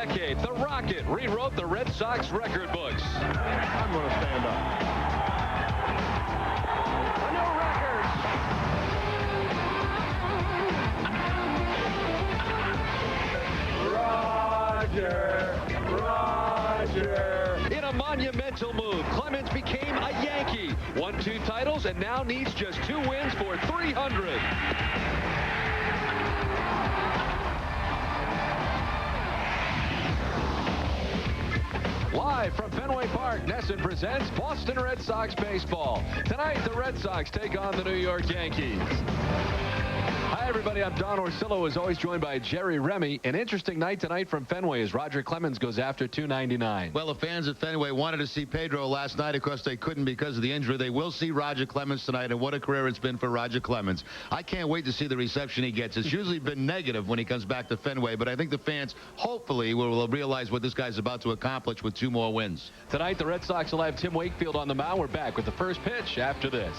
decade, the Rocket rewrote the Red Sox record books. I'm going to stand up. A new record. Roger. In a monumental move, Clemens became a Yankee. Won 2 titles and now needs just 2 wins for 300. Live from Fenway Park, Nesson presents Boston Red Sox baseball. Tonight, the Red Sox take on the New York Yankees. Hi, everybody. I'm Don Orsillo, as always, joined by Jerry Remy. An interesting night tonight from Fenway as Roger Clemens goes after $299. Well, the fans at Fenway wanted to see Pedro last night. Of course, they couldn't because of the injury. They will see Roger Clemens tonight, and what a career it's been for Roger Clemens. I can't wait to see the reception he gets. It's usually been negative when he comes back to Fenway, but I think the fans hopefully will realize what this guy's about to accomplish with 2 more wins. Tonight, the Red Sox will have Tim Wakefield on the mound. We're back with the first pitch after this.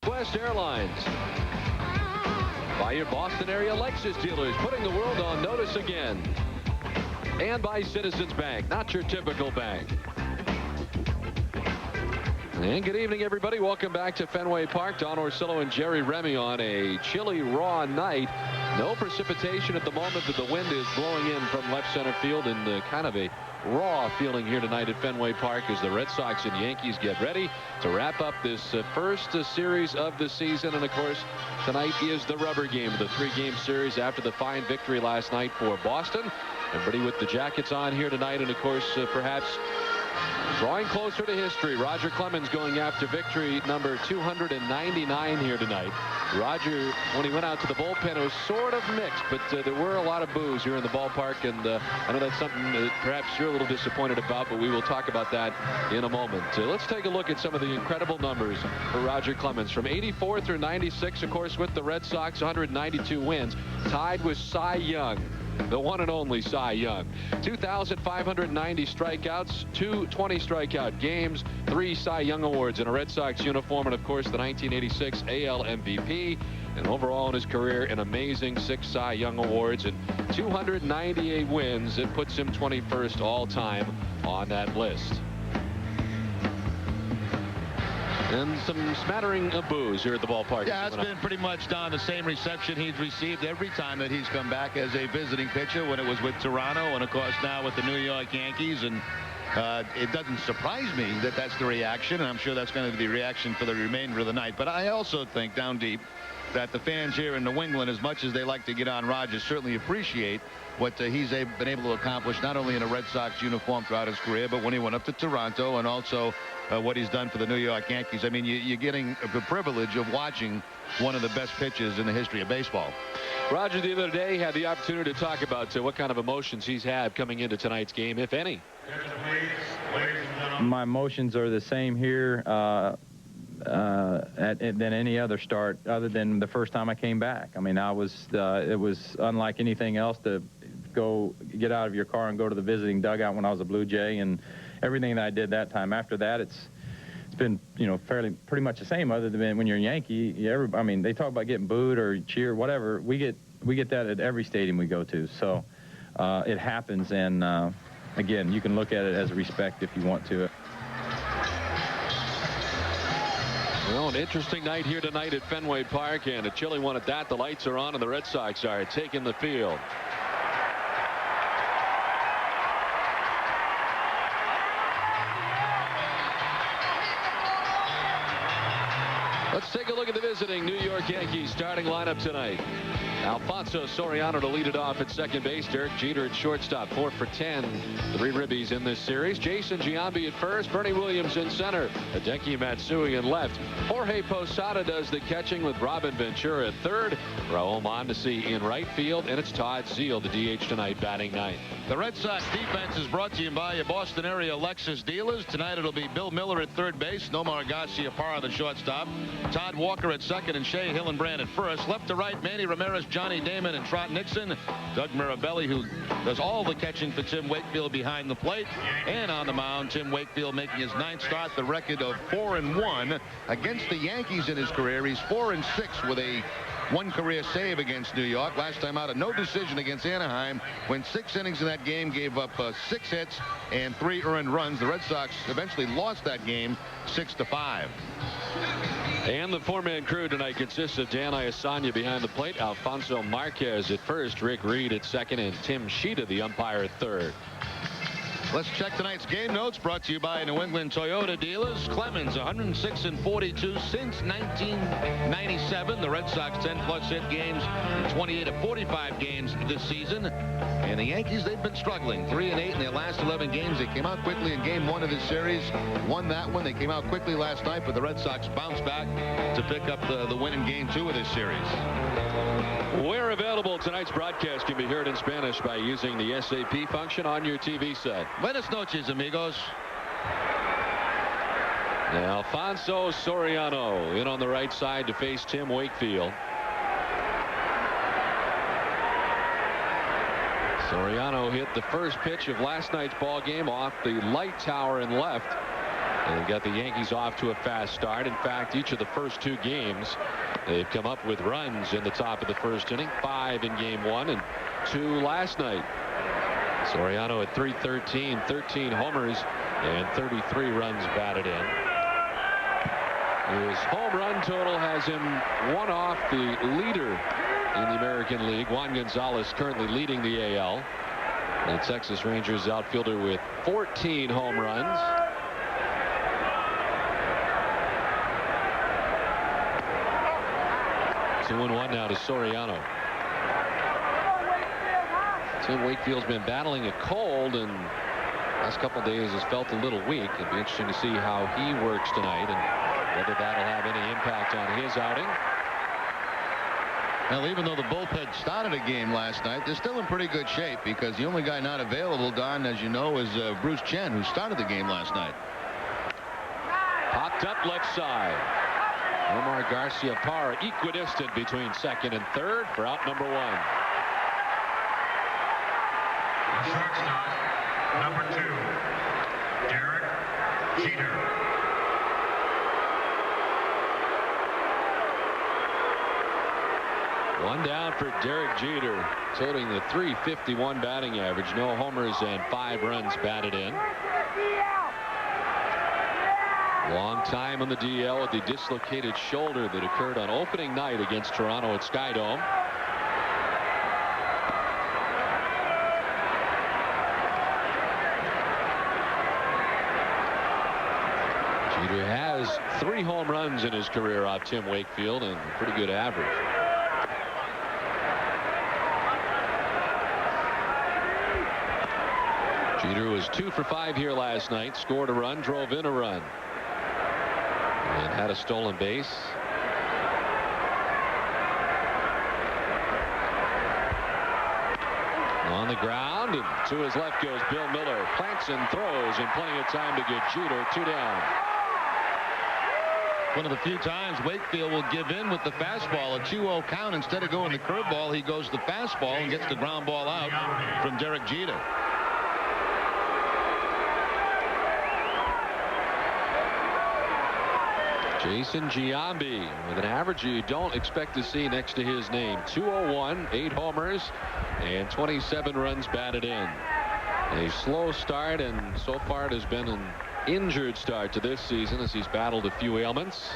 West Airlines. By your Boston area Lexus dealers, putting the world on notice again. And by Citizens Bank, not your typical bank. And good evening, everybody. Welcome back to Fenway Park. Don Orsillo and Jerry Remy on a chilly, raw night. No precipitation at the moment, but the wind is blowing in from left center field, and kind of a raw feeling here tonight at Fenway Park as the Red Sox and Yankees get ready to wrap up this first series of the season. And, of course, tonight is the rubber game, the 3-game series after the fine victory last night for Boston. Everybody with the jackets on here tonight, and, of course, perhaps drawing closer to history. Roger Clemens going after victory number 299 here tonight. Roger, when he went out to the bullpen, it was sort of mixed, but there were a lot of boos here in the ballpark, and I know that's something that perhaps you're a little disappointed about, but we will talk about that in a moment. Let's take a look at some of the incredible numbers for Roger Clemens. From 84 through 96, of course, with the Red Sox, 192 wins, tied with Cy Young, the one and only Cy Young. 2,590 strikeouts, 220 strikeout games, 3 Cy Young awards in a Red Sox uniform, and of course the 1986 AL MVP. And overall in his career, an amazing 6 Cy Young awards and 298 wins. It puts him 21st all time on that list. And some smattering of boos here at the ballpark. Yeah, it's been pretty much, Don, the same reception he's received every time that he's come back as a visiting pitcher, when it was with Toronto and, of course, now with the New York Yankees. And it doesn't surprise me that that's the reaction, and I'm sure that's going to be the reaction for the remainder of the night. But I also think, down deep, that the fans here in New England, as much as they like to get on Rogers, certainly appreciate what he's been able to accomplish, not only in a Red Sox uniform throughout his career, but when he went up to Toronto, and also what he's done for the New York Yankees. I mean, you're getting the privilege of watching one of the best pitchers in the history of baseball. Roger the other day had the opportunity to talk about what kind of emotions he's had coming into tonight's game, if any. My emotions are the same here than any other start, other than the first time I came back. I mean, it was unlike anything else to get out of your car and go to the visiting dugout when I was a Blue Jay, and everything that I did that time. After that, it's been, pretty much the same, other than when you're a Yankee. I mean, they talk about getting booed or cheer, whatever. We get that at every stadium we go to. So it happens, and again, you can look at it as a respect if you want to. Well, an interesting night here tonight at Fenway Park, and a chilly one at that. The lights are on, and the Red Sox are taking the field. Let's take a look at the visiting New York Yankees starting lineup tonight. Alfonso Soriano to lead it off at second base. Derek Jeter at shortstop, 4 for 10. 3 ribbies in this series. Jason Giambi at first. Bernie Williams in center. Hideki Matsui in left. Jorge Posada does the catching with Robin Ventura at third. Raul Mondesi in right field. And it's Todd Zeile, the DH tonight, batting ninth. The Red Sox defense is brought to you by your Boston area Lexus dealers. Tonight it'll be Bill Miller at third base. Nomar Garcia Parra, the shortstop. Todd Walker at second and Shea Hillenbrand at first. Left to right, Manny Ramirez Johnny Damon and Trot Nixon. Doug Mirabelli, who does all the catching for Tim Wakefield behind the plate. And on the mound, Tim Wakefield making his 9th start, the record of 4-1 against the Yankees in his career. He's 4-6 with a 1 career save against New York. Last time out, a no decision against Anaheim. Went 6 innings in that game, gave up 6 hits and 3 earned runs. The Red Sox eventually lost that game 6-5. And the 4-man crew tonight consists of Dan Iasanya behind the plate, Alfonso Marquez at first, Rick Reed at second, and Tim Sheeta, the umpire, at third. Let's check tonight's game notes, brought to you by New England Toyota dealers. Clemens, 106-42 since 1997. The Red Sox 10+ hit games, 28 of 45 games this season. And the Yankees, they've been struggling. 3-8 in their last 11 games. They came out quickly in game 1 of this series, won that one. They came out quickly last night, but the Red Sox bounced back to pick up the win in game 2 of this series. Where available, tonight's broadcast can be heard in Spanish by using the SAP function on your TV set. Buenas noches, amigos. Now, Alfonso Soriano in on the right side to face Tim Wakefield. Soriano hit the first pitch of last night's ball game off the light tower in left, and got the Yankees off to a fast start. In fact, each of the first 2 games, they've come up with runs in the top of the first inning. 5 in game 1 and 2 last night. Soriano at .313, 13 homers and 33 runs batted in. His home run total has him 1 off the leader in the American League. Juan Gonzalez currently leading the AL. The Texas Rangers outfielder with 14 home runs. Two and 1 now to Soriano. Tim Wakefield's been battling a cold, and last couple days has felt a little weak. It'll be interesting to see how he works tonight and whether that'll have any impact on his outing. Well, even though the bullpen started a game last night, they're still in pretty good shape, because the only guy not available, Don, as you know, is Bruce Chen, who started the game last night. Popped up left side. Omar Garcia Parra equidistant between second and third for out number 1. Shortstop, number 2, Derek Jeter. One down for Derek Jeter, totaling the .351 batting average. No homers and 5 runs batted in. Long time on the DL with the dislocated shoulder that occurred on opening night against Toronto at Skydome. Jeter has 3 home runs in his career off Tim Wakefield, and a pretty good average. Jeter was 2 for 5 here last night, scored a run, drove in a run, and had a stolen base. On the ground, and to his left goes Bill Miller. Plants and throws, and plenty of time to get Jeter 2 down. One of the few times Wakefield will give in with the fastball. A 2-0 count. Instead of going the curveball, he goes the fastball and gets the ground ball out from Derek Jeter. Jason Giambi with an average you don't expect to see next to his name. 201, 8 homers, and 27 runs batted in. A slow start, and so far it has been an injured start to this season as he's battled a few ailments.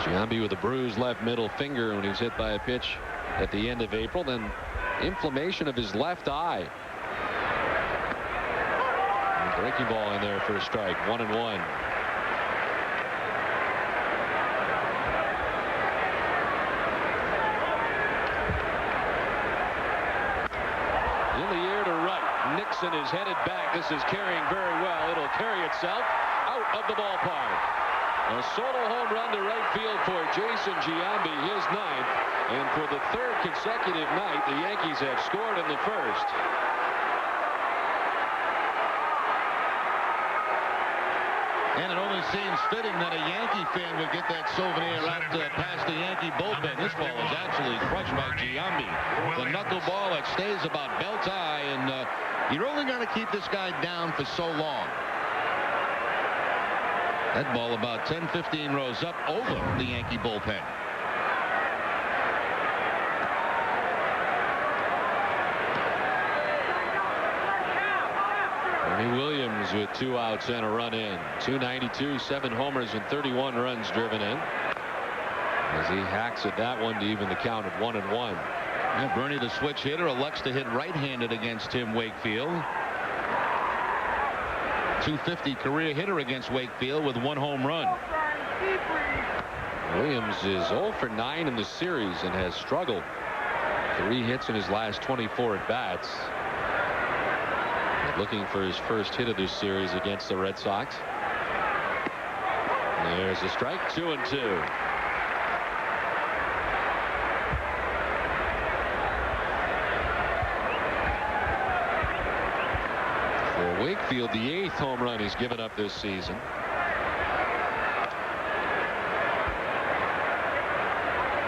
Giambi with a bruised left middle finger when he was hit by a pitch at the end of April. Then inflammation of his left eye. And breaking ball in there for a strike. 1-1. Nixon is headed back. This is carrying very well. It'll carry itself out of the ballpark. A solo home run to right field for Jason Giambi, his 9th. And for the 3rd consecutive night, the Yankees have scored in the first. And it only seems fitting that a Yankee fan would get that souvenir out past the Yankee bullpen. This ball is actually crushed by Giambi. The knuckleball that stays about belt high, and you're only going to keep this guy down for so long. That ball about 10-15 rows up over the Yankee bullpen. Bernie Williams with 2 outs and a run in. 292, 7 homers and 31 runs driven in. As he hacks at that one to even the count at 1-1. Yeah, Bernie, the switch hitter, elects to hit right-handed against Tim Wakefield. .250 career hitter against Wakefield with 1 home run. Williams is 0 for 9 in the series and has struggled. 3 hits in his last 24 at bats. Looking for his first hit of this series against the Red Sox. There's a strike. 2-2. For Wakefield, the 8th home run he's given up this season.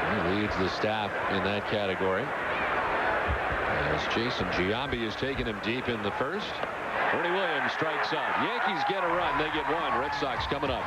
He leads the staff in that category. As Jason Giambi has taken him deep in the first. Bernie Williams strikes out. Yankees get a run. They get 1. Red Sox coming up.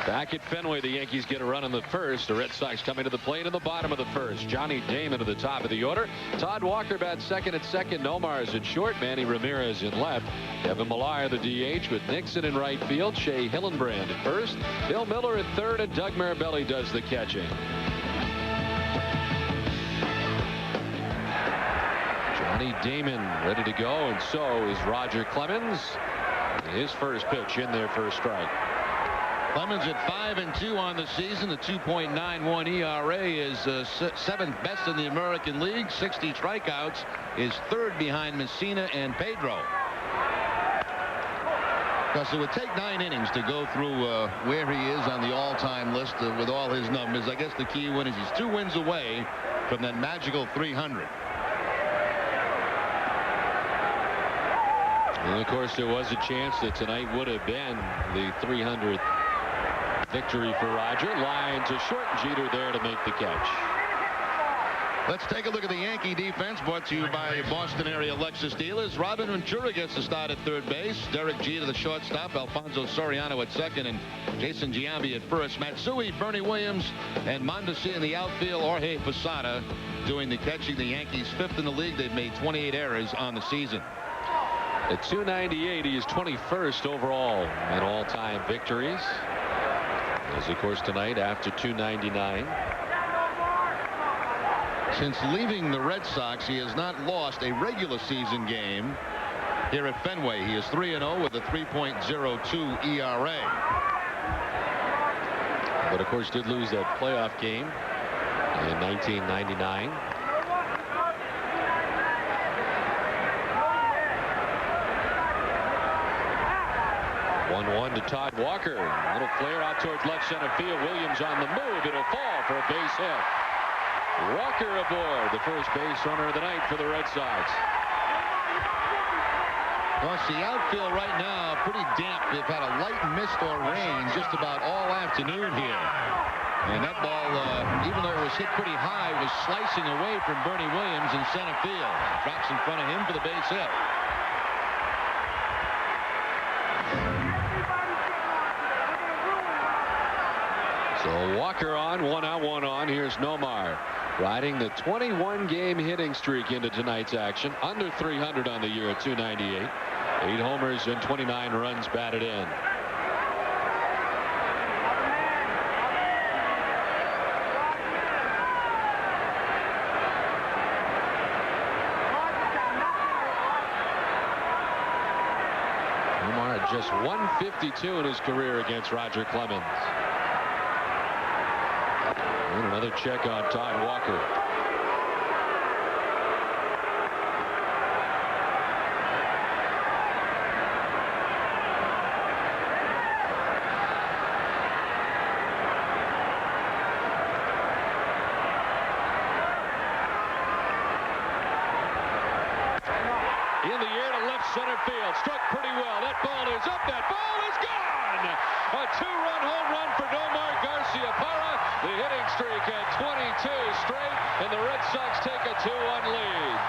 Back at Fenway, the Yankees get a run in the first. The Red Sox coming to the plate in the bottom of the first. Johnny Damon at the top of the order. Todd Walker bats second at second. Nomar's at short. Manny Ramirez in left. Kevin Millar the DH with Nixon in right field. Shea Hillenbrand at first. Bill Miller at third, and Doug Mirabelli does the catching. Johnny Damon ready to go, and so is Roger Clemens. His first pitch in there for a strike. Clemens at 5-2 on the season. The 2.91 ERA is 7th best in the American League. 60 strikeouts, is 3rd behind Messina and Pedro. Because it would take 9 innings to go through where he is on the all-time list with all his numbers. I guess the key one is he's 2 wins away from that magical 300. And of course, there was a chance that tonight would have been the 300th victory for Roger. Line to short, and Jeter there to make the catch. Let's take a look at the Yankee defense, brought to you by Boston area Lexus dealers. Robin Ventura gets the start at third base. Derek Jeter the shortstop. Alfonso Soriano at second, and Jason Giambi at first. Matsui, Bernie Williams, and Mondesi in the outfield. Jorge Posada doing the catching. The Yankees 5th in the league. They've made 28 errors on the season. At 298, he is 21st overall in all-time victories. As of course tonight after 299. Since leaving the Red Sox, he has not lost a regular season game here at Fenway. He is 3-0 with a 3.02 ERA. But of course did lose that playoff game in 1999. One to Todd Walker. A little flare out towards left center field. Williams on the move. It'll fall for a base hit. Walker aboard, the first base runner of the night for the Red Sox. Well, the outfield right now pretty damp. They've had a light mist or rain just about all afternoon here. And that ball, even though it was hit pretty high, was slicing away from Bernie Williams in center field. Drops in front of him for the base hit. So Walker on, 1 out, 1 on. Here's Nomar riding the 21-game hitting streak into tonight's action. Under 300 on the year at 298. 8 homers and 29 runs batted in. Nomar had just 152 in his career against Roger Clemens. And another check on Todd Walker. In the air to left center field. Struck pretty well. That ball is up. That ball is gone. A 2-run home run for Nomar Garciaparra. The hitting streak at 22 straight, and the Red Sox take a 2-1 lead.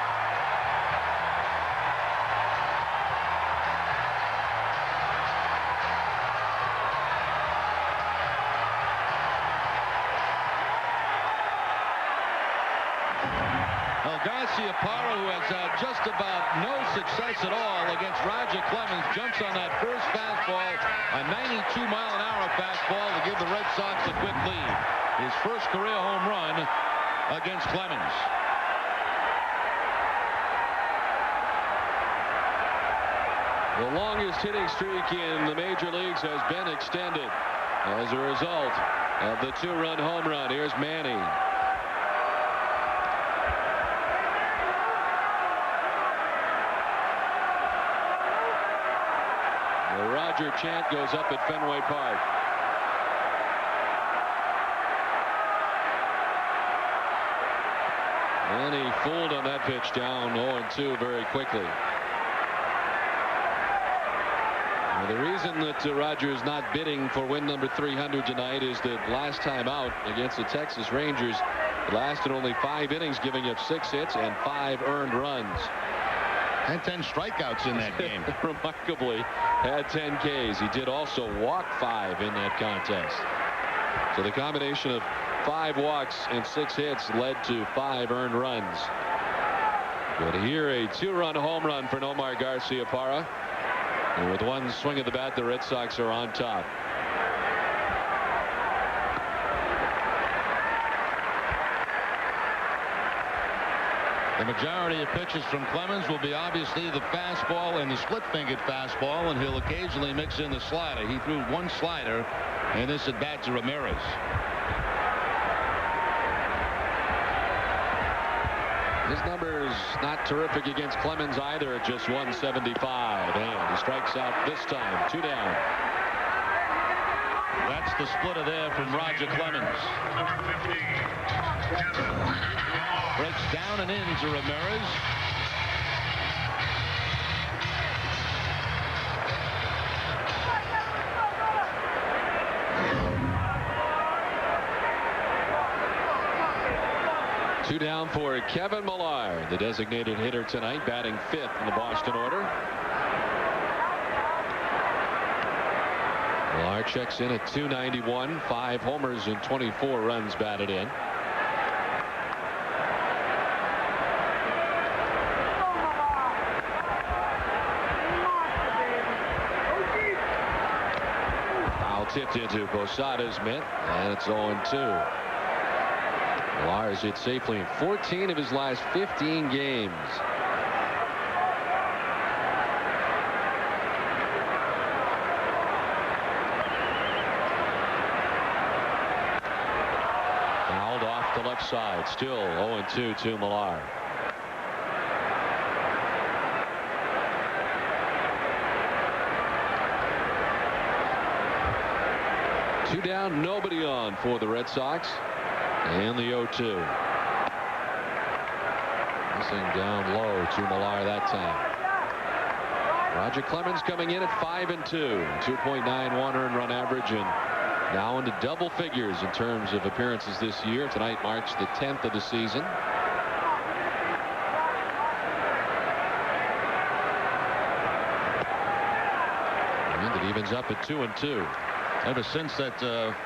Garciaparra, who has had just about no success at all against Roger Clemens, jumps on that first fastball, a 92-mile-an-hour fastball to give the Red Sox a quick lead. His first career home run against Clemens. The longest hitting streak in the major leagues has been extended as a result of the 2-run home run. Here's Manning. The Roger chant goes up at Fenway Park. And he fooled on that pitch down 0-2 very quickly. Now, the reason that Roger is not bidding for win number 300 tonight is that last time out against the Texas Rangers, it lasted only 5 innings, giving up 6 hits and 5 earned runs. And 10 strikeouts in that game. Remarkably, had 10 Ks. He did also walk 5 in that contest. So the combination of 5 walks and 6 hits led to 5 earned runs. But here, a 2-run home run for Nomar Garciaparra. And with one swing of the bat, the Red Sox are on top. The majority of pitches from Clemens will be obviously the fastball and the split-fingered fastball, and he'll occasionally mix in the slider. He threw 1 slider in this at bat to Ramirez. His numbers not terrific against Clemens either at just 175, and he strikes out this time. 2 down. That's the splitter there from Roger Clemens. Number 15, Kevin. Breaks down and into Ramirez. Two down for Kevin Millar, the designated hitter tonight, batting 5th in the Boston order. Millar checks in at 291, 5 homers and 24 runs batted in. Tipped into Posada's mitt, and it's 0-2. Millar has hit safely in 14 of his last 15 games. Fouled off the left side. Still 0-2 to Millar. Two down, nobody on for the Red Sox. And the 0-2. Missing down low to Millar that time. Roger Clemens coming in at 5-2. 2.91 earned run average, and now into double figures in terms of appearances this year. Tonight marks the 10th of the season. And it evens up at 2-2. Ever since that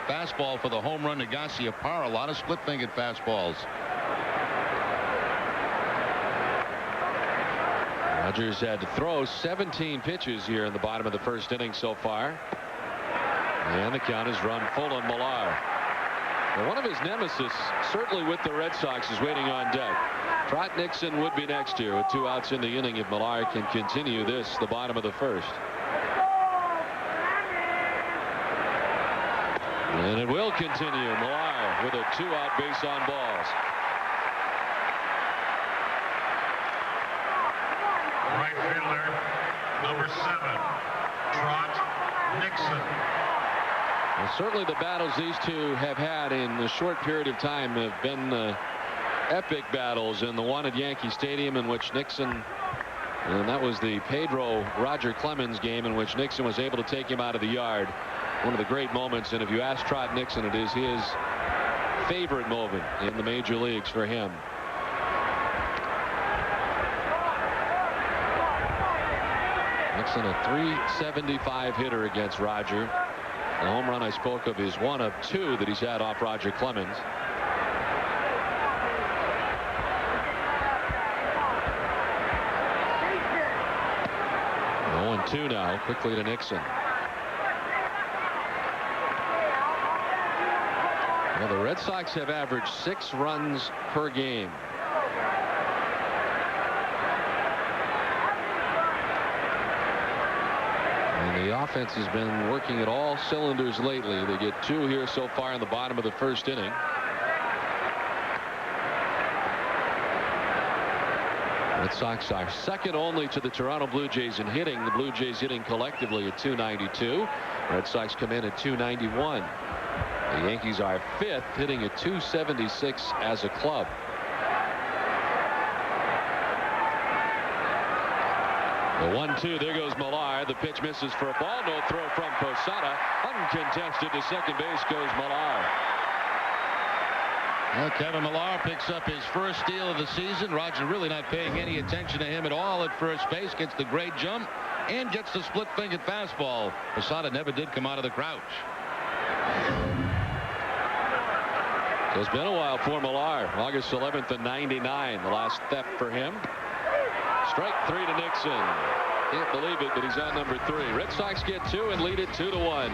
fastball for the home run to Garciaparra, a lot of split-fingered fastballs. Rogers had to throw 17 pitches here in the bottom of the first inning so far. And the count is run full on Millar. Now, one of his nemesis, certainly with the Red Sox, is waiting on deck. Trot Nixon would be next here with 2 outs in the inning if Millar can continue this, the bottom of the first. And it will continue. Millar with a 2-out base on balls. Right fielder, number 7, Trot Nixon. Well, certainly the battles these two have had in a short period of time have been epic battles, and the one at Yankee Stadium in which Nixon And that was the Pedro Roger Clemens game in which Nixon was able to take him out of the yard. One of the great moments, and if you ask Trot Nixon, it is his favorite moment in the major leagues for him. Nixon, a .375 hitter against Roger. The home run I spoke of is one of 2 that he's had off Roger Clemens. 0-2 now, quickly to Nixon. Well, the Red Sox have averaged 6 runs per game. And the offense has been working at all cylinders lately. They get 2 here so far in the bottom of the first inning. Red Sox are second only to the Toronto Blue Jays in hitting. The Blue Jays hitting collectively at .292. Red Sox come in at .291. The Yankees are 5th, hitting at .276 as a club. The 1-2, there goes Millar. The pitch misses for a ball. No throw from Posada. Uncontested to second base goes Millar. Well, Kevin Millar picks up his first steal of the season. Roger really not paying any attention to him at all at first base. Gets the great jump and gets the split-fingered fastball. Posada never did come out of the crouch. So it's been a while for Millar. August 11th and '99, the last theft for him. Strike 3 to Nixon. Can't believe it, but he's on number 3. Red Sox get 2 and lead it 2-1.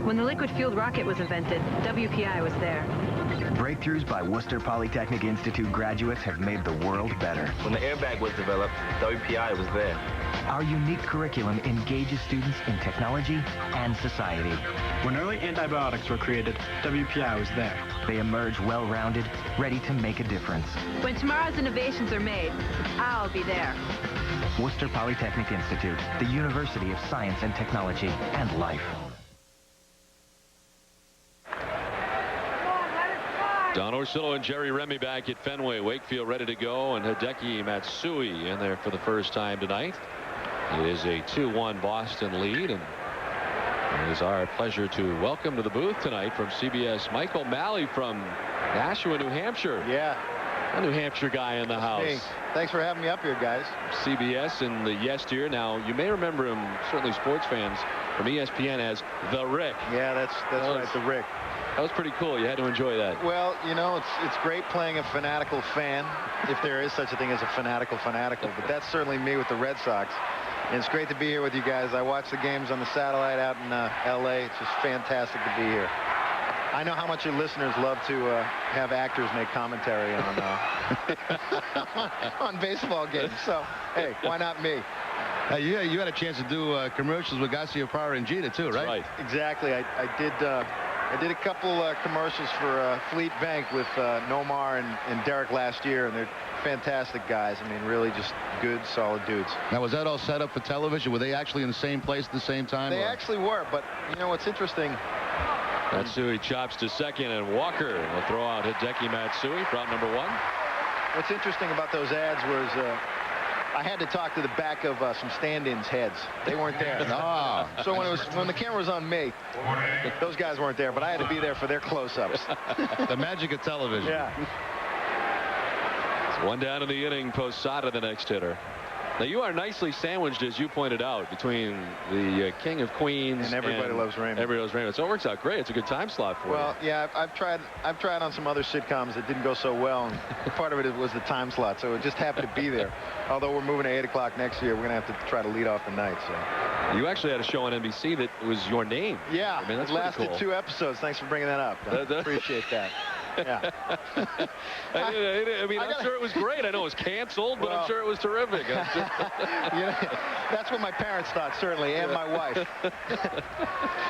When the liquid-fueled rocket was invented, WPI was there. Breakthroughs by Worcester Polytechnic Institute graduates have made the world better. When the airbag was developed, WPI was there. Our unique curriculum engages students in technology and society. When early antibiotics were created, WPI was there. They emerge well-rounded, ready to make a difference. When tomorrow's innovations are made, I'll be there. Worcester Polytechnic Institute, the University of Science and Technology and Life. Don Orsillo and Jerry Remy back at Fenway. Wakefield ready to go, and Hideki Matsui in there for the first time tonight. It is a 2-1 Boston lead, and it is our pleasure to welcome to the booth tonight from CBS Mike O'Malley from Nashua, New Hampshire. Yeah. A New Hampshire guy in the house. Hey, thanks for having me up here, guys. CBS in the yesteryear. Now, you may remember him, certainly sports fans, from ESPN as The Rick. Yeah, that's right, The Rick. That was pretty cool. You had to enjoy that. Well, you know, it's great playing a fanatical fan, if there is such a thing as a fanatical, but that's certainly me with the Red Sox. And it's great to be here with you guys. I watch the games on the satellite out in L.A. It's just fantastic to be here. I know how much your listeners love to have actors make commentary on on baseball games. So, hey, why not me? You had a chance to do commercials with Garcia, Power, and Jeter, too, right? Right. Exactly. I did a couple commercials for Fleet Bank with Nomar and Derek last year, and they're fantastic guys. I mean, really just good, solid dudes. Now, was that all set up for television? Were they actually in the same place at the same time? They actually were, but you know what's interesting? Matsui chops to second, and Walker will throw out Hideki Matsui for out number 1. What's interesting about those ads was I had to talk to the back of some stand-ins heads. They weren't there. Ah. So when the camera was on me, those guys weren't there, but I had to be there for their close-ups. The magic of television. Yeah. It's 1 down in the inning. Posada, the next hitter. Now, you are nicely sandwiched, as you pointed out, between the King of Queens and Everybody Loves Raymond. Everybody Loves Raymond. So it works out great. It's a good time slot for you. Well, yeah, I've tried on some other sitcoms that didn't go so well, and part of it was the time slot, so it just happened to be there. Although we're moving to 8 o'clock next year, we're going to have to try to lead off the night. So. You actually had a show on NBC that was your name. Yeah, I mean, that's it lasted cool. 2 episodes. Thanks for bringing that up. I appreciate that. Yeah. I mean, I'm sure it was great. I know it was canceled, but I'm sure it was terrific. That's what my parents thought, certainly, and my wife.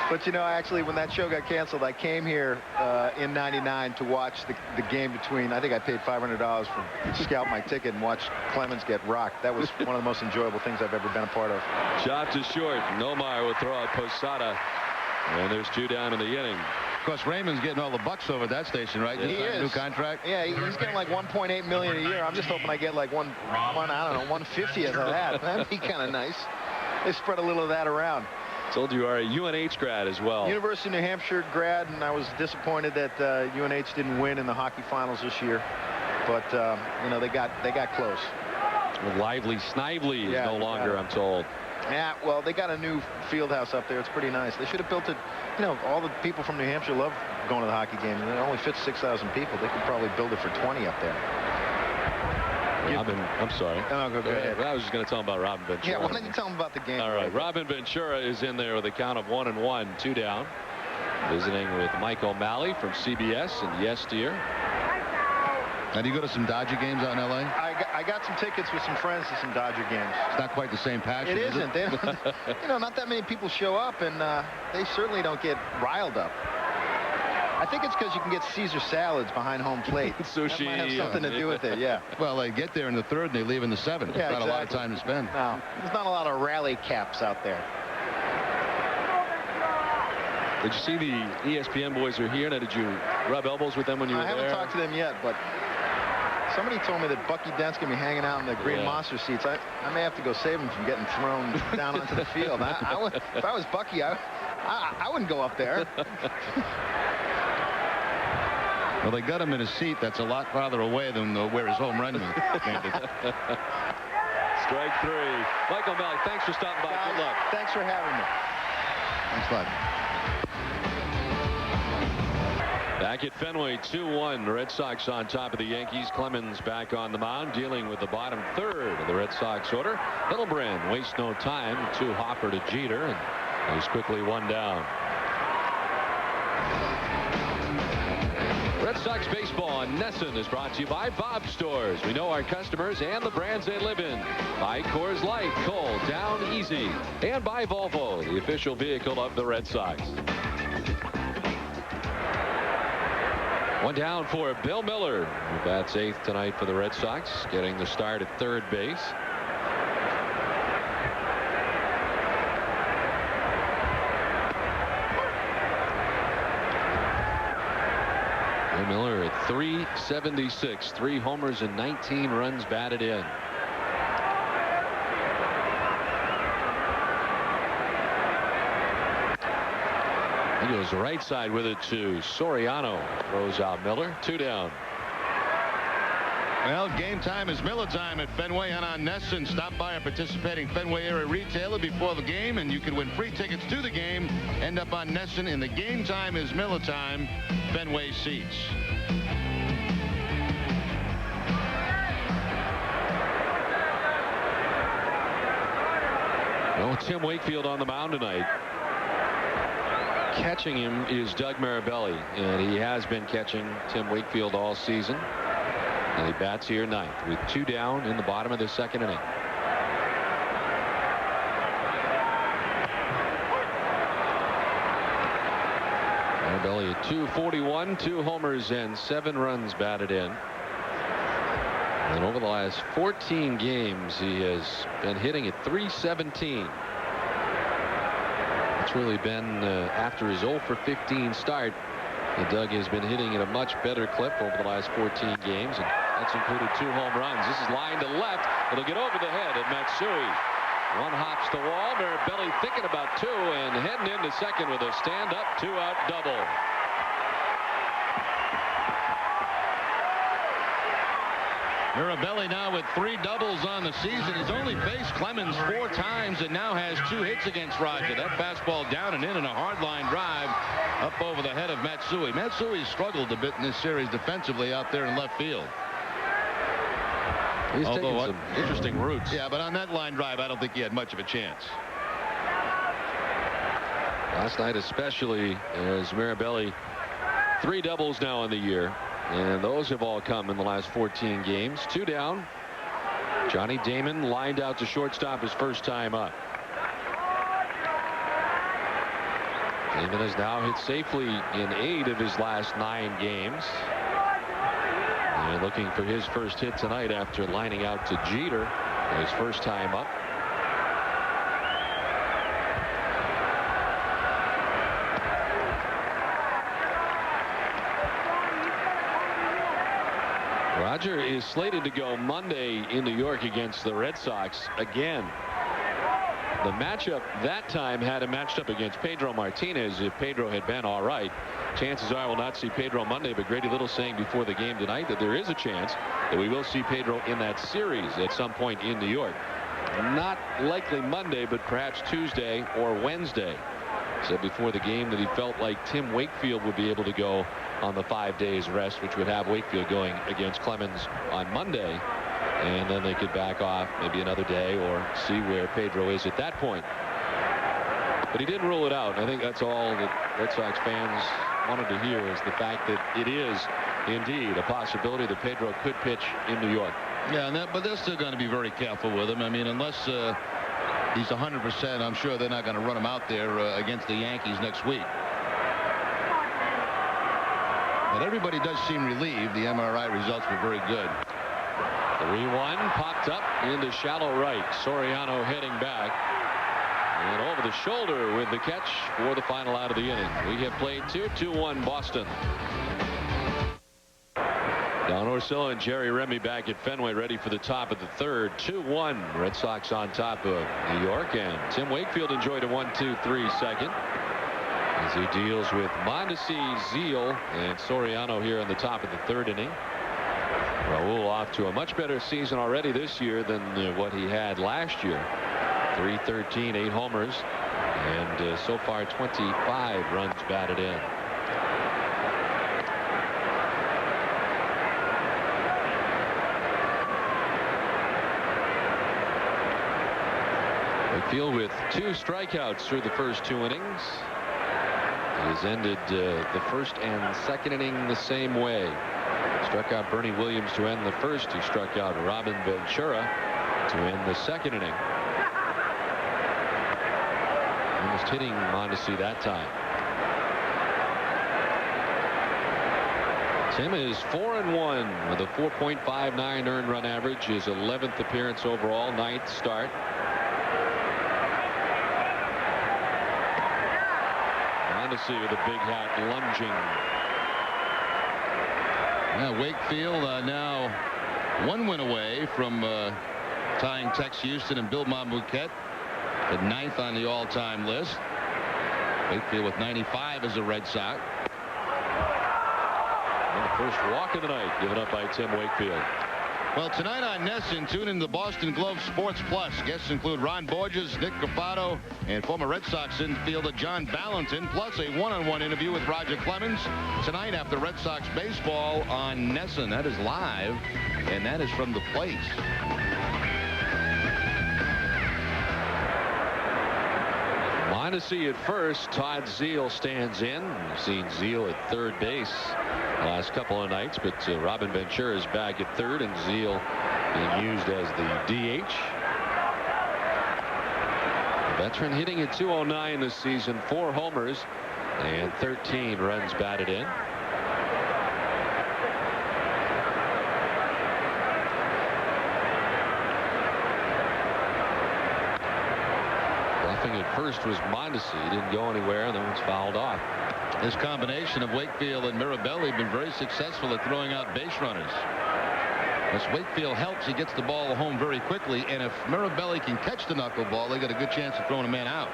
But, you know, actually, when that show got canceled, I came here in '99 to watch the game between, I think I paid $500 to scalp my ticket and watch Clemens get rocked. That was one of the most enjoyable things I've ever been a part of. Shot to short. Nomar will throw out Posada. And there's 2 down in the inning. Of course, Raymond's getting all the bucks over at that station, right? He is. New contract. Yeah, he's getting like $1.8 million a year. I'm just hoping I get like I don't know, 1/50th of that. That'd be kind of nice. They spread a little of that around. Told you are a UNH grad as well. University of New Hampshire grad, and I was disappointed that UNH didn't win in the hockey finals this year. But you know, they got close. Well, Lively Snively is no longer, I'm told. Yeah, well, they got a new field house up there. It's pretty nice. They should have built it. You know, all the people from New Hampshire love going to the hockey games. It only fits 6,000 people. They could probably build it for 20 up there. I'm sorry. No, go ahead. I was just going to tell him about Robin Ventura. Yeah, why don't you tell him about the game? All right, Robin Ventura is in there with a count of 1-1, 2 down. Visiting with Mike O'Malley from CBS and Yes Dear. Now, do you go to some Dodger games out in L.A.? I got some tickets with some friends to some Dodger games. It's not quite the same passion, It isn't. You know, not that many people show up, and they certainly don't get riled up. I think it's because you can get Caesar salads behind home plate. Sushi. That might have something to do with it, yeah. Well, they get there in the 3rd and they leave in the 7th. Yeah, not a lot of time to spend. No, there's not a lot of rally caps out there. Did you see the ESPN boys are here? Now, did you rub elbows with them when you were there? I haven't talked to them yet, but somebody told me that Bucky Dent's going to be hanging out in the Green Monster seats. I may have to go save him from getting thrown down onto the field. If I was Bucky, I wouldn't go up there. Well, they got him in a seat that's a lot farther away than where his home run landed. Strike 3. Michael O'Malley, thanks for stopping by. Guys, good luck. Thanks for having me. Thanks a lot. Back at Fenway, 2-1. The Red Sox on top of the Yankees. Clemens back on the mound, dealing with the bottom 3rd of the Red Sox order. Hildebrand wastes no time. 2 Hopper to Jeter, and he's quickly 1 down. Red Sox baseball on NESN is brought to you by Bob Stores. We know our customers and the brands they live in. By Coors Light, cold, down, easy. And by Volvo, the official vehicle of the Red Sox. 1 down for Bill Miller, who bats 8th tonight for the Red Sox, getting the start at 3rd base. Bill Miller at .376, 3 homers and 19 runs batted in. He goes right side with it to Soriano. Throws out Miller. 2 down. Well, game time is Miller time at Fenway and on NESN. Stop by a participating Fenway area retailer before the game, and you can win free tickets to the game. End up on NESN in the game time is Miller time. Fenway seats. Well, Tim Wakefield on the mound tonight. Catching him is Doug Mirabelli, and he has been catching Tim Wakefield all season. And he bats here 9th with 2 down in the bottom of the 2nd inning. Mirabelli at .241, 2 homers and 7 runs batted in. And over the last 14 games, he has been hitting at .317. It's really been after his 0 for 15 start. Doug has been hitting at a much better clip over the last 14 games, and that's included 2 home runs. This is line to left. It'll get over the head of Matsui. 1 hops the wall. Mirabelli thinking about 2 and heading into second with a stand-up 2-out double. Mirabelli now with 3 doubles on the season. He's only faced Clemens 4 times and now has 2 hits against Roger. That fastball down and in a hard line drive up over the head of Matsui. Matsui struggled a bit in this series defensively out there in left field. He's taking some interesting routes. Yeah, but on that line drive, I don't think he had much of a chance. Last night especially, as Mirabelli 3 doubles now in the year. And those have all come in the last 14 games. 2 down. Johnny Damon lined out to shortstop his first time up. Damon has now hit safely in 8 of his last 9 games. And looking for his first hit tonight after lining out to Jeter his first time up. Roger is slated to go Monday in New York against the Red Sox again. The matchup that time had him matched up against Pedro Martinez. If Pedro had been all right, chances are I will not see Pedro Monday. But Grady Little saying before the game tonight that there is a chance that we will see Pedro in that series at some point in New York. Not likely Monday, but perhaps Tuesday or Wednesday. Said before the game that he felt like Tim Wakefield would be able to go on the 5 days rest, which would have Wakefield going against Clemens on Monday. And then they could back off maybe another day or see where Pedro is at that point. But he didn't rule it out. I think that's all that Red Sox fans wanted to hear, is the fact that it is indeed a possibility that Pedro could pitch in New York. Yeah, but they're still going to be very careful with him. I mean, unless he's 100%, I'm sure they're not going to run him out there against the Yankees next week. But everybody does seem relieved. The MRI results were very good. 3-1 popped up into shallow right. Soriano heading back. And over the shoulder with the catch for the final out of the inning. We have played 2-1 Boston. Don Orsillo and Jerry Remy back at Fenway ready for the top of the third. 2-1 Red Sox on top of New York. And Tim Wakefield enjoyed a 1-2-3 second as he deals with Mondesi, Zeal, and Soriano here in the top of the third inning. Raul off to a much better season already this year than what he had last year. 313, 8 homers, and so far 25 runs batted in. Wakefield with 2 strikeouts through the first 2 innings. He has ended the first and second inning the same way. Struck out Bernie Williams to end the first. He struck out Robin Ventura to end the second inning. Almost hitting Mondesi that time. Tim is 4-1 with a 4.59 earned run average. His 11th appearance overall, 9th start. Mondesi with a big hat lunging. Yeah, Wakefield now 1 win away from tying Tex Houston and Bill Monbouquet at 9th on the all-time list. Wakefield with 95 as a Red Sox. And the first walk of the night given up by Tim Wakefield. Well, tonight on NESN, tune in to Boston Globe Sports Plus. Guests include Ron Borges, Nick Cafato, and former Red Sox infielder John Valentin, plus a one-on-one interview with Roger Clemens tonight after Red Sox baseball on NESN. That is live, and that is from the place. Mondesi at first. Todd Zeal stands in. We've seen Zeal at third base the last couple of nights, but Robin Ventura is back at third, and Zeal being used as the DH. The veteran hitting at .209 this season, 4 homers and 13 runs batted in. At first was Mondesi. He didn't go anywhere, and then was fouled off. This combination of Wakefield and Mirabelli have been very successful at throwing out base runners. As Wakefield helps, he gets the ball home very quickly, and if Mirabelli can catch the knuckleball, they got a good chance of throwing a man out.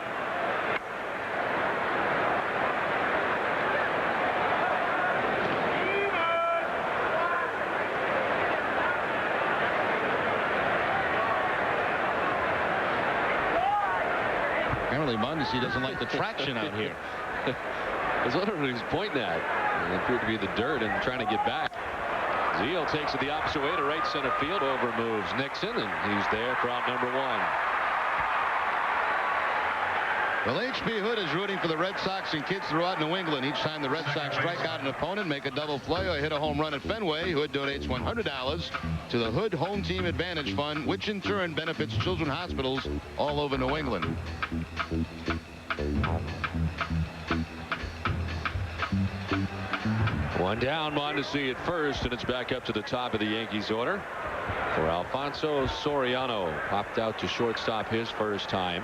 Apparently Mondesi doesn't like the traction out here. That's what he's pointing at. It appeared to be the dirt and trying to get back. Zeal takes it the opposite way to right center field. Over moves Nixon, and he's there for out number 1. Well, H.B. Hood is rooting for the Red Sox and kids throughout New England. Each time the Red Sox strike out an opponent, make a double play, or hit a home run at Fenway, Hood donates $100 to the Hood Home Team Advantage Fund, which in turn benefits children's hospitals all over New England. One down, Mondesi at first, and it's back up to the top of the Yankees order for Alfonso Soriano. Popped out to shortstop his first time.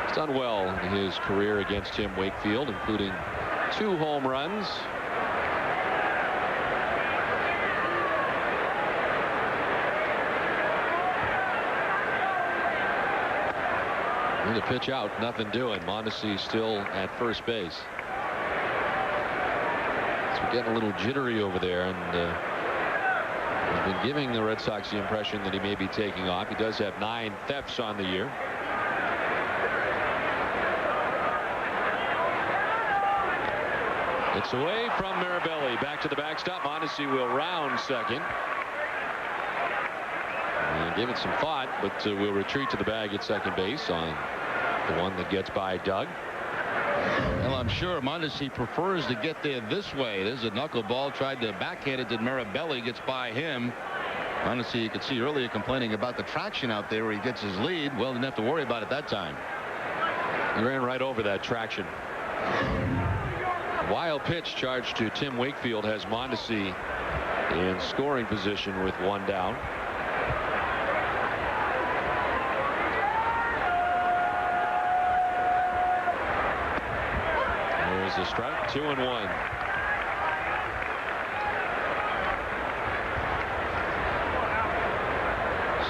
He's done well in his career against Tim Wakefield, including 2 home runs. And the pitch out, nothing doing. Mondesi still at first base. So we're getting a little jittery over there, and he's been giving the Red Sox the impression that he may be taking off. He does have 9 thefts on the year. It's away from Mirabelli. Back to the backstop. Mondesi will round second. And give it some thought, but will retreat to the bag at second base on the one that gets by Doug. Well, I'm sure Mondesi prefers to get there this way. There's a knuckleball. Tried to backhand it to Mirabelli. Gets by him. Mondesi, you could see earlier complaining about the traction out there where he gets his lead. Well, didn't have to worry about it that time. He ran right over that traction. Wild pitch charged to Tim Wakefield has Mondesi in scoring position with 1 down. There's a strike. 2-1.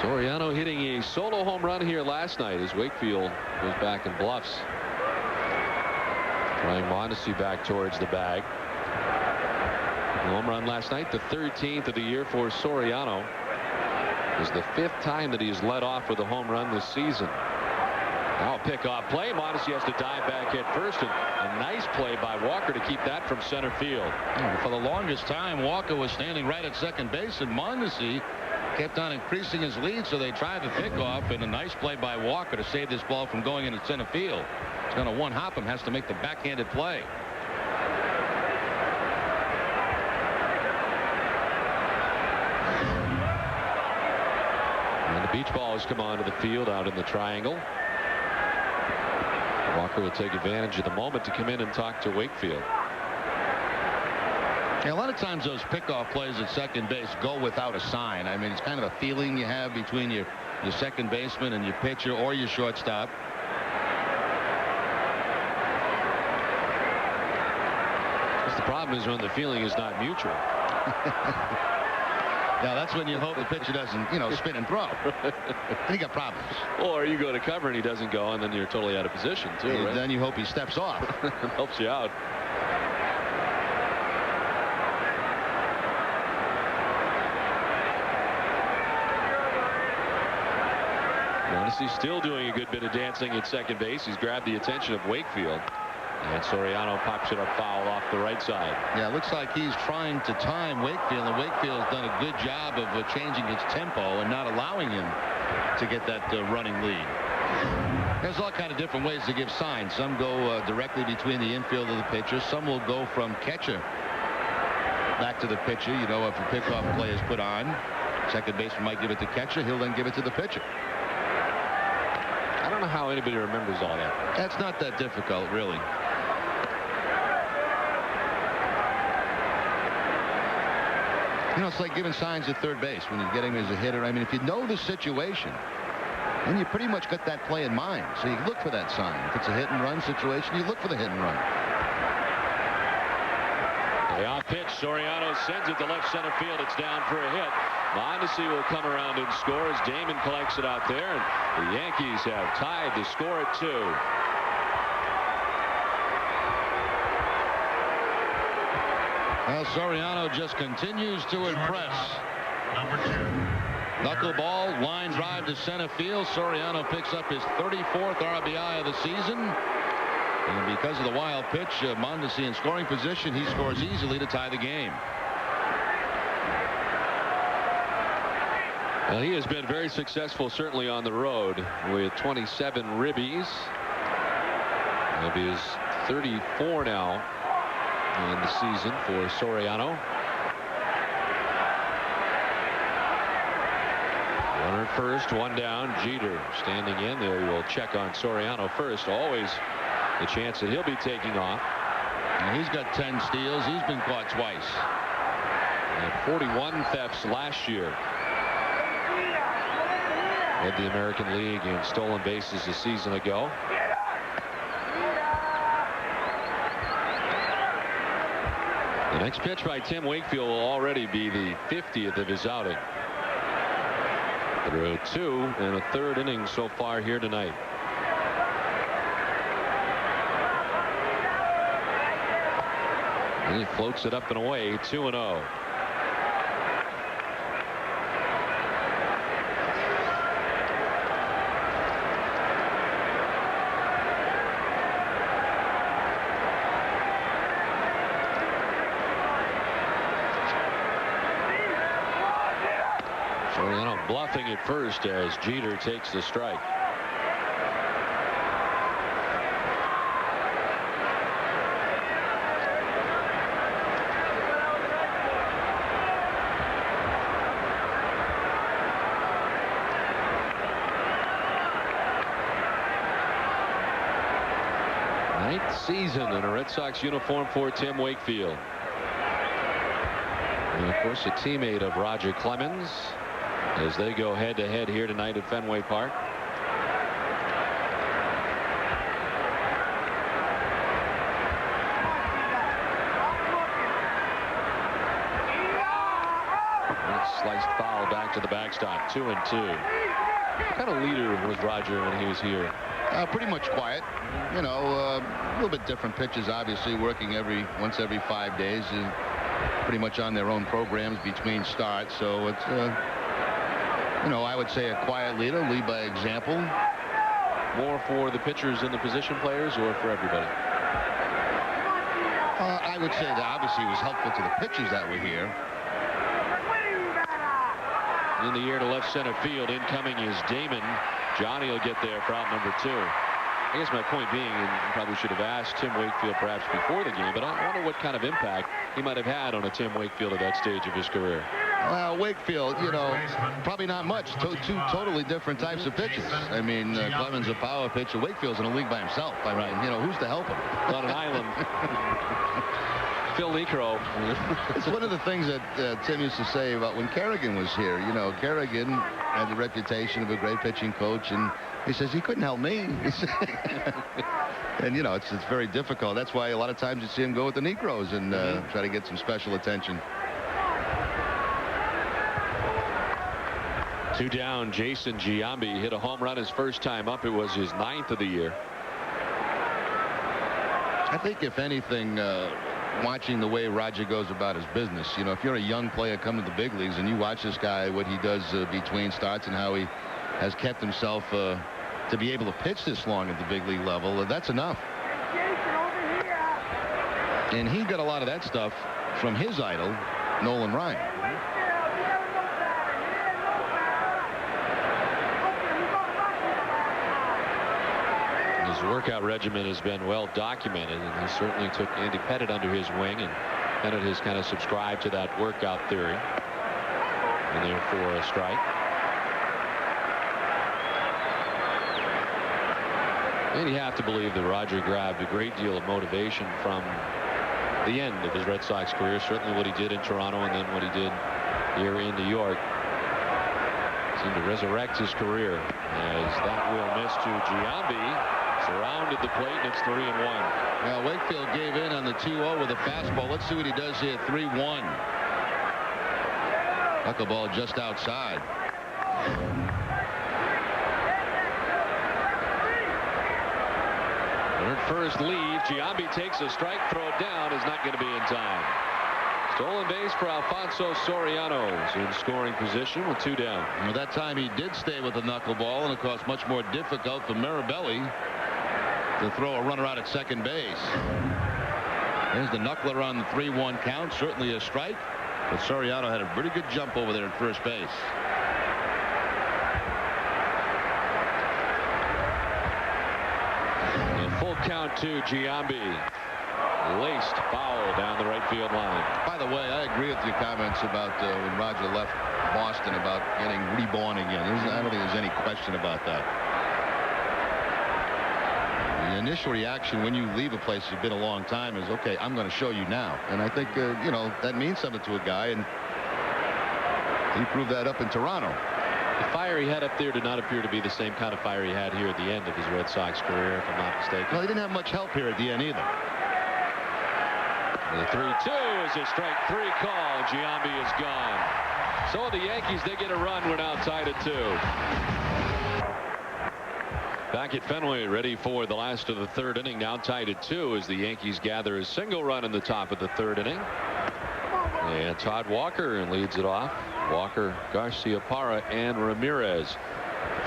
Soriano hitting a solo home run here last night as Wakefield goes back and bluffs. Trying Mondesi back towards the bag. Home run last night, the 13th of the year for Soriano. It is the 5th time that he has led off with a home run this season. Now a pickoff play. Mondesi has to dive back at first, and a nice play by Walker to keep that from center field. For the longest time, Walker was standing right at second base, and Mondesi kept on increasing his lead, so they tried the pickoff, and a nice play by Walker to save this ball from going into center field. It's going to one-hop him, has to make the backhanded play. And the beach ball has come onto the field out in the triangle. Walker will take advantage of the moment to come in and talk to Wakefield. Yeah, a lot of times those pickoff plays at second base go without a sign. I mean, it's kind of a feeling you have between your second baseman and your pitcher or your shortstop. The problem is when the feeling is not mutual. Now that's when you hope the pitcher doesn't, spin and throw. And you got problems. Or you go to cover and he doesn't go, and then you're totally out of position too. And right? then you hope he steps off. Helps you out. Mondesi's still doing a good bit of dancing at second base. He's grabbed the attention of Wakefield. And Soriano pops it up foul off the right side. Yeah, it looks like he's trying to time Wakefield, and Wakefield's done a good job of changing his tempo and not allowing him to get that running lead. There's all kind of different ways to give signs. Some go directly between the infield of the pitcher. Some will go from catcher back to the pitcher. If a pickoff play is put on, second baseman might give it to catcher. He'll then give it to the pitcher. I don't know how anybody remembers all that. That's not that difficult, really. It's like giving signs at third base when you get him as a hitter. I mean, if you know the situation, then you pretty much got that play in mind. So you look for that sign. If it's a hit and run situation, you look for the hit and run. Payoff pitch. Soriano sends it to left center field. It's down for a hit. Mondesi will come around and score as Damon collects it out there. And the Yankees have tied the score at 2. Well, Soriano just continues to impress. Number 2. Knuckleball, line drive to center field. Soriano picks up his 34th RBI of the season. And because of the wild pitch, Mondesi in scoring position, he scores easily to tie the game. Well, he has been very successful, certainly on the road, with 27 ribbies. That'll be his 34 now in the season for Soriano. Runner at first, one down. Jeter standing in there. He will check on Soriano first. Always the chance that he'll be taking off. And he's got 10 steals. He's been caught twice. And 41 thefts last year. Led the American League in stolen bases a season ago. The next pitch by Tim Wakefield will already be the 50th of his outing. Through 2 and a third inning so far here tonight. And he floats it up and away. 2-0. Soriano bluffing at first as Jeter takes the strike. Ninth season in a Red Sox uniform for Tim Wakefield. And of course a teammate of Roger Clemens as they go head-to-head here tonight at Fenway Park. Sliced foul back to the backstop. 2-2. What kind of leader was Roger when he was here? Pretty much quiet. You know, a little bit different pitches, obviously, working once every 5 days, and pretty much on their own programs between starts. So it's, you know, I would say a quiet leader, lead by example. More for the pitchers and the position players, or for everybody? I would say that obviously it was helpful to the pitchers that were here. In the air to left center field. Incoming is Damon. Johnny will get there for out number 2. I guess my point being, and you probably should have asked Tim Wakefield perhaps before the game, but I wonder what kind of impact he might have had on a Tim Wakefield at that stage of his career. Well, Wakefield, you know, probably not much. Two totally different types of pitchers. I mean, Clemens a power pitcher. Wakefield's in a league by himself. I mean, you know, who's to help him? On an island. Phil Necro. It's one of the things that Tim used to say about when Kerrigan was here. You know, Kerrigan had the reputation of a great pitching coach, and he says he couldn't help me. And, you know, it's very difficult. That's why a lot of times you see him go with the Necros and try to get some special attention. 2 down. Jason Giambi hit a home run his first time up. It was his 9th of the year. I think if anything, watching the way Roger goes about his business, you know, if you're a young player coming to the big leagues and you watch this guy, what he does between starts and how he has kept himself to be able to pitch this long at the big league level, that's enough. And he got a lot of that stuff from his idol, Nolan Ryan. His workout regimen has been well documented, and he certainly took Andy Pettit under his wing, and Pettit has kind of subscribed to that workout theory. And therefore a strike. And you have to believe that Roger grabbed a great deal of motivation from the end of his Red Sox career, certainly what he did in Toronto and then what he did here in New York. Seemed to resurrect his career as that will miss to Giambi. Surrounded the plate, and it's 3-1. Now Wakefield gave in on the 2-0 with a fastball. Let's see what he does here. 3-1. Knuckleball just outside. First lead. Giambi takes a strike. Throw it down is not going to be in time. Stolen base for Alfonso Soriano. He's in scoring position with 2 down. Well, that time he did stay with the knuckleball, and of course much more difficult for Mirabelli to throw a runner out at second base. There's the knuckler on the 3-1 count. Certainly a strike, but Soriano had a pretty good jump over there at first base. And full count 0-2. Giambi. Laced foul down the right field line. By the way, I agree with your comments about when Roger left Boston about getting reborn again. I don't think there's any question about that. The initial reaction when you leave a place you've been a long time is, okay, I'm going to show you now. And I think, you know, that means something to a guy, and he proved that up in Toronto. The fire he had up there did not appear to be the same kind of fire he had here at the end of his Red Sox career, if I'm not mistaken. Well, he didn't have much help here at the end either. The 3-2 is a strike 3 call. Giambi is gone. So the Yankees, they get a run. We're now tied at 2. Back at Fenway, ready for the last of the 3rd inning. Now tied at 2 as the Yankees gather a single run in the top of the 3rd inning. And Todd Walker leads it off. Walker, Garciaparra, and Ramirez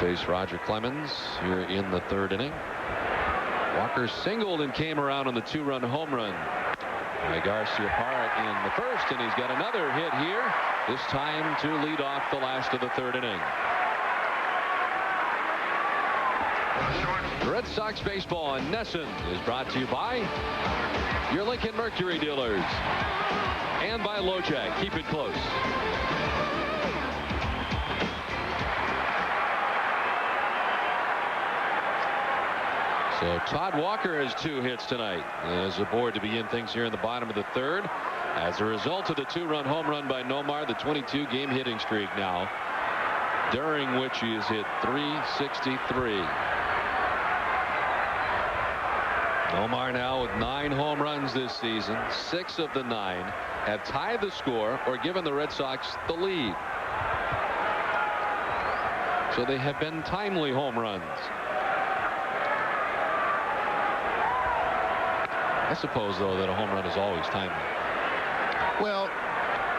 face Roger Clemens here in the 3rd inning. Walker singled and came around on the 2-run home run by Garciaparra in the 1st, and he's got another hit here, this time to lead off the last of the 3rd inning. Red Sox baseball on NESN is brought to you by your Lincoln Mercury dealers and by LoJack. Keep it close. So Todd Walker has 2 hits tonight as aboard to begin things here in the bottom of the 3rd. As a result of the 2-run home run by Nomar, the 22-game hitting streak now, during which he has hit .363. Nomar now with 9 home runs this season. 6 of the 9 have tied the score or given the Red Sox the lead. So they have been timely home runs. I suppose, though, that a home run is always timely. Well,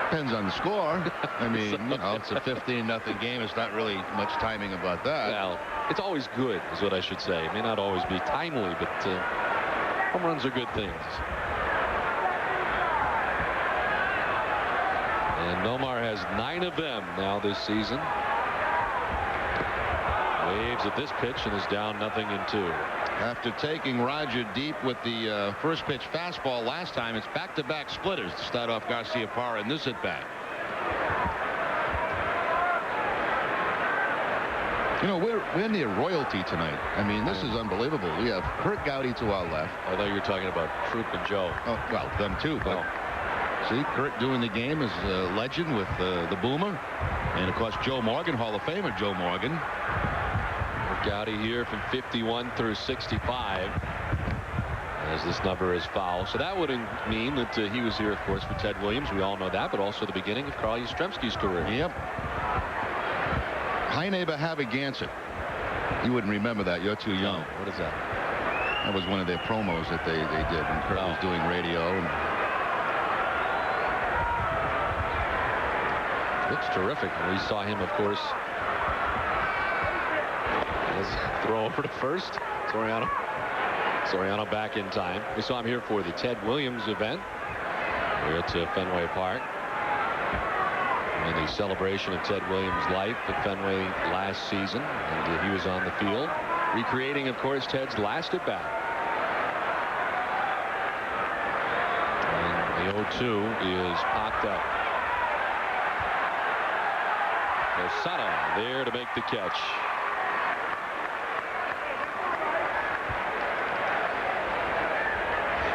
depends on the score. I mean, you know, it's a 15-0 game. It's not really much timing about that. Well, it's always good, is what I should say. It may not always be timely, but home runs are good things. And Nomar has 9 of them now this season. Waves at this pitch and is down 0-2. After taking Roger deep with the first pitch fastball last time, it's back-to-back splitters to start off Garciaparra in this at-bat. You know, we're near royalty tonight. I mean, this is unbelievable. We have Kurt Gowdy to our left. I thought you were talking about Troop and Joe. Oh, well, them too. But see, Kurt doing the game as a legend with the Boomer. And, of course, Joe Morgan, Hall of Famer Joe Morgan. Gowdy here from 51 through 65 as this number is foul. So that would mean that he was here, of course, for Ted Williams. We all know that, but also the beginning of Carl Yastrzemski's career. Yep. Heine Behave-Gansett. You wouldn't remember that. You're too young. No. What is that? That was one of their promos that they did when Kurt was doing radio. And looks terrific. We saw him, of course. Throw over to first. Soriano back in time. We saw him here for the Ted Williams event here at Fenway Park. And the celebration of Ted Williams' life at Fenway last season. And he was on the field, recreating, of course, Ted's last at bat. And the 0-2 is popped up. Osada there to make the catch.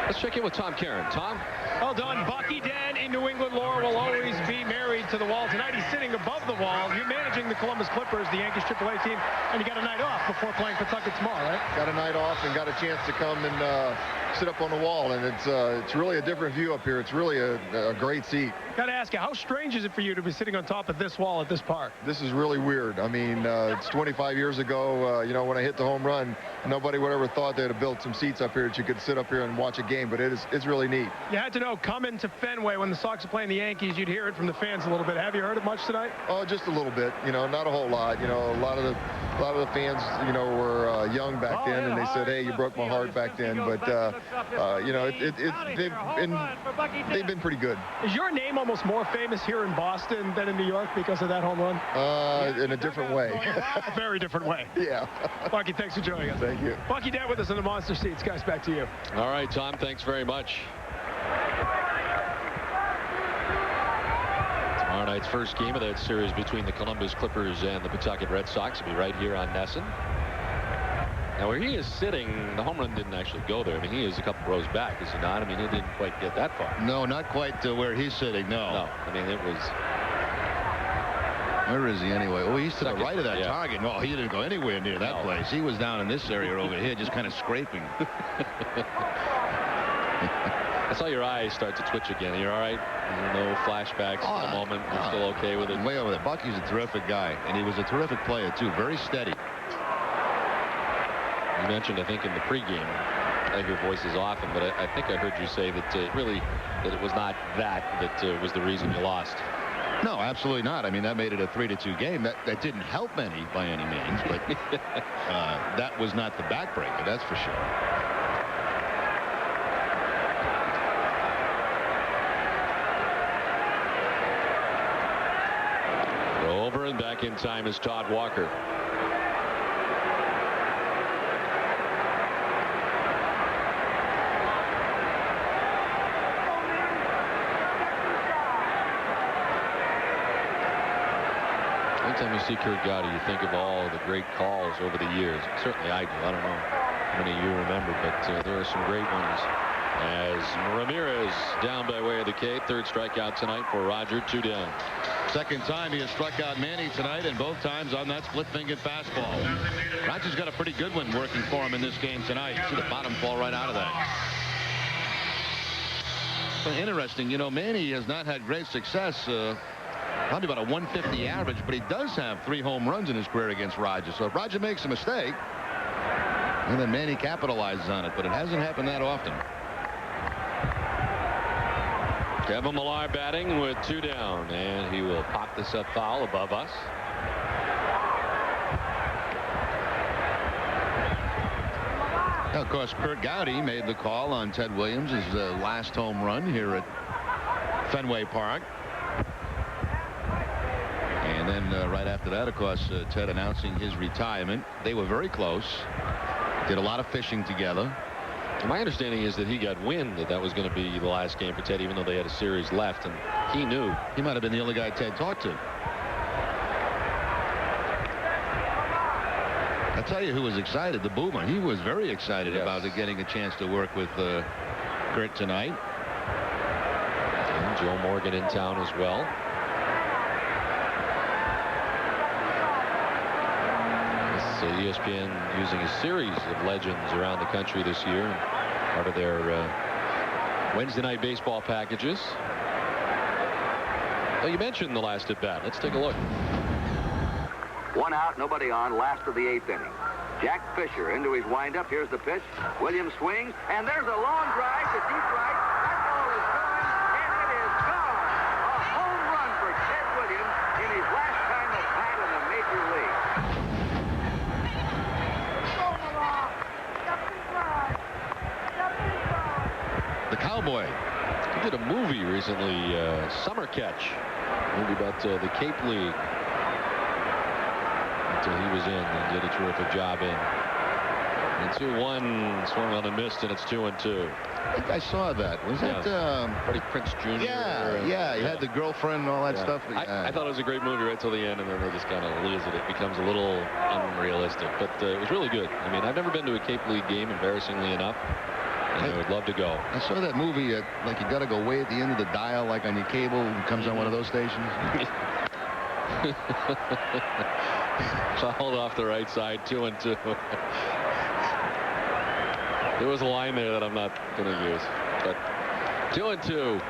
Let's check in with Tom Caron. Tom? Well done. Bucky Dan in New England lore will always be married to the wall. Tonight he's sitting above the wall. You're managing the Columbus Clippers, the Yankees AAA team, and you got a night off before playing Pawtucket tomorrow, right? Got a night off and got a chance to come and sit up on the wall, and it's really a different view up here. It's really a great seat. Got to ask you, how strange is it for you to be sitting on top of this wall at this park? This is really weird. I mean, it's 25 years ago, you know, when I hit the home run, nobody would ever thought they'd have built some seats up here that you could sit up here and watch a game, but it's really neat. You had to know, coming to Fenway when the Sox are playing the Yankees, you'd hear it from the fans a little bit. Have you heard it much tonight? Oh, just a little bit, you know, not a whole lot. You know, a lot of a lot of the fans, you know, were young back then, and they said, "Hey, you broke my heart back then." But you know, they've been pretty good. Is your name almost more famous here in Boston than in New York because of that home run? In a different way. A very different way. Yeah. Bucky, thanks for joining us. Thank you. Bucky Dent with us in the monster seats. Guys, back to you. All right, Tom, thanks very much. Tomorrow night's first game of that series between the Columbus Clippers and the Pawtucket Red Sox will be right here on NESN. Now, where he is sitting, the home run didn't actually go there. I mean, he is a couple rows back, is he not? I mean, he didn't quite get that far. No, not quite where he's sitting, no. No, I mean, it was... Where is he anyway? Oh, he's to the right of that target. No, he didn't go anywhere near that place. He was down in this area over here, just kind of scraping. I saw your eyes start to twitch again. You're all right? No flashbacks for the moment. You're still okay with it? Way over there. Bucky's a terrific guy, and he was a terrific player, too. Very steady. You mentioned, I think, in the pregame, I hear voices often, but I think I heard you say that that it was not that was the reason you lost. No, absolutely not. I mean, that made it a 3-2 game. That didn't help any by any means, but that was not the backbreaker, that's for sure. Over and back in time is Todd Walker. Anytime you see Kurt Gowdy, you think of all the great calls over the years. Certainly I do. I don't know how many of you remember, but there are some great ones. As Ramirez down by way of the K, third strikeout tonight for Roger, 2 down. Second time he has struck out Manny tonight, and both times on that split-fingered fastball. Rogers got a pretty good one working for him in this game tonight. See the bottom fall right out of that. But interesting, you know, Manny has not had great success. Probably about a 150 average, but he does have 3 home runs in his career against Rogers. So if Roger makes a mistake, and then Manny capitalizes on it, but it hasn't happened that often. Kevin Millar batting with 2 down, and he will pop this up foul above us. Now, of course, Kurt Gowdy made the call on Ted Williams' last home run here at Fenway Park. And then right after that, of course, Ted announcing his retirement. They were very close. Did a lot of fishing together. My understanding is that he got wind that was going to be the last game for Ted, even though they had a series left, and he knew. He might have been the only guy Ted talked to. I'll tell you who was excited, the Boomer. He was very excited about getting a chance to work with Kurt tonight. And Joe Morgan in town as well. ESPN using a series of legends around the country this year, part of their Wednesday night baseball packages. Well, you mentioned the last at bat. Let's take a look. 1 out, nobody on, last of the 8th inning. Jack Fisher into his windup. Here's the pitch. Williams swings, and there's a long drive to deep right. That ball is going, and it is gone. A home run for Ted Williams in his last time at bat in the major league. The Cowboy. He did a movie recently, Summer Catch, movie about the Cape League that he was in and did a terrific job in. And 2-1 swung on and missed, and it's 2-2. I think I saw that. Was that Freddie Prinze Jr.? Yeah, he had the girlfriend and all that stuff. I thought it was a great movie right till the end, and then they just kind of lose it. It becomes a little unrealistic, but it was really good. I mean, I've never been to a Cape League game, embarrassingly enough. And I would love to go. I saw that movie like you got to go way at the end of the dial, like on your cable. It comes on one of those stations. Fouled off the right side, 2-2. There was a line there that I'm not going to use, but 2-2.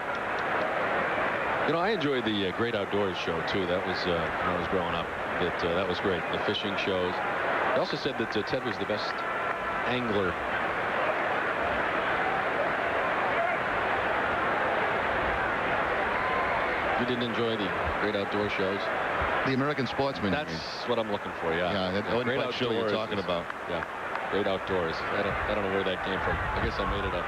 You know, I enjoyed the Great Outdoors show too. That was when I was growing up. That was great. The fishing shows. They also said that Ted was the best angler. You didn't enjoy the great outdoor shows? The American Sportsman. That's what I'm looking for, yeah. Yeah, that great outdoor show you're talking about. Yeah, great outdoors. I don't know where that came from. I guess I made it up.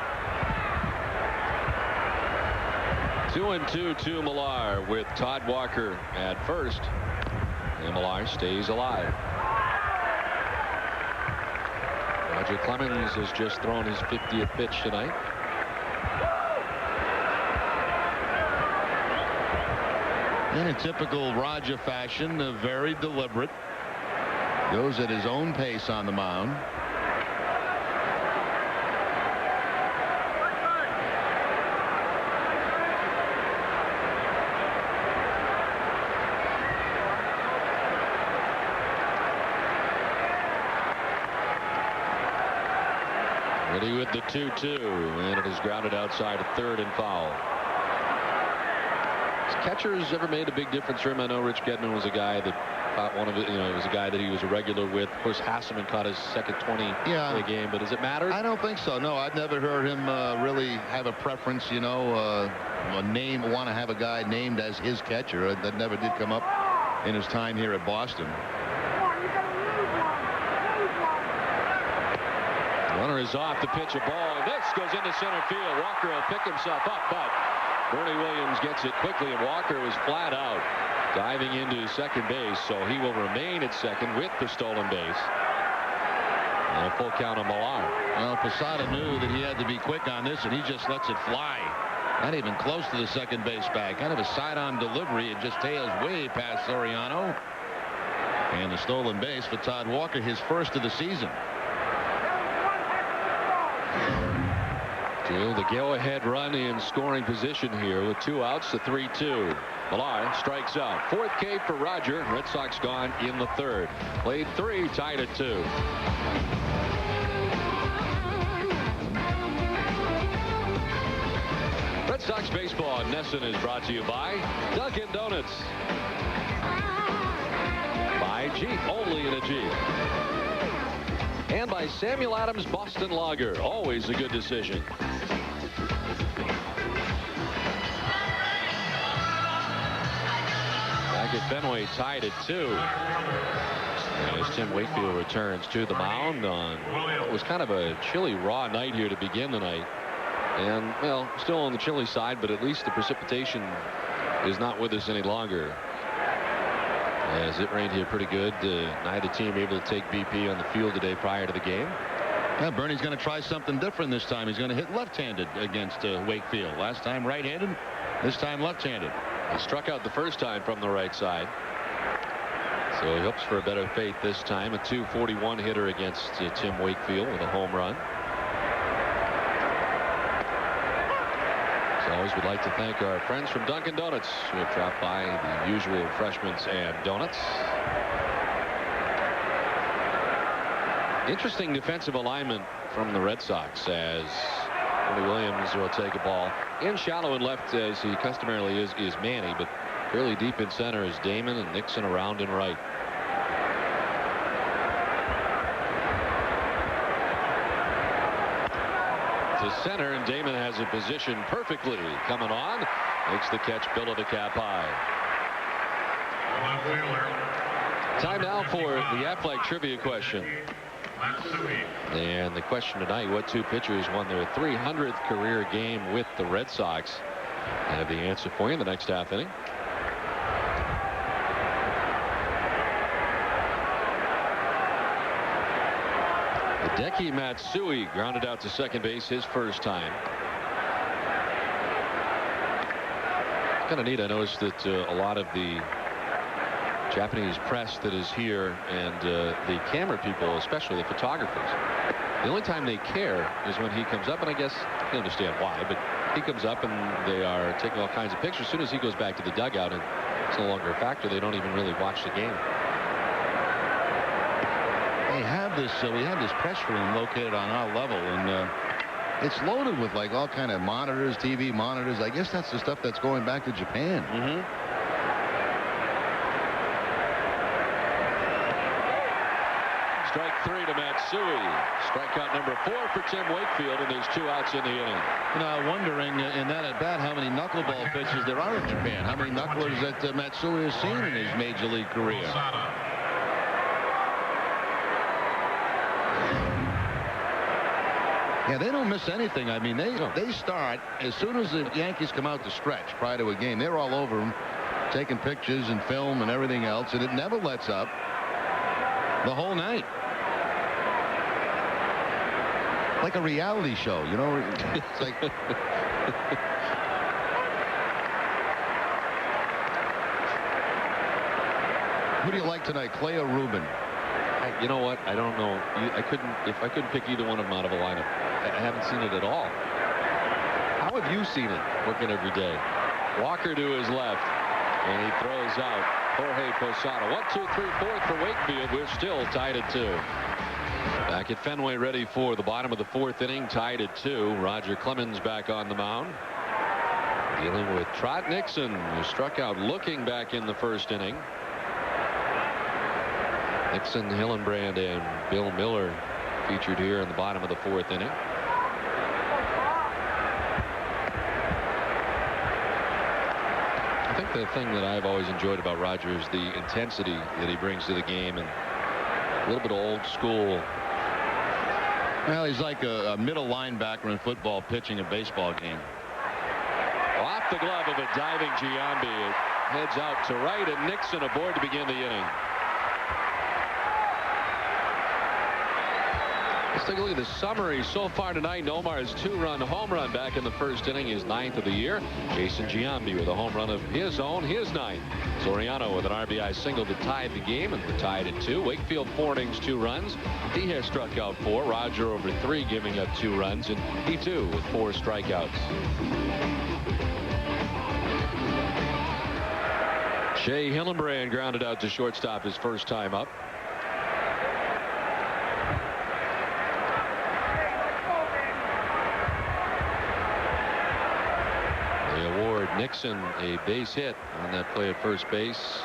2-2 to Millar with Todd Walker at first. And Millar stays alive. Roger Clemens has just thrown his 50th pitch tonight. In a typical Roger fashion, very deliberate. Goes at his own pace on the mound. Ready with the 2-2, and it is grounded outside of third and foul. Has catchers ever made a big difference for him? I know Rich Gedman was a guy that caught one of it. It was a guy that he was a regular with. Of course, Hasselman caught his second 20 a game, but does it matter? I don't think so. No, I've never heard him really have a preference, a name, want to have a guy named as his catcher. That never did come up in his time here at Boston. Runner is off to pitch a ball, and this goes into center field. Walker will pick himself up, but Bernie Williams gets it quickly, and Walker was flat out diving into second base, so he will remain at second with the stolen base. And a full count on Millar. Well, Posada knew that he had to be quick on this, and he just lets it fly. Not even close to the second base bag. Kind of a side-on delivery. It just tails way past Soriano. And the stolen base for Todd Walker, his first of the season. To the go-ahead run in scoring position here with 2 outs to 3-2. Millar strikes out. 4th K for Roger. Red Sox gone in the 3rd. Played 3, tied at 2. Red Sox baseball in Nesson is brought to you by Dunkin' Donuts. By Jeep, only in a Jeep. And by Samuel Adams Boston Lager, always a good decision. Back at Fenway, tied at 2. As Tim Wakefield returns to the mound on what was kind of a chilly, raw night here to begin the night. And, well, still on the chilly side, but at least the precipitation is not with us any longer. As it rained here pretty good. Neither team able to take BP on the field today prior to the game. Yeah, Bernie's going to try something different this time. He's going to hit left-handed against Wakefield. Last time right-handed, this time left-handed. He struck out the first time from the right side. So he hopes for a better fate this time. A .241 hitter against Tim Wakefield with a home run. As always, we'd like to thank our friends from Dunkin' Donuts who have dropped by the usual refreshments and donuts. Interesting defensive alignment from the Red Sox as Bernie Williams will take a ball in shallow and left, as he customarily is Manny, but fairly deep in center is Damon, and Nixon around and right. To center, and Damon has it positioned perfectly. Coming on, makes the catch, below the cap high. Time now for the Aflac trivia question. And the question tonight, what 2 pitchers won their 300th career game with the Red Sox? I have the answer for you in the next half inning. Hideki Matsui grounded out to second base his first time. Kind of neat. I noticed that a lot of the Japanese press that is here and the camera people, especially the photographers, the only time they care is when he comes up, and I guess you understand why, but he comes up and they are taking all kinds of pictures. As soon as he goes back to the dugout and it's no longer a factor, they don't even really watch the game. We have this press room located on our level, and it's loaded with like all kind of monitors, TV monitors. I guess that's the stuff that's going back to Japan. Strike 3 to Matsui. Strikeout number 4 for Tim Wakefield, and there's 2 outs in the inning. You know, I'm wondering in that at bat how many knuckleball pitches there are in Japan. How many knucklers that Matsui has seen in his major league career. Yeah, they don't miss anything. I mean, they start as soon as the Yankees come out to stretch prior to a game. They're all over them, taking pictures and film and everything else, and it never lets up the whole night. Like a reality show, you know. It's like who do you like tonight, Clay or Rubin? You know what? I don't know. If I couldn't pick either one of them out of a lineup. I haven't seen it at all. How have you seen it working every day? Walker to his left, and he throws out Jorge Posada. 1, 2, 3, 4th for Wakefield. We're still tied at 2. Back at Fenway, ready for the bottom of the 4th inning, tied at 2. Roger Clemens back on the mound, dealing with Trot Nixon, who struck out looking back in the 1st inning. Nixon, Hillenbrand, and Bill Miller featured here in the bottom of the 4th inning. I think the thing that I've always enjoyed about Roger is the intensity that he brings to the game, and a little bit of old school. Well, he's like a middle linebacker in football pitching a baseball game. Off the glove of a diving Giambi. It heads out to right, and Nixon aboard to begin the inning. Let's take a look at the summary so far tonight. Nomar's 2-run home run back in the 1st inning, his 9th of the year. Jason Giambi with a home run of his own, his 9th. Soriano with an RBI single to tie the game, and we're tied at 2. Wakefield 4 innings, 2 runs. He has struck out 4. Roger over 3, giving up 2 runs, and he too with 4 strikeouts. Shea Hillenbrand grounded out to shortstop his first time up. Nixon a base hit on that play at first base,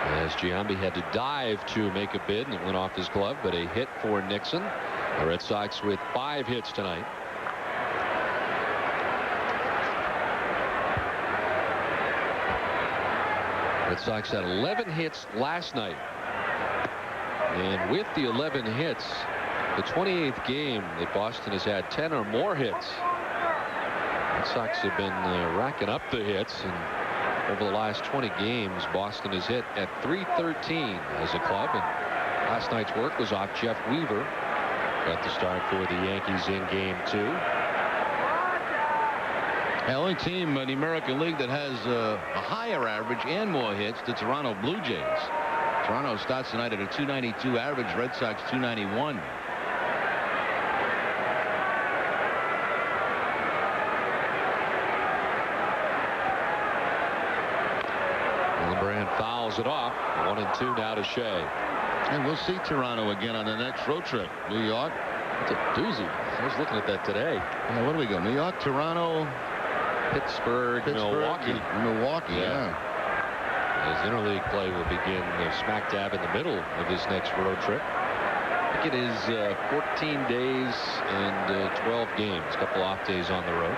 as Giambi had to dive to make a bid, and it went off his glove, but a hit for Nixon. The Red Sox with 5 hits tonight. Red Sox had 11 hits last night, and with the 11 hits, the 28th game that Boston has had 10 or more hits. Red Sox have been racking up the hits, and over the last 20 games, Boston has hit at .313 as a club, and last night's work was off Jeff Weaver. Got the start for the Yankees in Game 2. The only team in the American League that has a higher average and more hits, the Toronto Blue Jays. Toronto starts tonight at a .292 average, Red Sox .291. Fouls it off. 1 and 2 now to Shea. And we'll see Toronto again on the next road trip. New York. It's a doozy. I was looking at that today. Yeah, where do we go? New York, Toronto, Pittsburgh, Milwaukee. Milwaukee, yeah. As interleague play will begin smack dab in the middle of this next road trip. I think it is 14 days and 12 games. A couple off days on the road.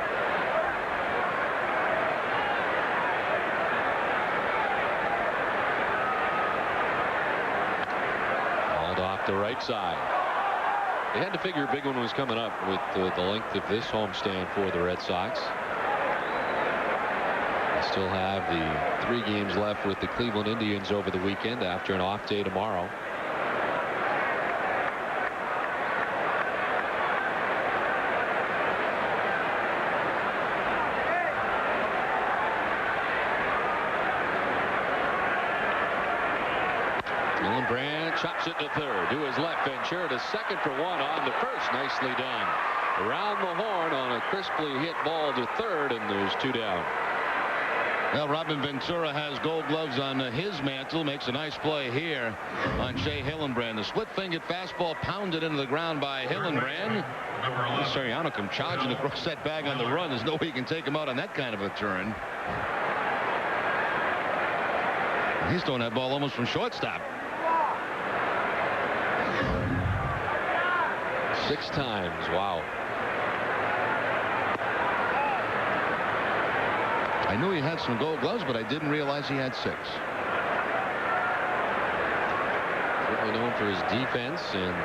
The right side. They had to figure a big one was coming up with the length of this homestand for the Red Sox. They still have the 3 games left with the Cleveland Indians over the weekend after an off day tomorrow. Hillenbrand chops it to third. To his left, Ventura to second for 1 on the first. Nicely done. Around the horn on a crisply hit ball to third, and there's 2 down. Well, Robin Ventura has gold gloves on his mantle. Makes a nice play here on Shea Hillenbrand. The split-fingered fastball pounded into the ground by Hillenbrand. Soriano come charging across that bag on the run. There's no way you can take him out on that kind of a turn. He's throwing that ball almost from shortstop. 6 times. Wow. I knew he had some Gold Gloves, but I didn't realize he had 6. Certainly known for his defense and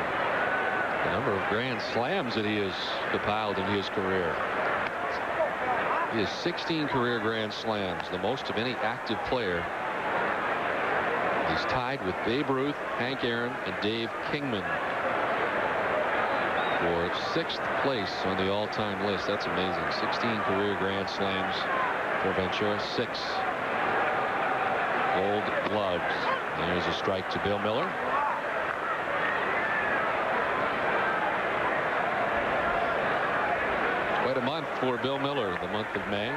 the number of grand slams that he has compiled in his career. He has 16 career grand slams, the most of any active player. He's tied with Babe Ruth, Hank Aaron, and Dave Kingman for 6th place on the all-time list. That's amazing. 16 career grand slams for Ventura. 6 Gold Gloves. There's a strike to Bill Miller. Quite a month for Bill Miller, the month of May.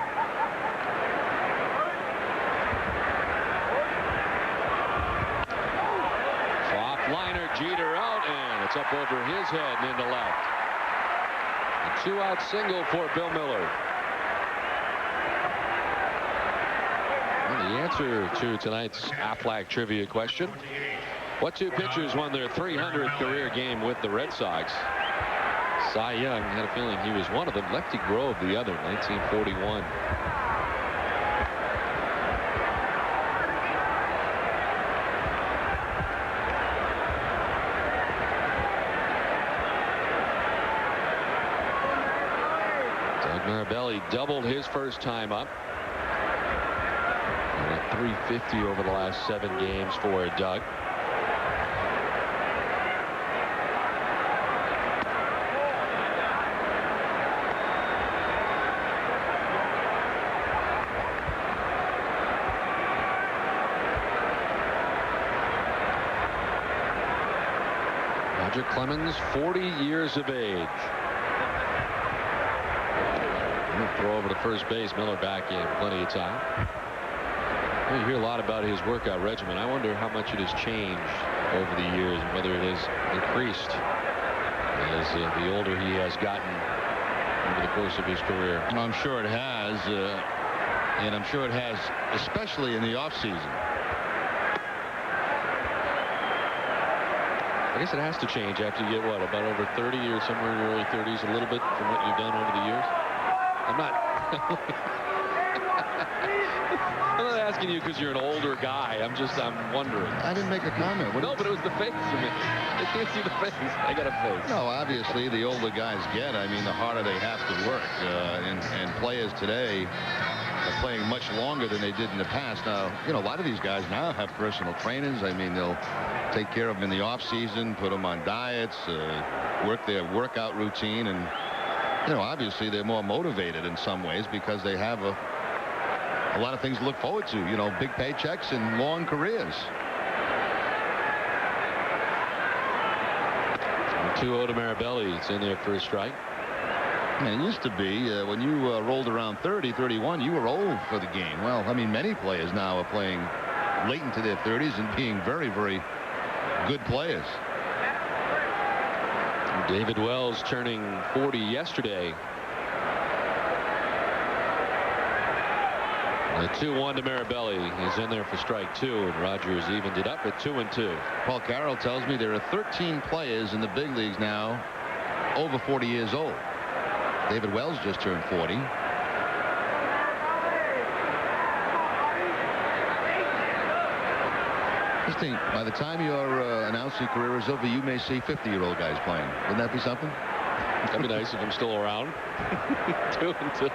Soft liner, Jeter out, and it's up over his head and into left. A 2-out single for Bill Miller. The answer to tonight's Aflac trivia question: what 2 pitchers won their 300th career game with the Red Sox? Cy Young, had a feeling he was one of them. Lefty Grove the other, 1941. Doug Marabelli doubled his first time up. 350 over the last 7 games for Doug. Roger Clemens, 40 years of age. Throw over to first base. Miller back in, plenty of time. You hear a lot about his workout regimen. I wonder how much it has changed over the years and whether it has increased as the older he has gotten over the course of his career. I'm sure it has, and I'm sure it has, especially in the off season. I guess it has to change after you get, what, about over 30 or somewhere in your early 30s, a little bit from what you've done over the years? I'm not asking you because you're an older guy. I'm wondering. I didn't make a comment. No, but it was the face of me. I can't see the face. I got a face. No, obviously, the older guys get, I mean, the harder they have to work. And players today are playing much longer than they did in the past. Now, you know, a lot of these guys now have personal trainers. I mean, they'll take care of them in the off season, put them on diets, work their workout routine, and you know, obviously they're more motivated in some ways because they have a lot of things to look forward to, you know, big paychecks and long careers. 2-0 to Marabelli. It's in there for a strike. And it used to be when you rolled around 30, 31, you were old for the game. Well, I mean, many players now are playing late into their 30s and being very, very good players. David Wells turning 40 yesterday. A 2-1 to Marabelli. He's in there for strike 2, and Rogers evened it up at 2-2. Paul Carroll tells me there are 13 players in the big leagues now over 40 years old. David Wells just turned 40. Interesting. By the time your announcing career is over, you may see 50-year-old guys playing. Wouldn't that be something? That'd be nice if I'm still around. 2-2.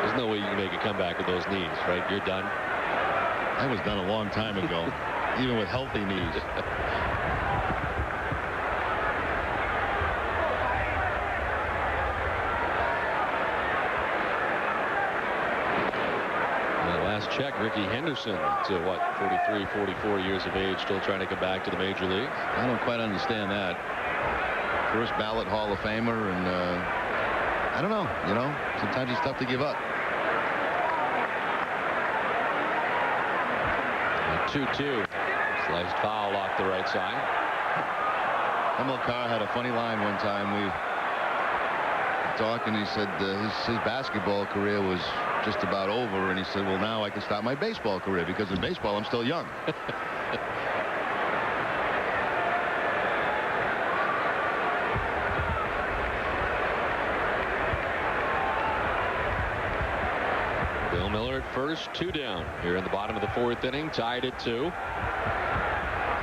There's no way you can make a comeback with those knees, right? You're done. I was done a long time ago, even with healthy knees. Check Ricky Henderson to what, 43, 44 years of age, still trying to come back to the major leagues. I don't quite understand that. First ballot Hall of Famer, and I don't know. You know, sometimes it's tough to give up. 2-2. Sliced foul off the right side. Hamilcar had a funny line one time. We were talking. He said his basketball career was just about over, and he said, well, now I can start my baseball career because in baseball I'm still young. Bill Miller at first, 2 down here in the bottom of the 4th inning, tied at 2.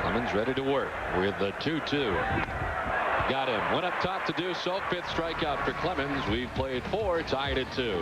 Clemens ready to work with the 2-2. Got him. Went up top to do so. 5th strikeout for Clemens. We've played 4, tied at 2.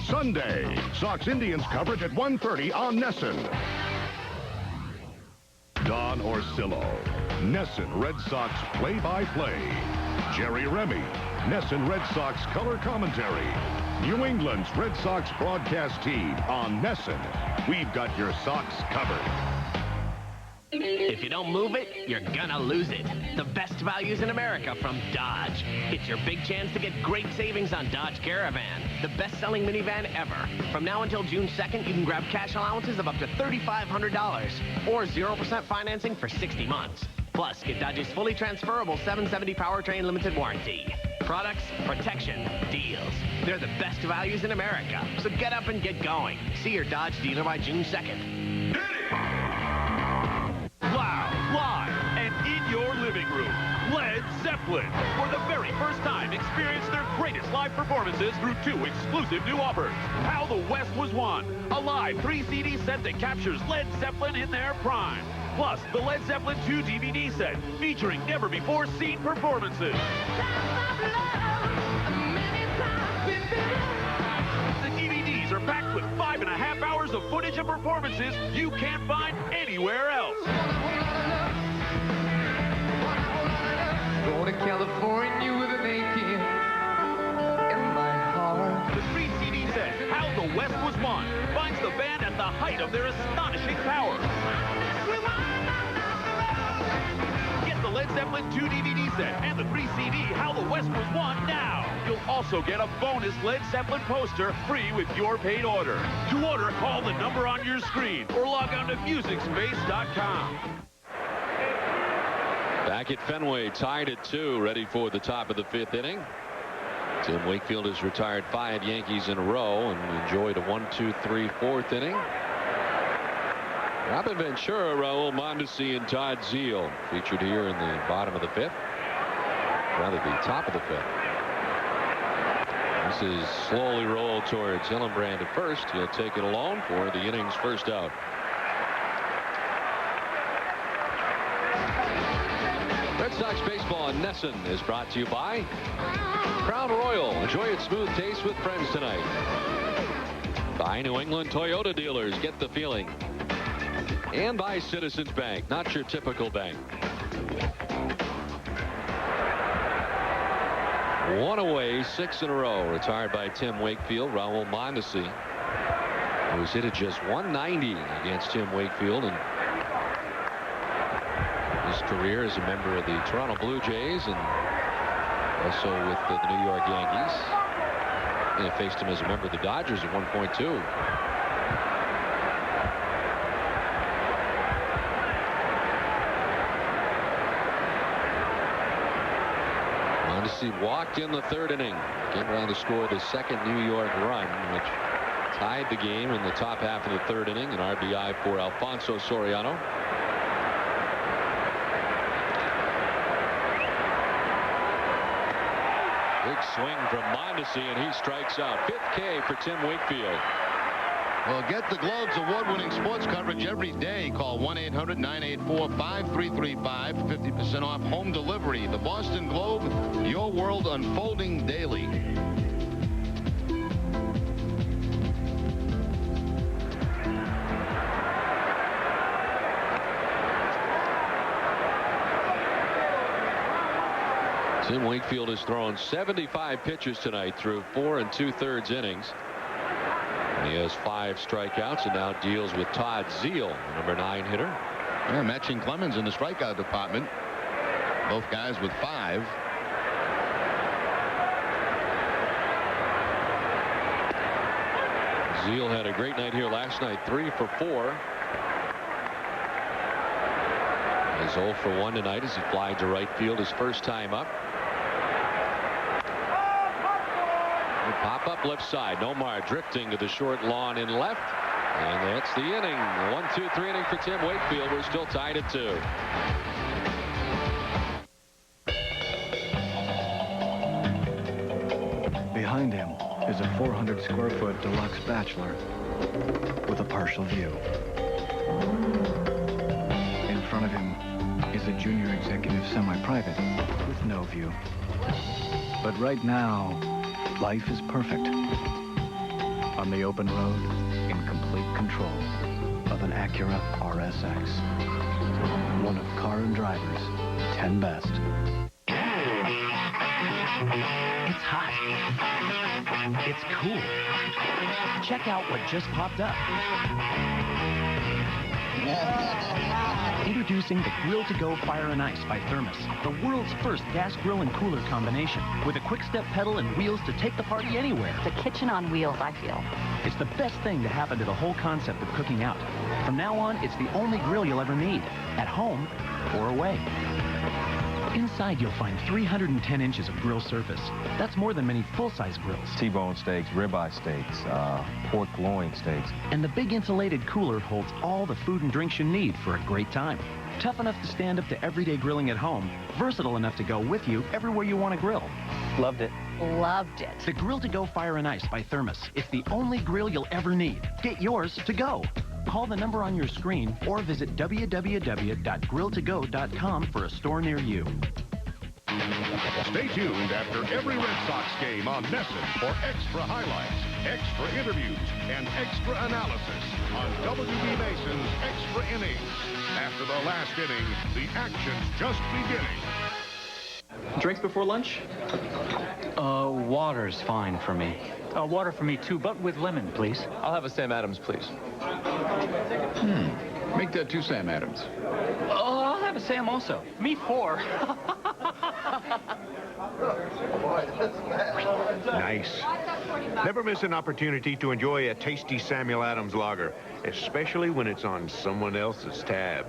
Sunday, Sox Indians coverage at 1:30 on NESN. Don Orsillo, NESN Red Sox play-by-play. Jerry Remy, NESN Red Sox color commentary. New England's Red Sox broadcast team on NESN. We've got your Sox covered. If you don't move it, you're gonna lose it. The best values in America from Dodge. It's your big chance to get great savings on Dodge Caravan, the best-selling minivan ever. From now until June 2nd, you can grab cash allowances of up to $3,500 or 0% financing for 60 months. Plus, get Dodge's fully transferable 770 powertrain limited warranty. Products, protection, deals. They're the best values in America. So get up and get going. See your Dodge dealer by June 2nd. Live and in your living room, Led Zeppelin. For the very first time, experience their greatest live performances through 2 exclusive new offers. How the West Was Won, a live 3-CD set that captures Led Zeppelin in their prime. Plus, the Led Zeppelin 2 DVD set featuring never-before-seen performances. The DVDs are packed with 5.5 hours of footage and performances you can't find anywhere else. Going to California with an aching in my heart. The 3-CD set, How the West Was Won, finds the band at the height of their astonishing power. Get the Led Zeppelin 2 DVD set and the 3-CD, How the West Was Won now. You'll also get a bonus Led Zeppelin poster free with your paid order. To order, call the number on your screen or log on to MusicSpace.com. Back at Fenway, tied at 2, ready for the top of the 5th inning. Tim Wakefield has retired 5 Yankees in a row and enjoyed a 1-2-3 4th inning. Robin Ventura, Raul Mondesi, and Todd Zeile featured here in the bottom of the 5th. Rather, the top of the 5th. This is slowly rolled towards Hillenbrand at first. He'll take it alone for the inning's first out. Red Sox baseball on NESN is brought to you by Crown Royal. Enjoy its smooth taste with friends tonight. By New England Toyota dealers. Get the feeling. And by Citizens Bank. Not your typical bank. 1 away, 6 in a row. Retired by Tim Wakefield. Raul Mondesi, who's hit at just 190 against Tim Wakefield, and his career as a member of the Toronto Blue Jays and also with the New York Yankees. And faced him as a member of the Dodgers at 1.2. Mondesi walked in the 3rd inning. Came around to score the 2nd New York run, which tied the game in the top half of the 3rd inning. An RBI for Alfonso Soriano. Big swing from Mondesi, and he strikes out. 5th K for Tim Wakefield. Well, get the Globe's award-winning sports coverage every day. Call 1-800-984-5335 for 50% off home delivery. The Boston Globe, your world unfolding daily. Tim Wakefield has thrown 75 pitches tonight through 4 2/3 innings. And he has 5 strikeouts and now deals with Todd Zeile, number 9 hitter. Yeah, matching Clemens in the strikeout department. Both guys with 5. Zeile had a great night here last night, 3 for 4. He's 0 for 1 tonight as he flied to right field his first time up. Pop up left side. Nomar drifting to the short lawn in left. And that's the inning. 1-2-3 inning for Tim Wakefield. We're still tied at 2. Behind him is a 400 square foot deluxe bachelor with a partial view. In front of him is a junior executive semi-private with no view. But right now, life is perfect. On the open road, in complete control of an Acura RSX. One of Car and Driver's 10 best. It's hot. It's cool. Check out what just popped up. Introducing the Grill to Go Fire and Ice by Thermos, the world's first gas grill and cooler combination, with a quick step pedal and wheels to take the party anywhere. The kitchen on wheels, I feel. It's the best thing to happen to the whole concept of cooking out. From now on, it's the only grill you'll ever need, at home or away. Inside, you'll find 310 inches of grill surface. That's more than many full-size grills. T-bone steaks, ribeye steaks, pork loin steaks. And the big insulated cooler holds all the food and drinks you need for a great time. Tough enough to stand up to everyday grilling at home. Versatile enough to go with you everywhere you want to grill. Loved it. Loved it. The Grill to Go Fire and Ice by Thermos. It's the only grill you'll ever need. Get yours to go. Call the number on your screen or visit www.grilltogo.com for a store near you. Stay tuned after every Red Sox game on NESN for extra highlights, extra interviews, and extra analysis on W.B. Mason's Extra Innings. After the last inning, the action's just beginning. Drinks before lunch? Water's fine for me. Water for me too, but with lemon, please. I'll have a Sam Adams, please. Make that 2 Sam Adams. Oh, I'll have a Sam also. Me 4. Nice. Never miss an opportunity to enjoy a tasty Samuel Adams lager, especially when it's on someone else's tab.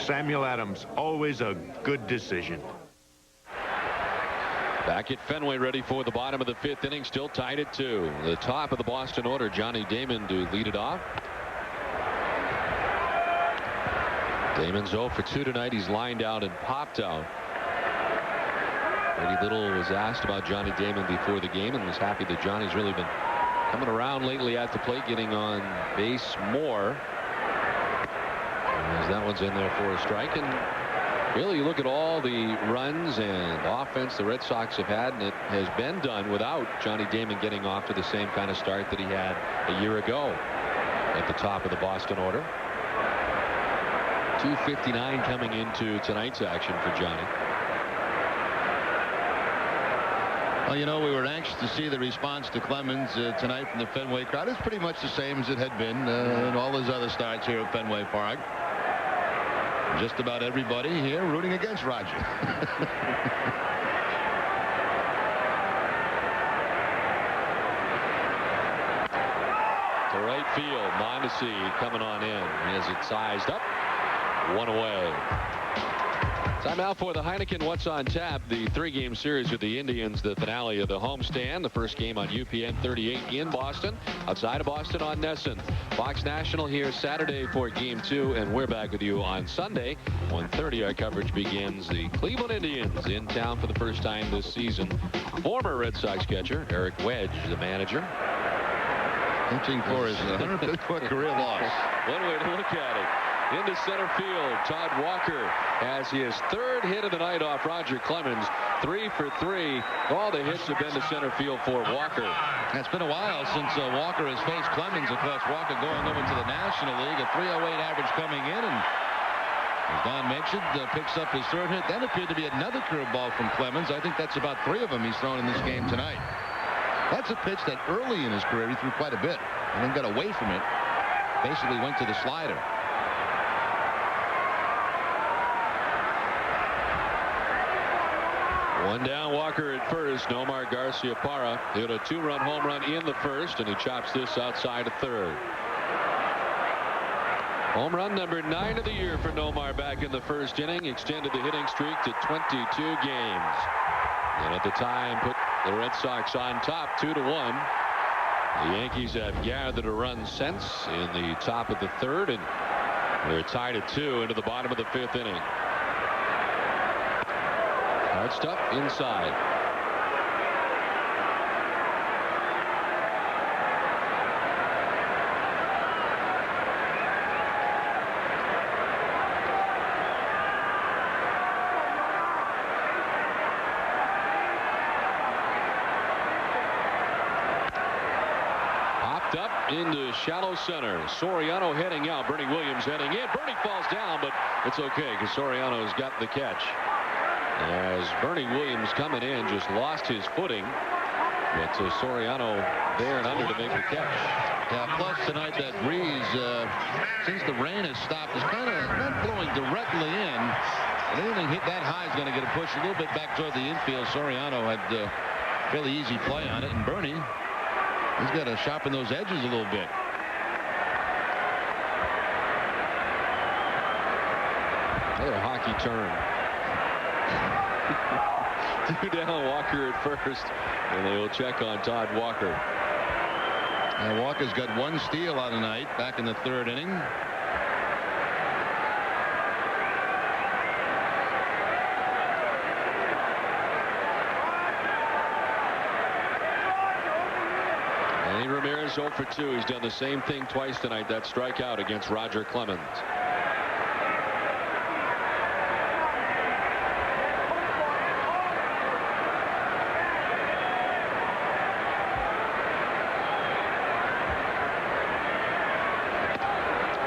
Samuel Adams, always a good decision. Back at Fenway, ready for the bottom of the 5th inning, still tied at 2. The top of the Boston order, Johnny Damon to lead it off. Damon's 0 for 2 tonight. He's lined out and popped out. Eddie Little was asked about Johnny Damon before the game and was happy that Johnny's really been coming around lately at the plate, getting on base more. As that one's in there for a strike. And really, you look at all the runs and offense the Red Sox have had, and it has been done without Johnny Damon getting off to the same kind of start that he had a year ago at the top of the Boston order. 2:59 coming into tonight's action for Johnny. Well, you know, we were anxious to see the response to Clemens tonight from the Fenway crowd. It's pretty much the same as it had been in all his other starts here at Fenway Park. Just about everybody here rooting against Roger. To right field, Mondesi coming on in. He has it sized up. 1 away. Time out for the Heineken What's on Tap, the 3-game series with the Indians, the finale of the homestand. The first game on UPN 38 in Boston, outside of Boston on NESN. Fox National here Saturday for Game 2, and we're back with you on Sunday. 1:30 our coverage begins. The Cleveland Indians in town for the first time this season. Former Red Sox catcher Eric Wedge, the manager. Pitching for his 105th career loss. One way to look at it. Into center field, Todd Walker has his 3rd hit of the night off Roger Clemens. 3 for 3. All the hits have been to center field for Walker. It's been a while since Walker has faced Clemens. Of course, Walker going over to the National League, a 308 average coming in, and as Don mentioned, picks up his 3rd hit. Then appeared to be another curveball from Clemens. I think that's about 3 of them he's thrown in this game tonight. That's a pitch that early in his career he threw quite a bit, and then got away from it. Basically went to the slider. One down, Walker at first. Nomar Garciaparra hit a 2-run home run in the first, and he chops this outside of 3rd. Home run number 9 of the year for Nomar back in the first inning. Extended the hitting streak to 22 games. And at the time put the Red Sox on top 2-1. The Yankees have gathered a run since in the top of the third, and they're tied at 2 into the bottom of the 5th inning. Hard stuff inside. Up into shallow center. Soriano heading out. Bernie Williams heading in. Bernie falls down, but it's okay because Soriano's got the catch. As Bernie Williams coming in just lost his footing, but Soriano there and under to make the catch. Yeah, plus tonight that breeze, since the rain has stopped, is kind of not blowing directly in. And anything hit that high is going to get a push a little bit back toward the infield. Soriano had a fairly easy play on it, and Bernie, he's got to sharpen those edges a little bit. Another hockey turn. 2 down, Walker at first, and they will check on Todd Walker. And Walker's got 1 steal on the night back in the 3rd inning. Ramirez 0 for 2. He's done the same thing twice tonight. That strikeout against Roger Clemens.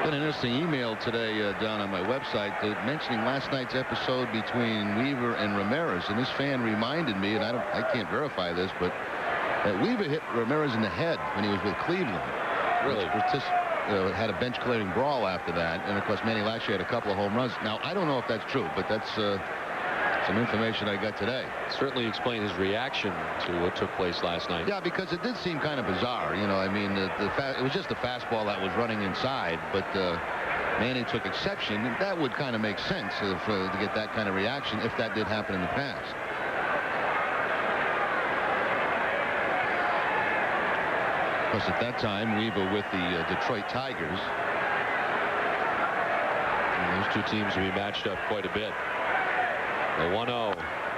An interesting email today down on my website mentioning last night's episode between Weaver and Ramirez, and this fan reminded me, and I can't verify this, but that Weaver hit Ramirez in the head when he was with Cleveland. Really? Had a bench clearing brawl after that, and of course Manny Laxey had a couple of home runs. Now I don't know if that's true, but that's some information I got today. Certainly explain his reaction to what took place last night. Yeah, because it did seem kind of bizarre. You know, I mean, it was just a fastball that was running inside, but Manny took exception. That would kind of make sense to get that kind of reaction if that did happen in the past. Of course, at that time, Weaver with the Detroit Tigers. And those 2 teams will be matched up quite a bit. The 1-0,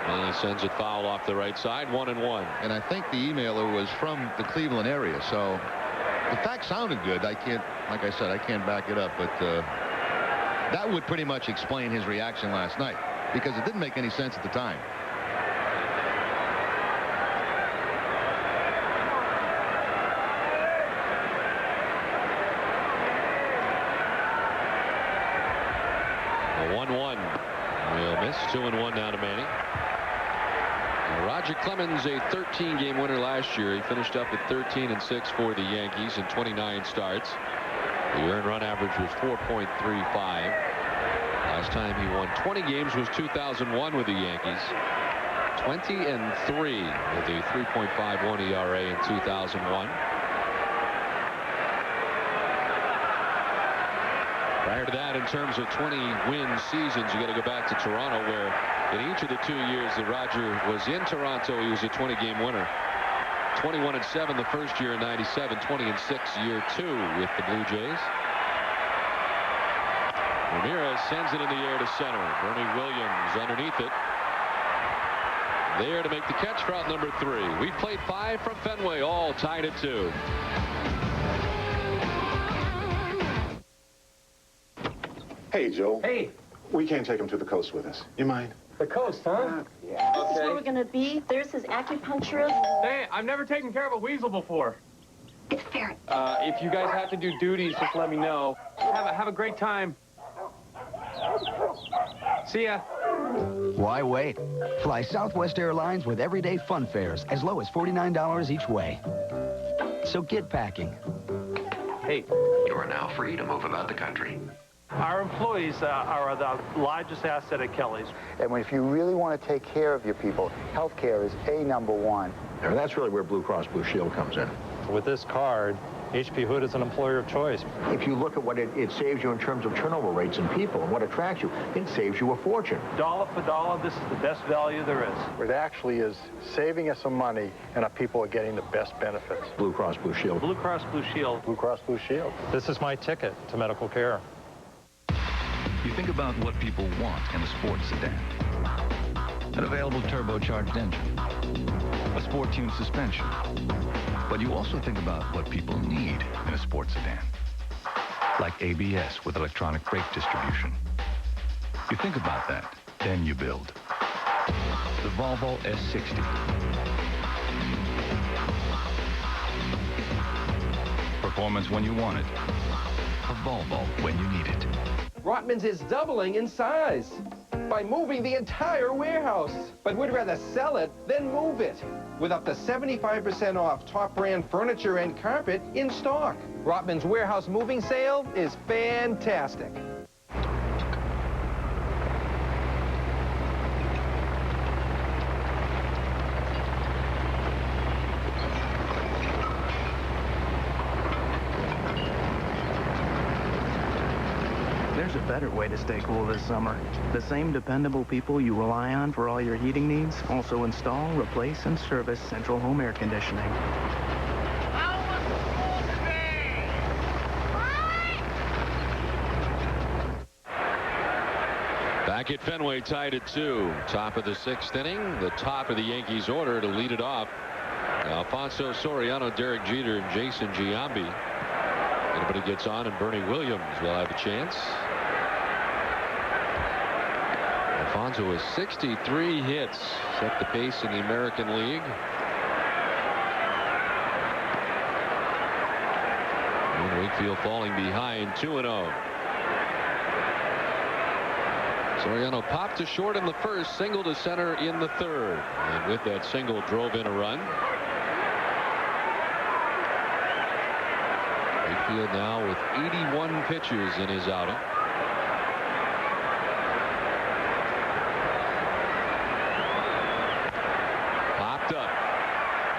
and he sends it foul off the right side, 1-1. And I think the emailer was from the Cleveland area, so the fact sounded good. I can't, like I said, I can't back it up, but that would pretty much explain his reaction last night, because it didn't make any sense at the time. The 1-1. We'll miss. 2-1 now to Manny. Roger Clemens, a 13-game winner last year. He finished up at 13-6 for the Yankees in 29 starts. The earned run average was 4.35. Last time he won 20 games was 2001 with the Yankees. 20-3 with a 3.51 ERA in 2001. Prior to that, in terms of 20-win seasons, you got to go back to Toronto, where in each of the 2 years that Roger was in Toronto, he was a 20-game winner. 21-7 the first year in '97, 20-6 year 2 with the Blue Jays. Ramirez sends it in the air to center. Bernie Williams underneath it. There to make the catch for out number 3. We played 5 from Fenway, all tied at 2. Hey, Joe. Hey. We can't take him to the coast with us. You mind? The coast, huh? Yeah. This is where we're going to be. There's his acupuncturist. Hey, I've never taken care of a weasel before. It's fair. If you guys have to do duties, just let me know. Have a great time. See ya. Why wait? Fly Southwest Airlines with everyday fun fares as low as $49 each way. So get packing. Hey. You are now free to move about the country. Our employees are the largest asset at Kelly's. And if you really want to take care of your people, health care is #1. And that's really where Blue Cross Blue Shield comes in. With this card, H.P. Hood is an employer of choice. If you look at what it saves you in terms of turnover rates and people and what attracts you, it saves you a fortune. Dollar for dollar, this is the best value there is. It actually is saving us some money, and our people are getting the best benefits. Blue Cross Blue Shield. Blue Cross Blue Shield. Blue Cross Blue Shield. This is my ticket to medical care. You think about what people want in a sports sedan. An available turbocharged engine. A sport-tuned suspension. But you also think about what people need in a sports sedan. Like ABS with electronic brake distribution. You think about that, then you build. The Volvo S60. Performance when you want it. A Volvo when you need it. Rotman's is doubling in size by moving the entire warehouse. But we'd rather sell it than move it. With up to 75% off top brand furniture and carpet in stock. Rotman's warehouse moving sale is fantastic. There's a better way to stay cool this summer. The same dependable people you rely on for all your heating needs also install, replace, and service central home air conditioning. Back at Fenway, tied at 2. Top of the 6th inning. The top of the Yankees order to lead it off. Alfonso Soriano, Derek Jeter, and Jason Giambi. Anybody gets on, and Bernie Williams will have a chance. Alfonso has 63 hits, set the pace in the American League. And Wakefield falling behind 2-0. Soriano popped to short in the first, single to center in the third, and with that single drove in a run. Wakefield now with 81 pitches in his outing. Popped up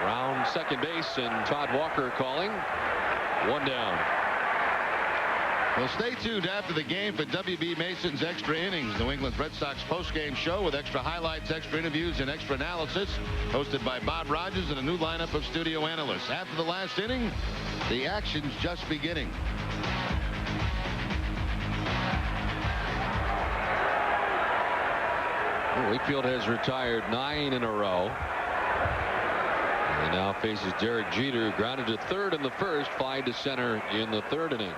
round second base, and Todd Walker calling. 1 down. Well, stay tuned after the game for W.B. Mason's Extra Innings, New England's Red Sox postgame show with extra highlights, extra interviews, and extra analysis, hosted by Bob Rogers and a new lineup of studio analysts. After the last inning, the action's just beginning. Well, Wakefield has retired 9 in a row. And now faces Derek Jeter, grounded to third in the first, fly to center in the third inning.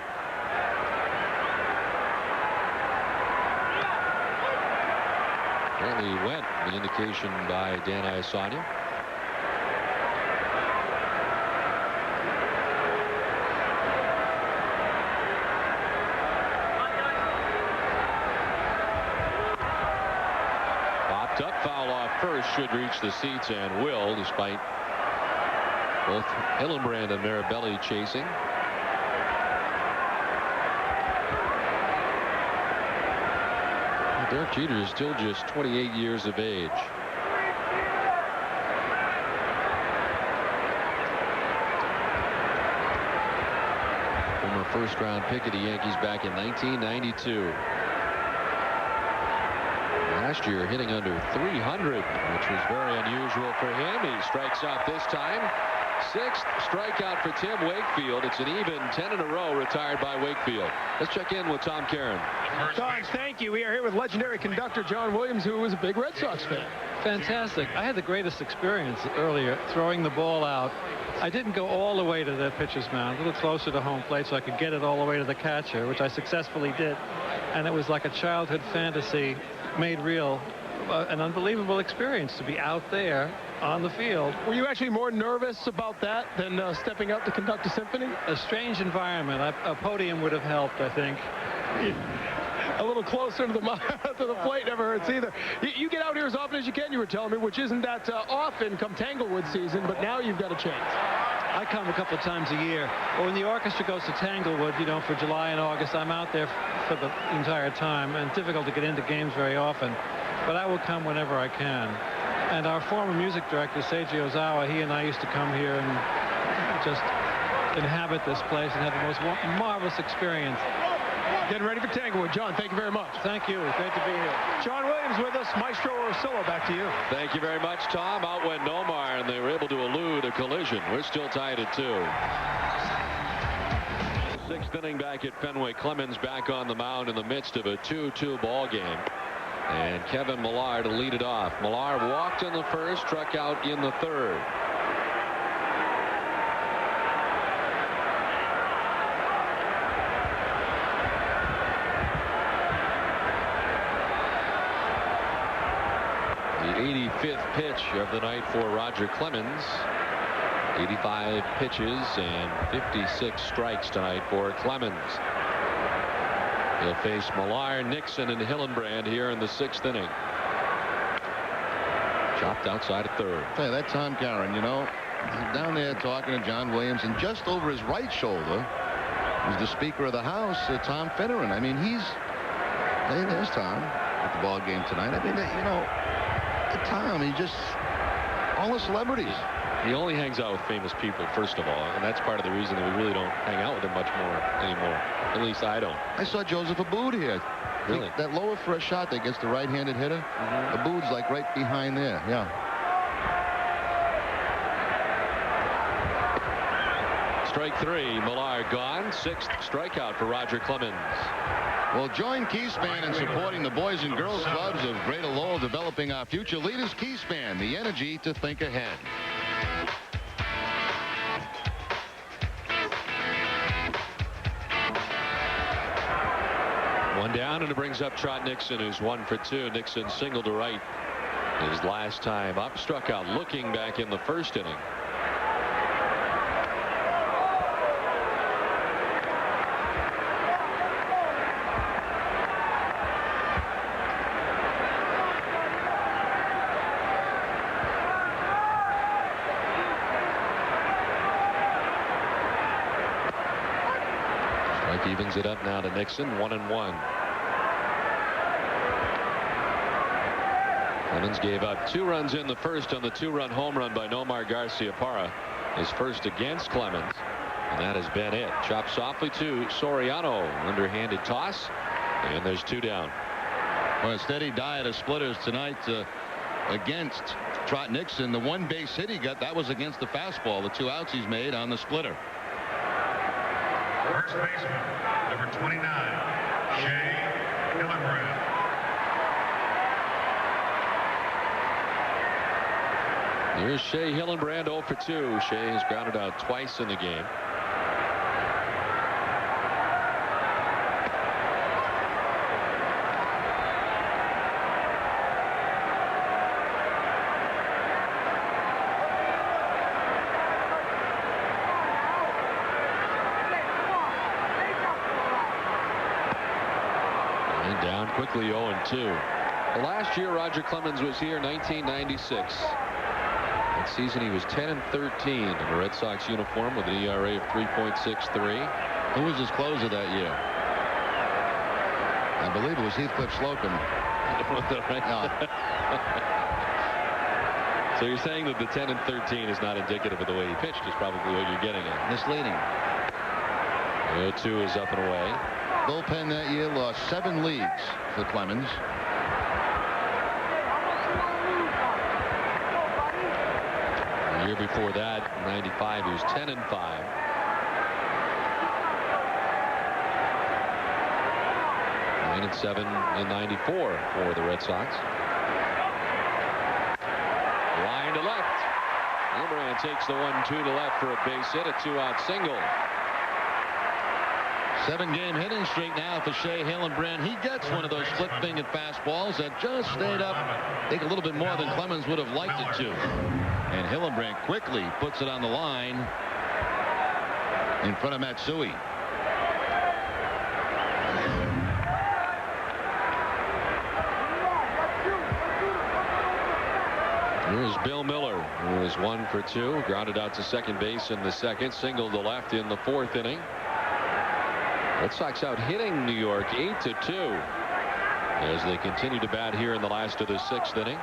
Apparently he went, the indication by Dan Iasanya. Popped up, foul off first, should reach the seats and will, despite both Hillenbrand and Mirabelli chasing. Derek Jeter is still just 28 years of age. Former first-round pick of the Yankees back in 1992. Last year hitting under 300, which was very unusual for him. He strikes out this time. 6th strikeout for Tim Wakefield. It's an even 10 in a row retired by Wakefield. Let's check in with Tom Caron. Don, thank you. We are here with legendary conductor John Williams, who was a big Red Sox fan. Fantastic. I had the greatest experience earlier throwing the ball out. I didn't go all the way to the pitcher's mound, a little closer to home plate so I could get it all the way to the catcher, which I successfully did. And it was like a childhood fantasy made real. An unbelievable experience to be out there on the field. Were you actually more nervous about that than stepping up to conduct a symphony? A strange environment. A podium would have helped, I think. A little closer to the plate never hurts either. You get out here as often as you can, you were telling me, which isn't that often come Tanglewood season, but now you've got a chance. I come a couple of times a year. Or when the orchestra goes to Tanglewood, you know, for July and August, I'm out there for the entire time, and it's difficult to get into games very often. But I will come whenever I can. And our former music director, Seiji Ozawa, he and I used to come here and just inhabit this place and have the most marvelous experience. Getting ready for Tanglewood. John, thank you very much. Thank you. Great to be here. John Williams with us. Maestro Orsillo, back to you. Thank you very much, Tom. Out went Nomar, and they were able to elude a collision. We're still tied at 2. Sixth inning back at Fenway. Clemens back on the mound in the midst of a 2-2 ball game. And Kevin Millar to lead it off. Millar walked in the first, struck out in the third. The 85th pitch of the night for Roger Clemens. 85 pitches and 56 strikes tonight for Clemens. He'll face Millar, Nixon, and Hillenbrand here in the 6th inning. Chopped outside of third. Hey, that Tom Caron, you know, he's down there talking to John Williams, and just over his right shoulder is the Speaker of the House, Tom Finneran. I mean, hey, there's Tom at the ball game tonight. I mean, you know, Tom, he just, all the celebrities. He only hangs out with famous people, first of all, and that's part of the reason that we really don't hang out with him much more anymore. At least I don't. I saw Joseph Abboud here. Really? That lower for a shot that gets the right-handed hitter. Aboud's like right behind there. Yeah. Strike 3, Millar gone. 6th strikeout for Roger Clemens. Well, join Keyspan in supporting the Boys and Girls Clubs of Greater Lowell, developing our future leaders. Keyspan, the energy to think ahead. One down, and it brings up Trot Nixon, who's 1 for 2. Nixon singled to right his last time up. Struck out looking back in the first inning. Evens it up now to Nixon, 1-1. Clemens gave up 2 runs in the first on the 2-run home run by Nomar Garciaparra. His first against Clemens, and that has been it. Chopped softly to Soriano. Underhanded toss, and there's 2 down. Well, a steady diet of splitters tonight against Trot Nixon. The 1 base hit he got, that was against the fastball. The 2 outs he's made on the splitter. First baseman, number 29, Shea Hillenbrand. Here's Shea Hillenbrand, 0 for 2. Shea has grounded out twice in the game. Quickly 0-2. Well, last year Roger Clemens was here, 1996. That season he was 10-13 in a Red Sox uniform with an ERA of 3.63. Who was his closer that year? I believe it was Heathcliff Slocum. So you're saying that the 10-13 is not indicative of the way he pitched is probably what you're getting at. Misleading. 0-2 is up and away. Bullpen that year lost 7 leagues for Clemens. The year before that, 95, he was 10-5. 9-7 in 94 for the Red Sox. Line to left. Hillenbrand takes the 1-2 to left for a base hit, a 2-out single. 7-game hitting streak now for Shea Hillenbrand. He gets one of those split-fingered fastballs that just stayed up, I think, a little bit more than Clemens would have liked it to. And Hillenbrand quickly puts it on the line in front of Matsui. Here's Bill Miller, who is 1 for 2, grounded out to second base in the second, singled to left in the 4th inning. Red Sox out hitting New York 8-2 as they continue to bat here in the last of the 6th inning.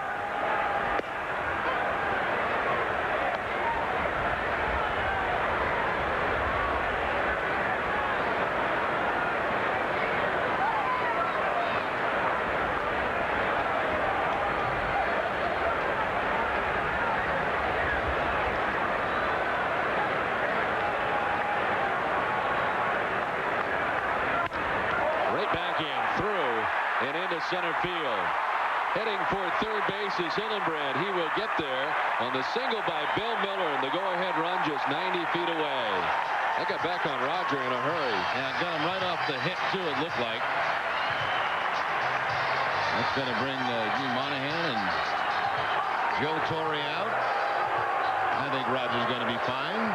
backhand through and into center field. Heading for third base is Hillenbrand. He will get there on the single by Bill Miller, and the go-ahead run just 90 feet away. That got back on Roger in a hurry. Yeah, got him right off the hip, too, it looked like. That's going to bring Gene Monahan and Joe Torre out. I think Roger's going to be fine.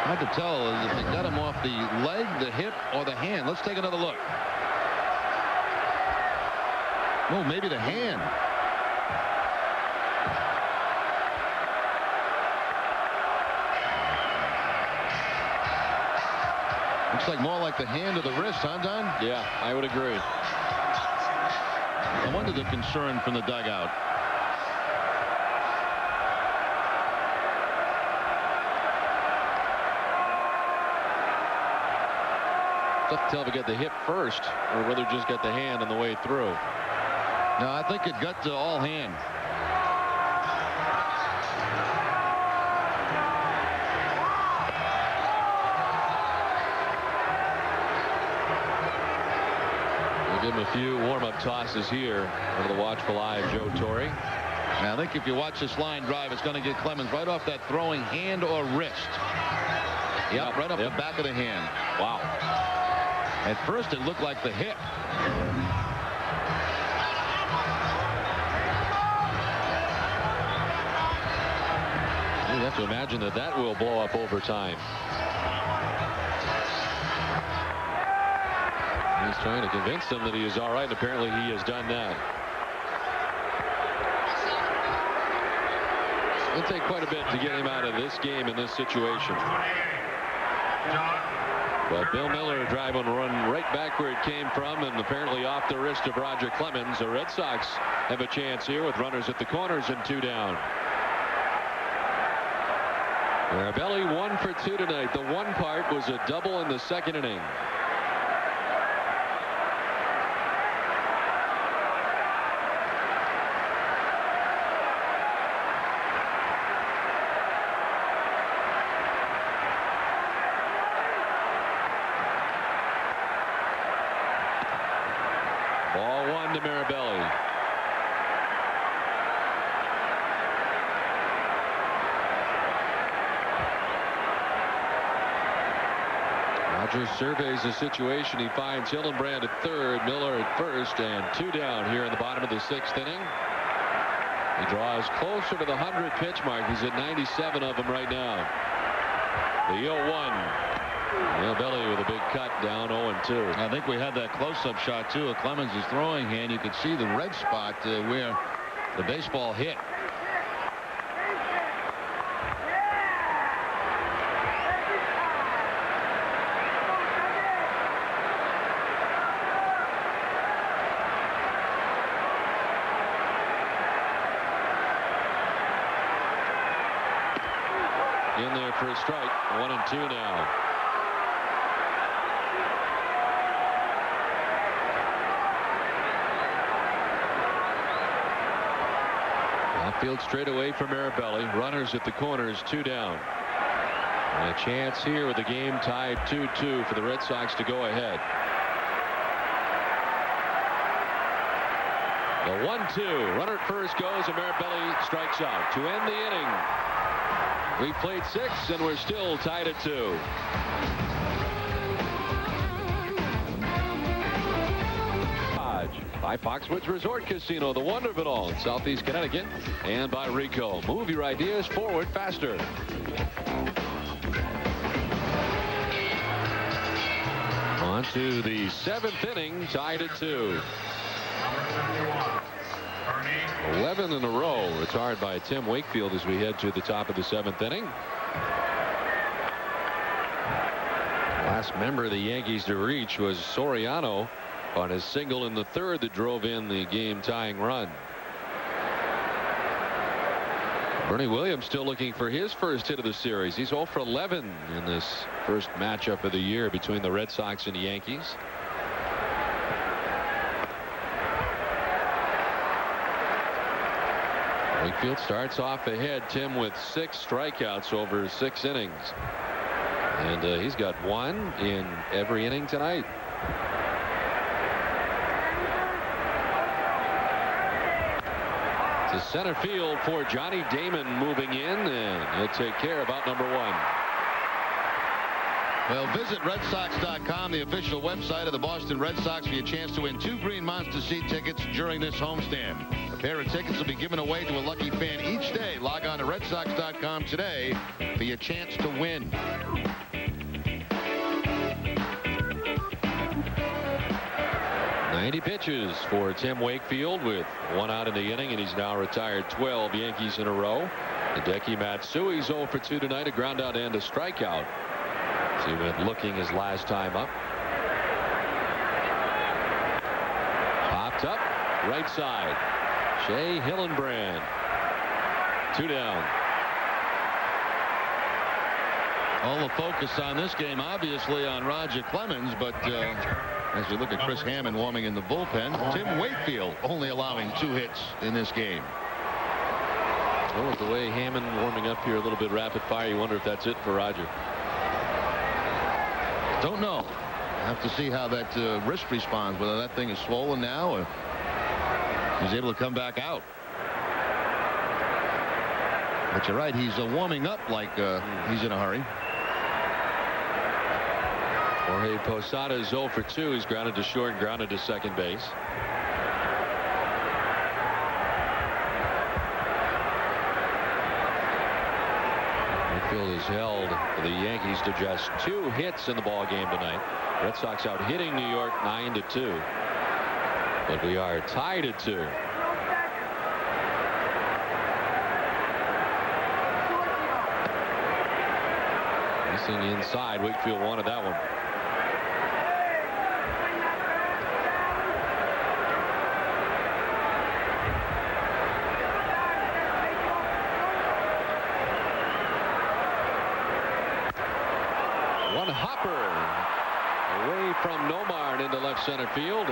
Hard to tell if they got him off the leg, the hip, or the hand. Let's take another look. Oh, maybe the hand. Looks like more like the hand or the wrist, huh, Don? Yeah, I would agree. I wonder the concern from the dugout. Tough to tell if it got the hip first or whether it just got the hand on the way through. No, I think it got to all hand. We'll give him a few warm-up tosses here under the watchful eye of Joe Torre. Now, I think if you watch this line drive, it's going to get Clemens right off that throwing hand or wrist. Yep, right off the back of the hand. Wow. At first, it looked like the hip. You have to imagine that that will blow up over time. He's trying to convince them that he is all right, and apparently he has done that. It'll take quite a bit to get him out of this game in this situation. But Bill Miller driving run right back where it came from, and apparently off the wrist of Roger Clemens. The Red Sox have a chance here with runners at the corners and 2 down. Mirabelli 1 for 2 tonight. The one part was a double in the second inning. Ball 1 to Mirabelli. Rogers surveys the situation. He finds Hillenbrand at third, Miller at first, and 2 down here in the bottom of the 6th inning. He draws closer to the 100 pitch mark. He's at 97 of them right now. The 0-1. Mirabelli with a big cut down 0-2. I think we had that close-up shot too of Clemens' throwing hand. You could see the red spot where the baseball hit. In there for a strike. 1-2 now. Outfield straight away for Mirabelli. Runners at the corners, 2 down. And a chance here with the game tied 2-2 for the Red Sox to go ahead. The 1-2. Runner at first goes, and Mirabelli strikes out to end the inning. We played 6, and we're still tied at 2. By Foxwoods Resort Casino, the wonder of it all in Southeast Connecticut, and by Ricoh. Move your ideas forward faster. On to the 7th inning, tied at 2. 11 in a row retired by Tim Wakefield as we head to the top of the 7th inning. Last member of the Yankees to reach was Soriano on his single in the 3rd that drove in the game tying run. Bernie Williams still looking for his first hit of the series. He's 0 for 11 in this first matchup of the year between the Red Sox and the Yankees. Wakefield starts off ahead, Tim, with 6 strikeouts over 6 innings. And he's got 1 in every inning tonight. To center field for Johnny Damon moving in, and he'll take care of out number 1. Well, visit RedSox.com, the official website of the Boston Red Sox, for your chance to win 2 Green Monster seat tickets during this homestand. A pair of tickets will be given away to a lucky fan each day. Log on to RedSox.com today for your chance to win. Ninety pitches for Tim Wakefield with 1 out in the inning, and he's now retired 12 Yankees in a row. Hideki Matsui's 0 for 2 tonight, a ground out and a strikeout. So he went looking his last time up. Popped up right side. Shea Hillenbrand. 2 down. All the focus on this game obviously on Roger Clemens, but as we look at Chris Hammond warming in the bullpen, Tim Wakefield only allowing 2 hits in this game. Well, with the way Hammond warming up here a little bit rapid fire, you wonder if that's it for Roger. Don't know. Have to see how that wrist responds, whether that thing is swollen now or he's able to come back out. But you're right, he's warming up like he's in a hurry. Jorge Posada is 0 for 2. He's grounded to short and grounded to second base. Wakefield has held the Yankees to just 2 hits in the ball game tonight. Red Sox out hitting New York 9-2. But we are tied at 2. Missing inside. Wakefield wanted that one. One hopper away from Nomar and into left center field.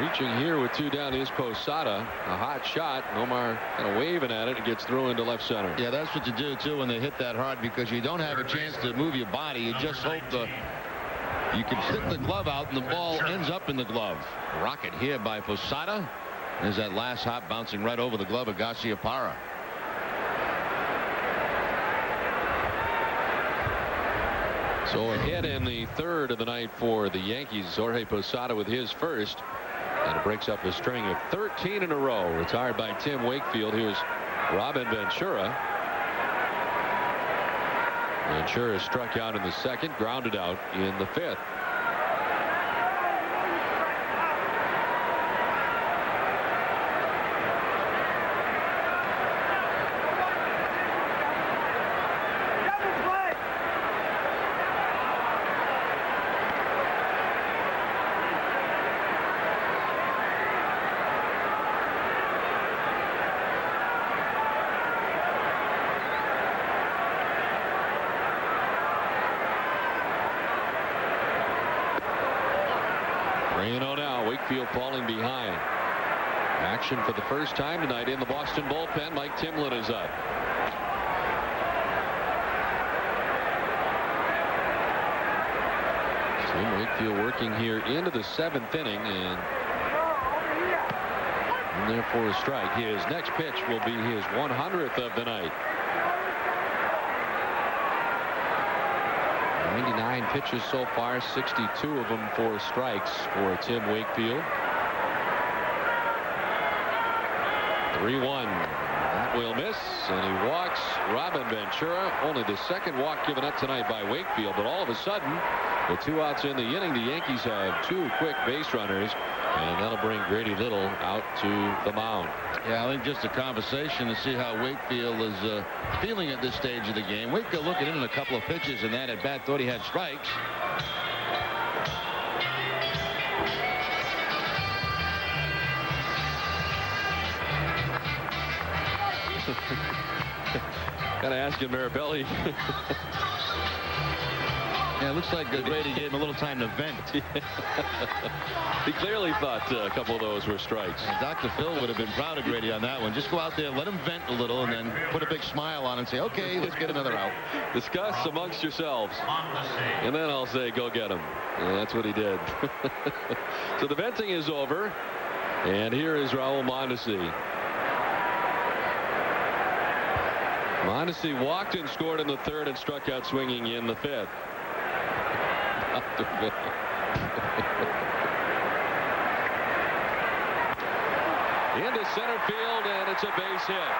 Reaching here with 2 down is Posada. A hot shot. Nomar kind of waving at it. It gets through into left center. Yeah, that's what you do too when they hit that hard, because you don't have a chance to move your body. You just hope you can stick the glove out and the ball ends up in the glove. Rocket here by Posada. There's that last hop bouncing right over the glove of Garciaparra. So a hit in the 3rd of the night for the Yankees. Jorge Posada with his first. And it breaks up a string of 13 in a row. Retired by Tim Wakefield. Here's Robin Ventura. Ventura struck out in the 2nd, grounded out in the 5th. Wakefield falling behind. Action for the first time tonight in the Boston bullpen. Mike Timlin is up. Tim Wakefield working here into the 7th inning, and in there for a strike. His next pitch will be his 100th of the night. 99 pitches so far, 62 of them for strikes for Tim Wakefield. 3-1. That will miss, and he walks Robin Ventura. Only the 2nd walk given up tonight by Wakefield, but all of a sudden, with 2 outs in the inning, the Yankees have 2 quick base runners, and that'll bring Grady Little out to the mound. Yeah, I think just a conversation to see how Wakefield is feeling at this stage of the game. Wakefield looking in a couple of pitches in that at bat, thought he had strikes. Gotta ask you, Marabelli. Yeah, it looks like Grady gave him a little time to vent. He clearly thought a couple of those were strikes. And Dr. Phil would have been proud of Grady on that one. Just go out there, let him vent a little, and then put a big smile on and say, okay, let's get another out. Discuss amongst yourselves. And then I'll say, go get him. And that's what he did. So the venting is over. And here is Raul Mondesi. Mondesi walked and scored in the third and struck out swinging in the fifth. Into center field, and it's a base hit.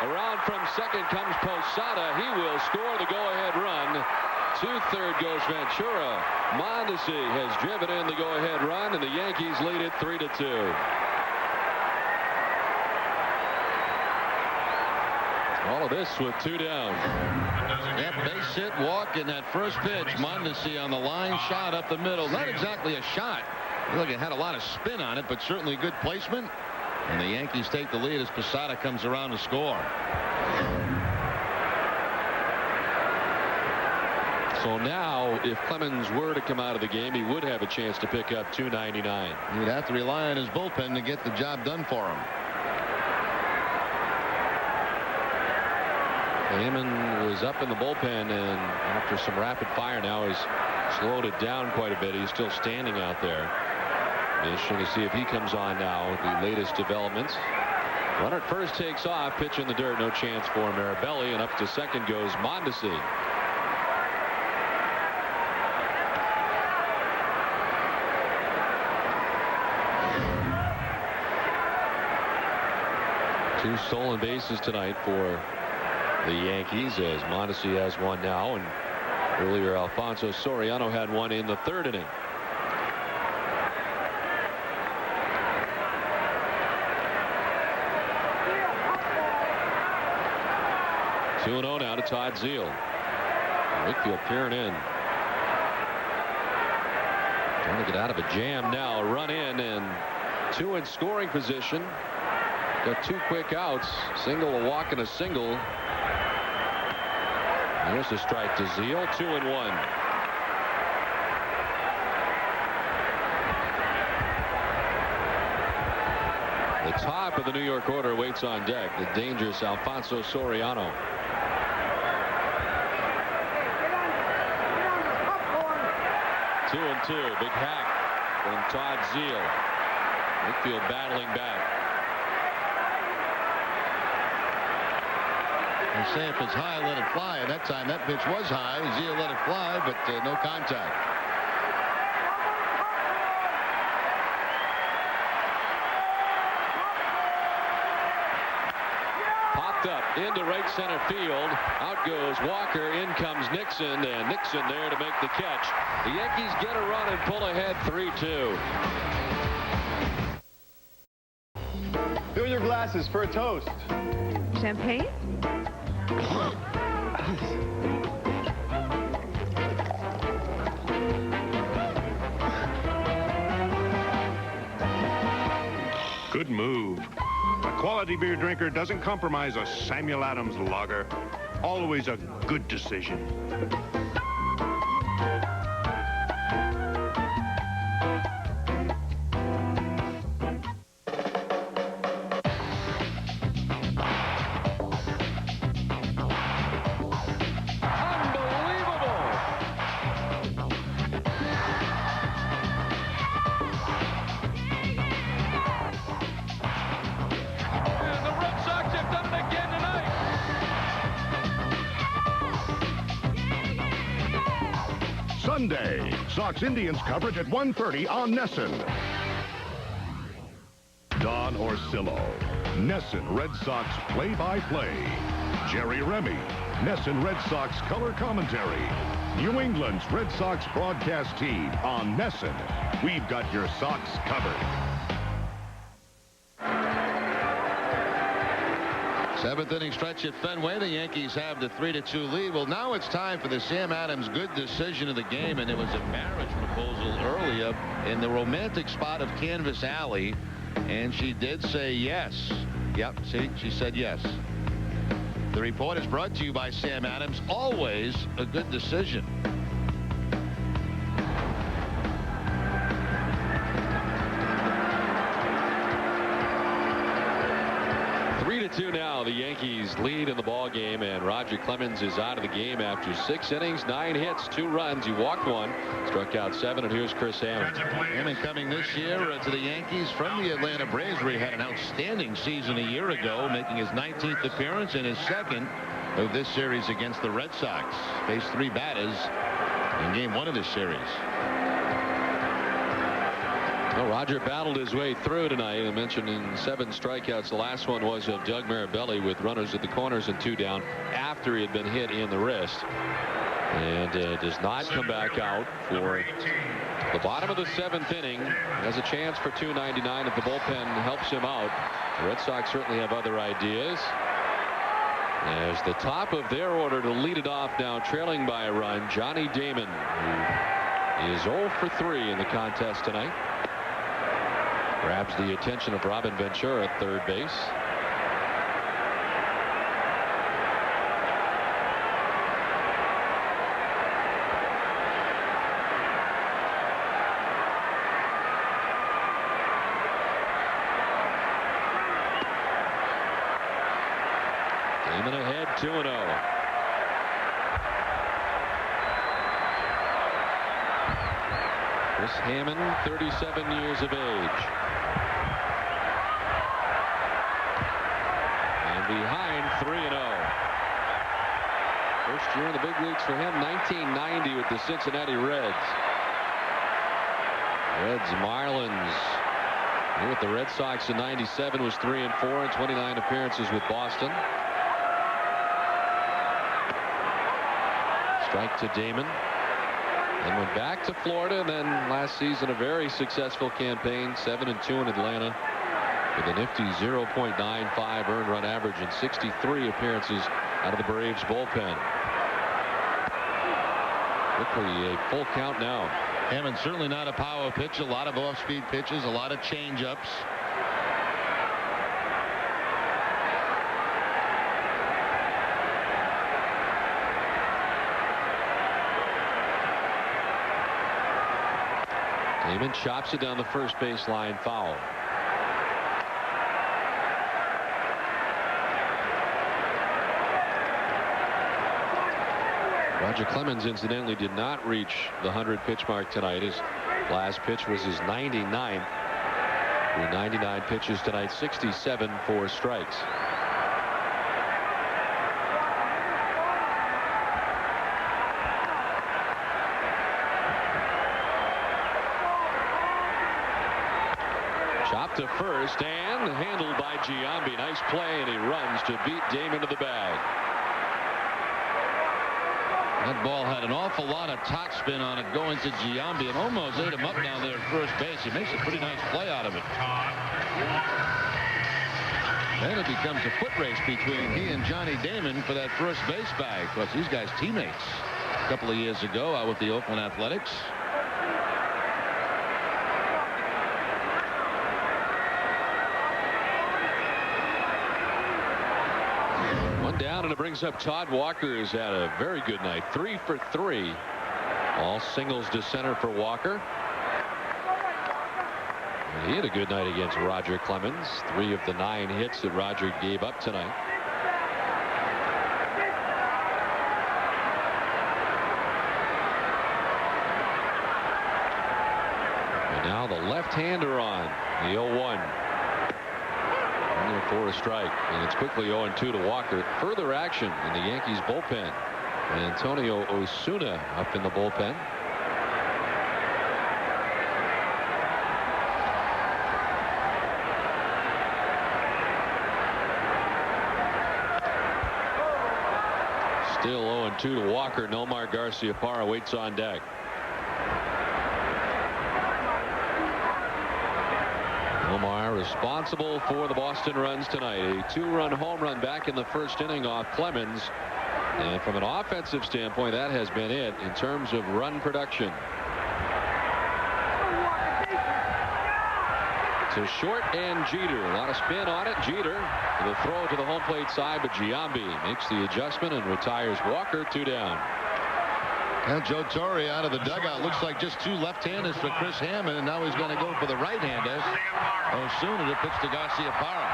Around from second comes Posada. He will score the go-ahead run. To third goes Ventura. Mondesi has driven in the go-ahead run, and the Yankees lead it 3-2. All of this with 2 down. That base hit walk in that first pitch. Mondesi on the line, shot up the middle. Not exactly a shot. Look, it had a lot of spin on it, but certainly good placement. And the Yankees take the lead as Posada comes around to score. So now, if Clemens were to come out of the game, he would have a chance to pick up $2.99. He'd have to rely on his bullpen to get the job done for him. Heyman was up in the bullpen, and after some rapid fire now has slowed it down quite a bit. He's still standing out there. Mission to see if he comes on now with the latest developments. Runner at first takes off, pitch in the dirt, no chance for Mirabelli, and up to second goes Mondesi. Two stolen bases tonight for the Yankees, as Mondesi has one now, and earlier Alfonso Soriano had one in the third inning. Two 2-0 now to Todd Zeile. Wakefield peering in. Trying to get out of a jam now. A run in, and 2 in scoring position. Got 2 quick outs. Single, a walk, and a single. There's a strike to Zeile. 2-1. The top of the New York order waits on deck. The dangerous Alfonso Soriano. 2-2. Big hack from Todd Zeile. Wakefield battling back. They say if it's high, let it fly. And that time that pitch was high. Zeile let it fly, but no contact. Popped up into right center field. Out goes Walker. In comes Nixon, and Nixon there to make the catch. The Yankees get a run and pull ahead 3-2. Fill your glasses for a toast. Champagne? Good move. A quality beer drinker doesn't compromise a Samuel Adams lager. Always a good decision. Sunday, Sox Indians coverage at 1:30 on NESN. Don Orsillo, NESN Red Sox play-by-play. Jerry Remy, NESN Red Sox color commentary. New England's Red Sox broadcast team on NESN. We've got your Sox covered. 7th inning stretch at Fenway. The Yankees have the 3-2 lead. Well, now it's time for the Sam Adams good decision of the game, and it was a marriage proposal earlier in the romantic spot of Canvas Alley, and she did say yes. Yep, see, she said yes. The report is brought to you by Sam Adams. Always a good decision. 4-2 now. The Yankees lead in the ball game, and Roger Clemens is out of the game after 6 innings, 9 hits, 2 runs. He walked 1, struck out 7, and here's Chris Hammond. Hammond coming this year to the Yankees from the Atlanta Braves, where he had an outstanding season a year ago, making his 19th appearance and his 2nd of this series against the Red Sox. Faced 3 batters in game 1 of this series. Well, Roger battled his way through tonight. I mentioned in 7 strikeouts. The last one was of Doug Mirabelli with runners at the corners and 2 down after he had been hit in the wrist. And does not come back out for the bottom of the 7th inning. Has a chance for .299 if the bullpen helps him out. The Red Sox certainly have other ideas. As the top of their order to lead it off now, trailing by a run, Johnny Damon, who is 0 for 3 in the contest tonight. Grabs the attention of Robin Ventura at third base. Damon ahead 2-0. Chris Hammond, 37 years of age. Behind 3-0. First year in the big leagues for him, 1990 with the Cincinnati Reds. Marlins. Here with the Red Sox in 97 was 3-4 and 29 appearances with Boston. Strike to Damon. Then went back to Florida, and then last season a very successful campaign, 7-2 in Atlanta, with a nifty 0.95 earned run average and 63 appearances out of the Braves bullpen. Quickly a full count now. Hammond certainly not a power pitch. A lot of off-speed pitches, a lot of change-ups. Damon chops it down the first base line, foul. Roger Clemens incidentally did not reach the 100 pitch mark tonight. His last pitch was his 99th. Through 99 pitches tonight, 67 for strikes. Chopped to first and handled by Giambi. Nice play, and he runs to beat Damon to the bag. That ball had an awful lot of top spin on it going to Giambi and almost ate him up down there at first base. He makes a pretty nice play out of it. Then it becomes a foot race between he and Johnny Damon for that first base bag. Of course, these guys teammates a couple of years ago out with the Oakland Athletics. Down, and it brings up Todd Walker, who's had a very good night. 3 for 3. All singles to center for Walker. And he had a good night against Roger Clemens. 3 of the 9 hits that Roger gave up tonight. And now the left-hander on the 0-1. For a strike, and it's quickly 0-2 to Walker. Further action in the Yankees bullpen. And Antonio Osuna up in the bullpen. Still 0-2 to Walker. Nomar Garciaparra waits on deck. Omar responsible for the Boston runs tonight. A 2-run home run back in the first inning off Clemens. And from an offensive standpoint, that has been it in terms of run production. To short and Jeter. A lot of spin on it. Jeter the throw to the home plate side, but Giambi makes the adjustment and retires Walker. 2 down. Well, Joe Torre out of the dugout. Looks like just 2 left-handers for Chris Hammond, and now he's going to go for the right-hander. Osuna to pitch to Garciaparra.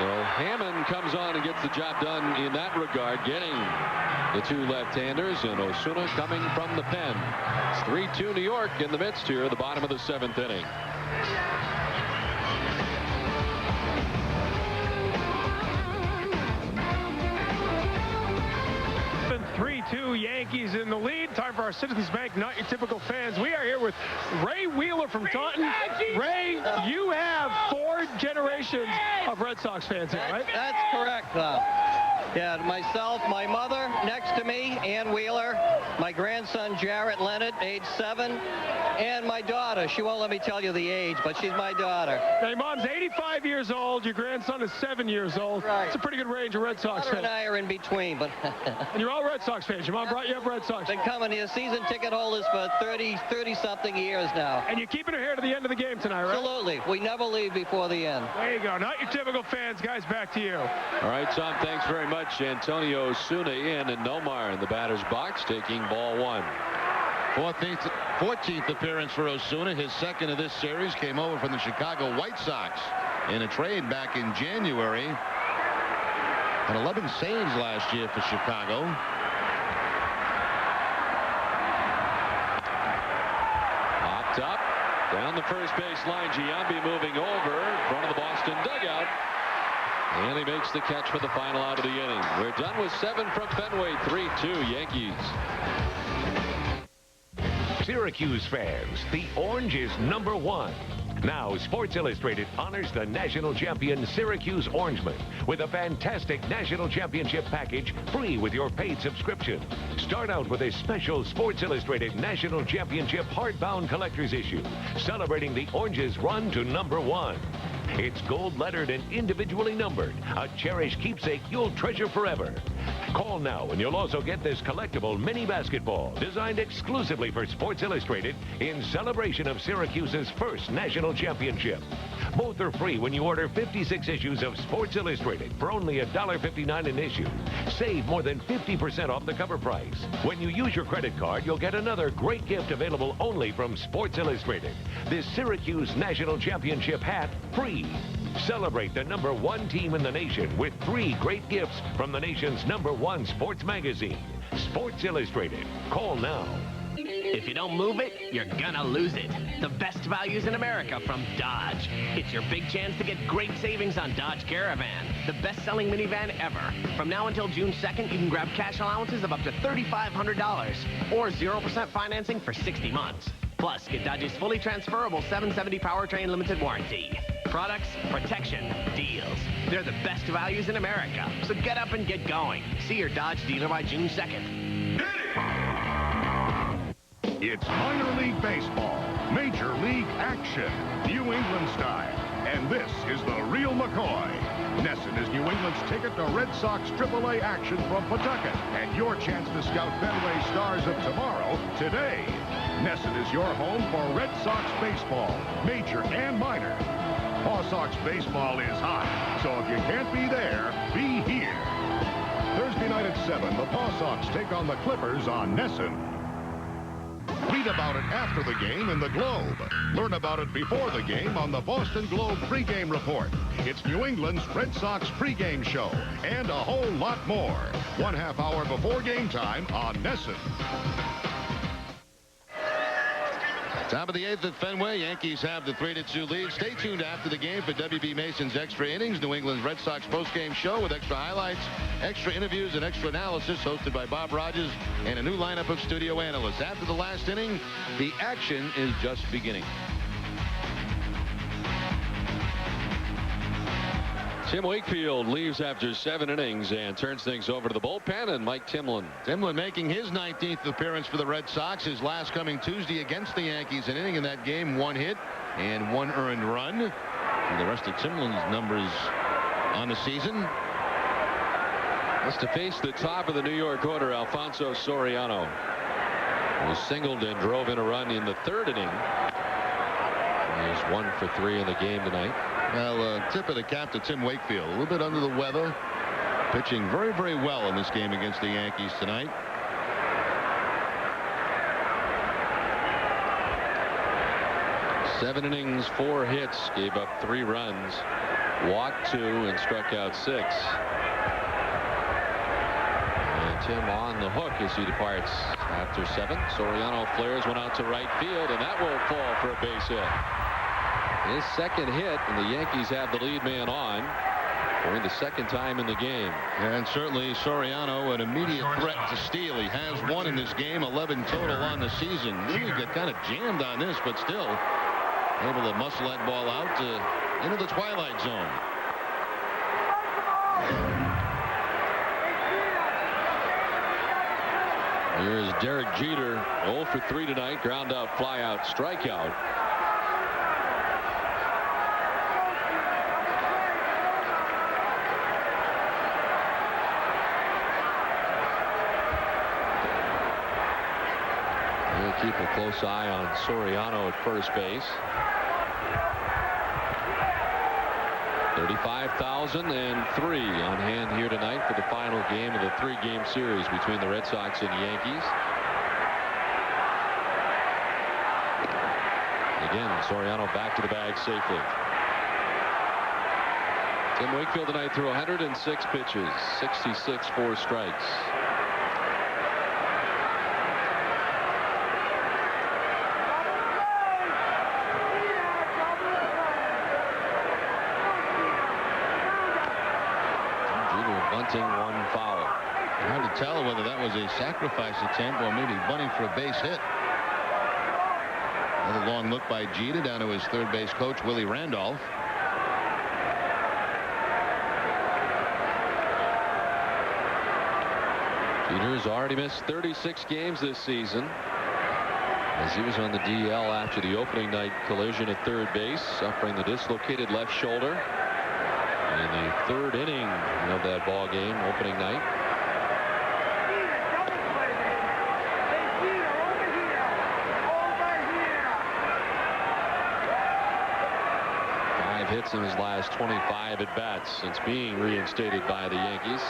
So Hammond comes on and gets the job done in that regard, getting the two left-handers, and Osuna coming from the pen. It's 3-2 New York in the midst here, the bottom of the 7th inning. 3-2 Yankees in the lead. Time for our Citizens Bank Not Your Typical Fans. We are here with Ray Wheeler from Taunton. Ray, you have 4 generations of Red Sox fans here, right? That's correct. Yeah, myself, my mother next to me, Ann Wheeler, my grandson Jarrett Leonard, age 7, and my daughter. She won't let me tell you the age, but she's my daughter. Hey, Mom's 85 years old. Your grandson is 7 years old. Right. It's a pretty good range of Red Sox fans. And I are in between, but and you're all Red Sox fans. Your mom brought you up Red Sox. Been coming here, season ticket holders for 30-something years now. And you're keeping her here to the end of the game tonight, right? Absolutely. We never leave before the end. There you go. Not Your Typical Fans. Guys, back to you. All right, Tom, thanks very much. Antonio Osuna in, and Nomar in the batter's box taking ball 1. 14th appearance for Osuna. His second of this series came over from the Chicago White Sox in a trade back in January. And 11 saves last year for Chicago. Popped up down the first base line. Giambi moving over in front of the Boston dugout. And he makes the catch for the final out of the inning. We're done with 7 from Fenway. 3-2 Yankees. Syracuse fans, the orange is #1. Now, Sports Illustrated honors the national champion Syracuse Orangemen with a fantastic national championship package free with your paid subscription. Start out with a special Sports Illustrated National Championship hardbound collector's issue, celebrating the Orange's run to #1. It's gold-lettered and individually numbered, a cherished keepsake you'll treasure forever. Call now and you'll also get this collectible mini basketball designed exclusively for Sports Illustrated in celebration of Syracuse's first national championship. Both are free when you order 56 issues of Sports Illustrated for only $1.59 an issue. Save more than 50% off the cover price. When you use your credit card, you'll get another great gift available only from Sports Illustrated. This Syracuse National Championship hat free. Celebrate the #1 team in the nation with 3 great gifts from the nation's #1 sports magazine, Sports Illustrated. Call now. If you don't move it, you're gonna lose it. The best values in America from Dodge. It's your big chance to get great savings on Dodge Caravan, the best-selling minivan ever. From now until June 2nd, you can grab cash allowances of up to $3,500 or 0% financing for 60 months. Plus, get Dodge's fully transferable 770 powertrain limited warranty. Products, protection, deals. They're the best values in America. So get up and get going. See your Dodge dealer by June 2nd. It's minor league baseball, major league action, New England style. And this is the real McCoy. NESN is New England's ticket to Red Sox AAA action from Pawtucket. And your chance to scout Fenway stars of tomorrow today. NESN is your home for Red Sox baseball, major and minor. Paw Sox baseball is hot, so if you can't be there, be here. Thursday night at 7, the Paw Sox take on the Clippers on NESN. Read about it after the game in the Globe. Learn about it before the game on the Boston Globe pregame report. It's New England's Red Sox pregame show and a whole lot more. 1/2 hour before game time on NESN. Top of the 8th at Fenway. Yankees have the 3-2 lead. Stay tuned after the game for W.B. Mason's Extra Innings, New England's Red Sox postgame show with extra highlights, extra interviews, and extra analysis hosted by Bob Rogers and a new lineup of studio analysts. After the last inning, the action is just beginning. Tim Wakefield leaves after 7 innings and turns things over to the bullpen and Mike Timlin. Timlin making his 19th appearance for the Red Sox. His last coming Tuesday against the Yankees. An inning in that game, 1 hit and 1 earned run. And the rest of Timlin's numbers on the season. That's to face the top of the New York order, Alfonso Soriano, who singled and drove in a run in the 3rd inning. He's 1 for 3 in the game tonight. Well, tip of the cap to Tim Wakefield. A little bit under the weather. Pitching very, very well in this game against the Yankees tonight. Seven innings, 4 hits, gave up 3 runs. walked 2 and struck out 6. And Tim on the hook as he departs after 7. Soriano flares one out to right field, and that will fall for a base hit. His second hit, and the Yankees have the lead man on for the second time in the game. And certainly Soriano an immediate threat to steal. He has 1 in this game, 11 total on the season. Really got kind of jammed on this, but still able to muscle that ball out into the twilight zone. Here's Derek Jeter, 0 for 3 tonight. Ground out, fly out, strikeout. We'll keep a close eye on Soriano at first base. 35,003 on hand here tonight for the final game of the 3-game series between the Red Sox and Yankees. Again, Soriano back to the bag safely. Tim Wakefield tonight threw 106 pitches, 66 4 strikes. Bunting, 1 foul. Hard to tell whether that was a sacrifice attempt or maybe bunting for a base hit. Another long look by Jeter down to his third base coach, Willie Randolph. Jeter has already missed 36 games this season, as he was on the DL after the opening night collision at third base, suffering the dislocated left shoulder in the 3rd inning of that ball game opening night. Hits in his last 25 at bats since being reinstated by the Yankees.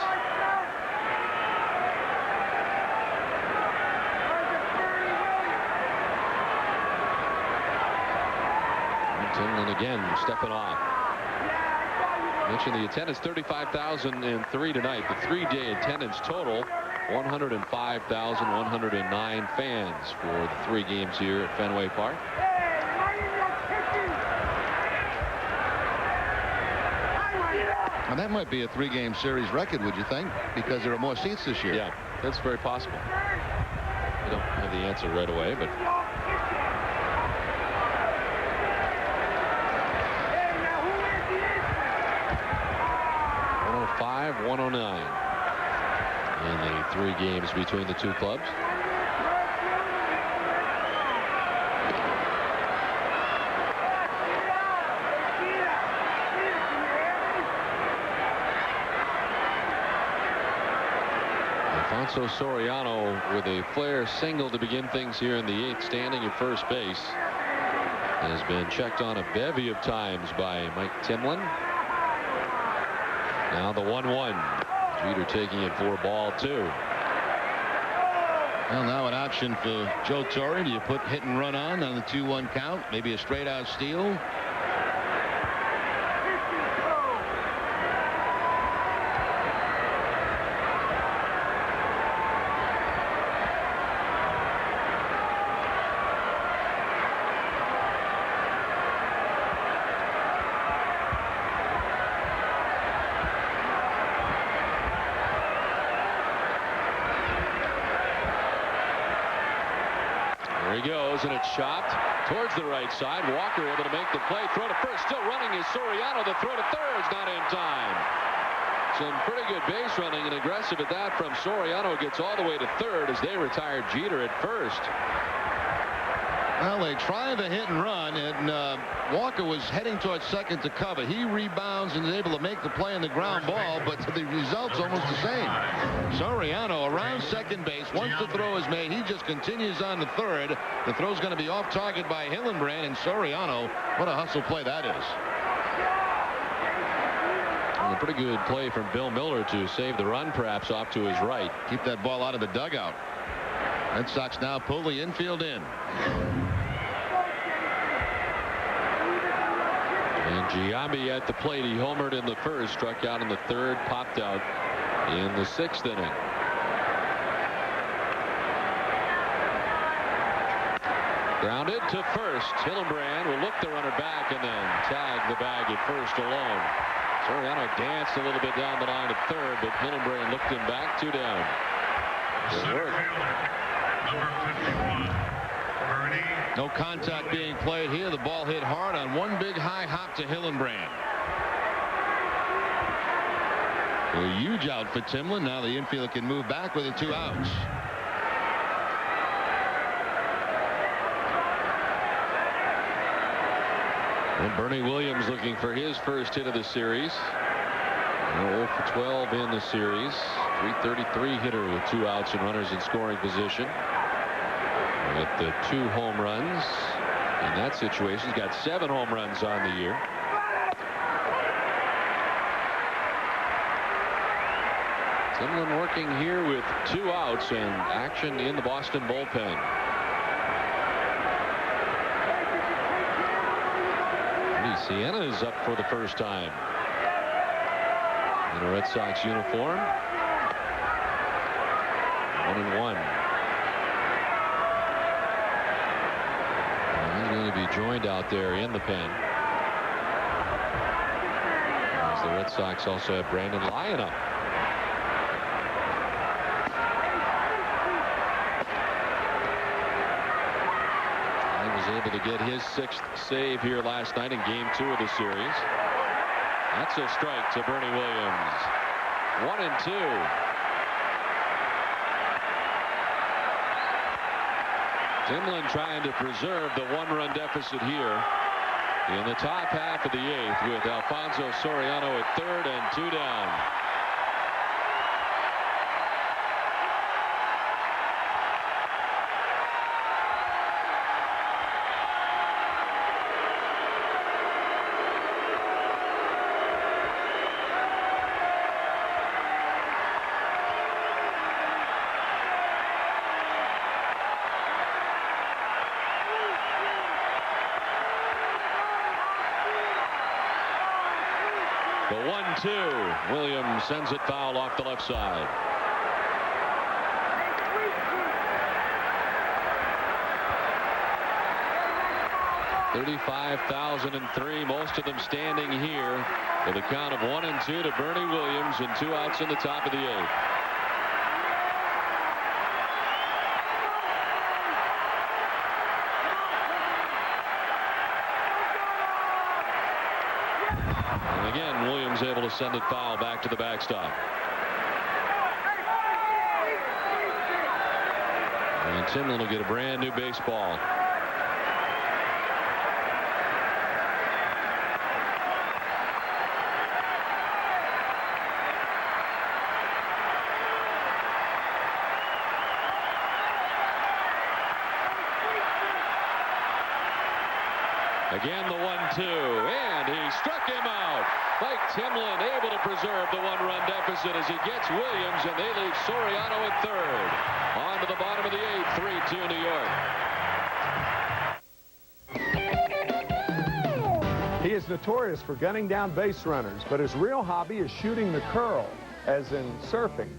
Tinlin again stepping off. Mentioned the attendance, 35,003 tonight. The 3-day attendance total, 105,109 fans for the 3 games here at Fenway Park. And that might be a 3-game series record, would you think? Because there are more seats this year. Yeah, that's very possible. I don't have the answer right away, but .105, 109 in the 3 games between the 2 clubs. Alfonso Soriano with a flare single to begin things here in the 8th, standing at first base. Has been checked on a bevy of times by Mike Timlin. Now the 1-1. Jeter taking it for ball 2. Well, now an option for Joe Torre. Do you put hit and run on the 2-1 count? Maybe a straight out steal. And it's chopped towards the right side. Walker able to make the play. Throw to first. Still running is Soriano. The throw to third is not in time. Some pretty good base running and aggressive at that from Soriano. Gets all the way to third as they retired Jeter at first. Well, they try the hit and run, and Walker was heading towards second to cover. He rebounds and is able to make the play on the ground ball, but the result's almost the same. Soriano around second base. Once the throw is made, he just continues on to third. The throw's going to be off target by Hillenbrand, and Soriano, what a hustle play that is. And a pretty good play from Bill Miller to save the run, perhaps off to his right. Keep that ball out of the dugout. Red Sox now pull the infield in. And Giambi at the plate. He homered in the first, struck out in the third, popped out in the sixth inning. Grounded to first. Hillenbrand will look the runner back and then tag the bag at first alone. Soriano danced a little bit down the line at third, but Hillenbrand looked him back. 2 down. Good work. No contact being played here. The ball hit hard on one big high hop to Hillenbrand. A huge out for Timlin. Now the infielder can move back with the 2 outs. And Bernie Williams looking for his first hit of the series. 0 for 12 in the series. .333 hitter with 2 outs and runners in scoring position. With the 2 home runs in that situation. He's got 7 home runs on the year. Timlin working here with 2 outs and action in the Boston bullpen. Sienna is up for the first time in a Red Sox uniform. 1-1. He's going to be joined out there in the pen. As the Red Sox also have Brandon Lyon up. Able to get his 6th save here last night in game 2 of the series. That's a strike to Bernie Williams. 1-2. Timlin trying to preserve the 1-run deficit here in the top half of the 8th with Alfonso Soriano at third and 2 down. The 1-2. Williams sends it foul off the left side. $35,003, most of them standing here with a count of 1-2 to Bernie Williams and 2 outs in the top of the 8th. Again, Williams able to send it foul back to the backstop. And Timlin will get a brand new baseball. Again, the 1-2, and he struck him out. Mike Timlin able to preserve the 1-run deficit as he gets Williams, and they leave Soriano at third. On to the bottom of the 8th, 3-2 New York. He is notorious for gunning down base runners, but his real hobby is shooting the curl, as in surfing.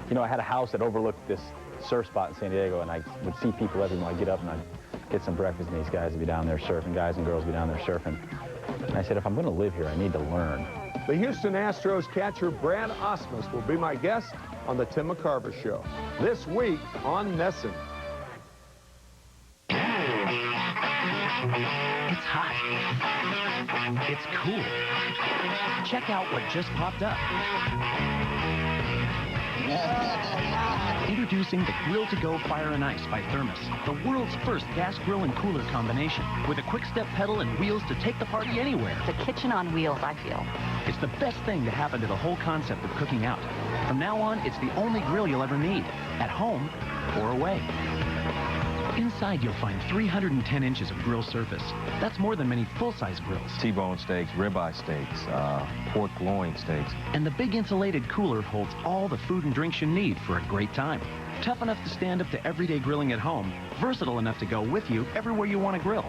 You know, I had a house that overlooked this surf spot in San Diego, and I would see people every morning. I'd get up and I'd get some breakfast, and these guys would be down there surfing, guys and girls would be down there surfing. And I said, if I'm going to live here, I need to learn. The Houston Astros catcher Brad Osmus will be my guest on the Tim McCarver Show this week on NESN. It's hot. It's cool. Check out what just popped up. Introducing the Grill to Go Fire and Ice by Thermos, the world's first gas grill and cooler combination, with a quick step pedal and wheels to take the party anywhere. It's a kitchen on wheels, I feel. It's the best thing to happen to the whole concept of cooking out. From now on, it's the only grill you'll ever need, at home or away. Inside, you'll find 310 inches of grill surface. That's more than many full-size grills. T-bone steaks, ribeye steaks, pork loin steaks. And the big insulated cooler holds all the food and drinks you need for a great time. Tough enough to stand up to everyday grilling at home, versatile enough to go with you everywhere you want to grill.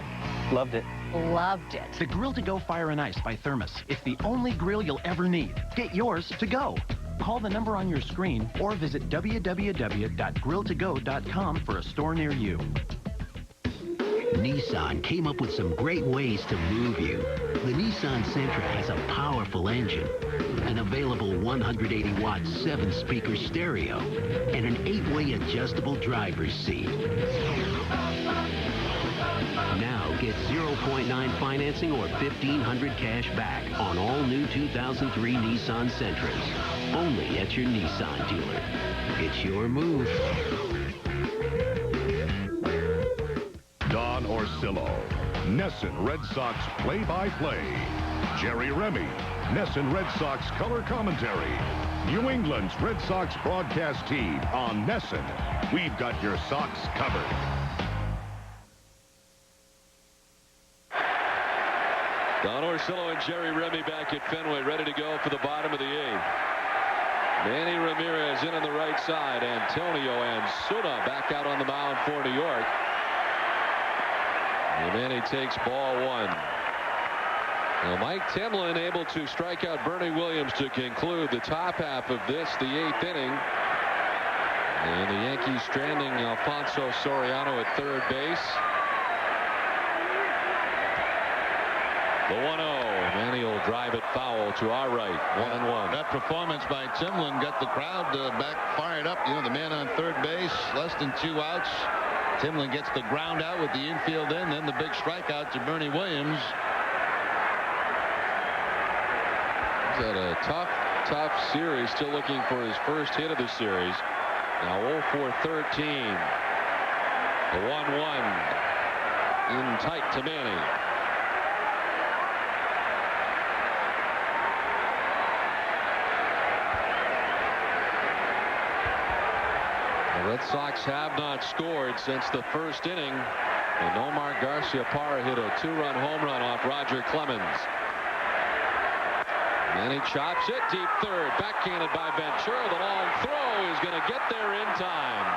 Loved it. loved it. The Grill to Go Fire and Ice by Thermos. It's the only grill you'll ever need. Get yours to go. Call the number on your screen or visit www.grilltogo.com for a store near you. Nissan came up with some great ways to move you. The Nissan Sentra has a powerful engine, an available 180-watt 7-speaker stereo, and an 8-way adjustable driver's seat. Now get 0.9 financing or $1,500 cash back on all new 2003 Nissan Sentras. Only at your Nissan dealer. It's your move. Don Orsillo, Nesson Red Sox play-by-play. Jerry Remy, Nesson Red Sox color commentary. New England's Red Sox broadcast team on Nesson. We've got your Sox covered. Don Orsillo and Jerry Remy back at Fenway, ready to go for the bottom of the 8th. Manny Ramirez in on the right side. Antonio Ansuna back out on the mound for New York. And Manny takes ball 1. Now Mike Timlin able to strike out Bernie Williams to conclude the top half of this, the 8th inning. And the Yankees stranding Alfonso Soriano at third base. The 1-0. Manny will drive it foul to our right. 1-1. That performance by Timlin got the crowd back fired up. You know, the man on third base, less than 2 outs. Timlin gets the ground out with the infield in, then the big strikeout to Bernie Williams. He's had a tough series, still looking for his first hit of the series. Now 0-for-13. The 1-1 in tight to Manny. The Red Sox have not scored since the first inning, and Omar Garciaparra hit a 2-run home run off Roger Clemens. And he chops it deep third, backhanded by Ventura. The long throw is going to get there in time.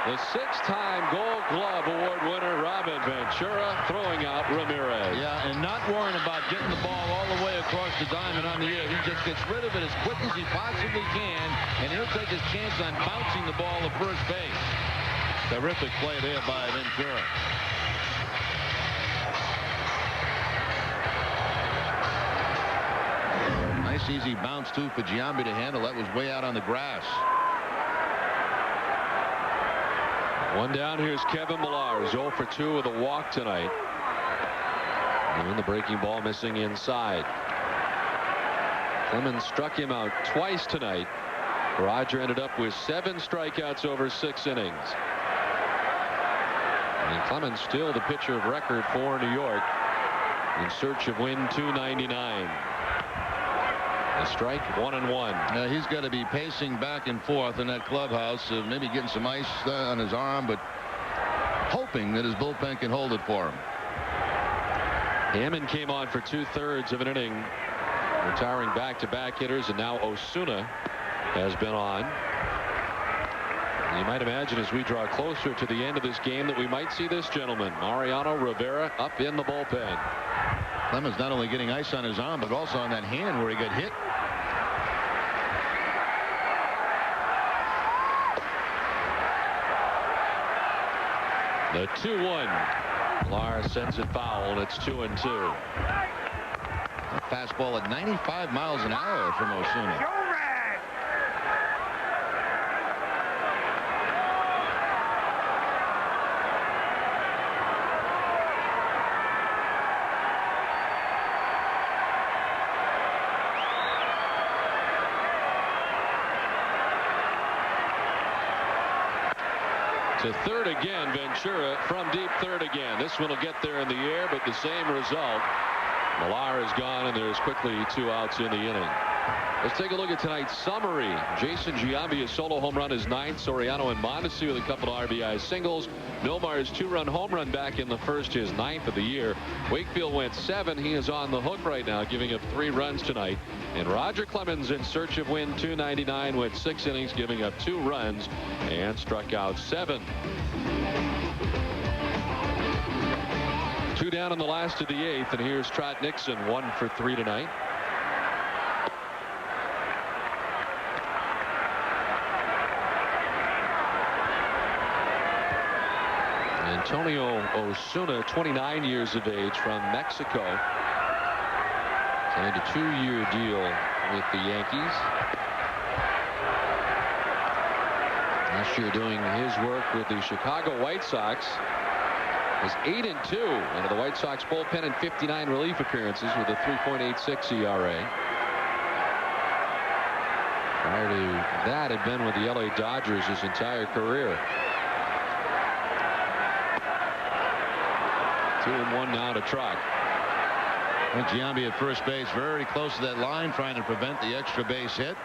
The 6-time Gold Glove Award winner Robin Ventura throwing out Ramirez. Yeah, and not worrying about getting the ball all the way across the diamond on the air. He just gets rid of it as quick as he possibly can, and he'll take his chance on bouncing the ball to first base. Terrific play there by Ventura. Nice easy bounce too for Giambi to handle. That was way out on the grass. One down. Here's Kevin Millar, who's 0 for 2 with a walk tonight. And the breaking ball missing inside. Clemens struck him out twice tonight. Roger ended up with 7 strikeouts over 6 innings. And Clemens still the pitcher of record for New York in search of win 299. A strike, 1-1. He's got to be pacing back and forth in that clubhouse, maybe getting some ice on his arm, but hoping that his bullpen can hold it for him. Hammond came on for 2/3 of an inning, retiring back-to-back hitters, and now Osuna has been on. And you might imagine as we draw closer to the end of this game that we might see this gentleman, Mariano Rivera, up in the bullpen. Clemens not only getting ice on his arm, but also on that hand where he got hit. The 2-1. Millar sends it foul, and it's 2-2. Fastball at 95 miles an hour from Osuna. To third again, Ventura from deep third again. This one will get there in the air, but the same result. Millar is gone, and there's quickly 2 outs in the inning. Let's take a look at tonight's summary. Jason Giambi, a solo home run, is 9th. Soriano and Mondesi with a couple of RBI singles. Nomar's 2-run home run back in the first, his 9th of the year. Wakefield went 7. He is on the hook right now, giving up 3 runs tonight. And Roger Clemens in search of win 299 went 6 innings, giving up 2 runs and struck out 7. 2 down in the last of the 8th, and here's Trot Nixon, 1 for 3 tonight. Antonio Osuna, 29 years of age, from Mexico, signed a 2-year deal with the Yankees. Last year doing his work with the Chicago White Sox. Was 8-2 out of the White Sox bullpen in 59 relief appearances with a 3.86 ERA. Prior to that, had been with the LA Dodgers his entire career. 2-1 now to Trot. Giambi at first base, very close to that line, trying to prevent the extra base hit.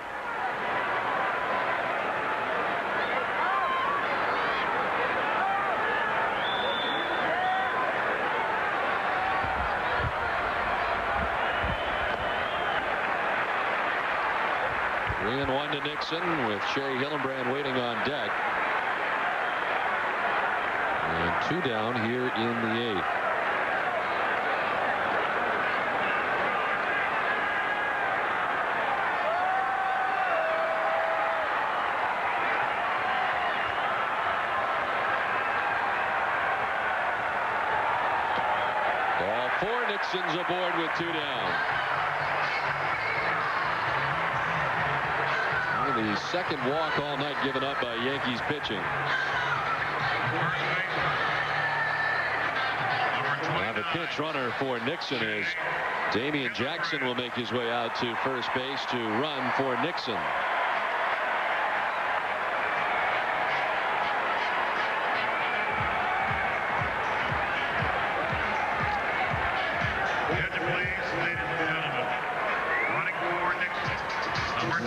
To Nixon with Shea Hillenbrand waiting on deck. And 2 down here in the 8th. Ball 4. Nixon's aboard with 2 down. The second walk all night given up by Yankees pitching. Now the pinch runner for Nixon is Damian Jackson will make his way out to first base to run for Nixon.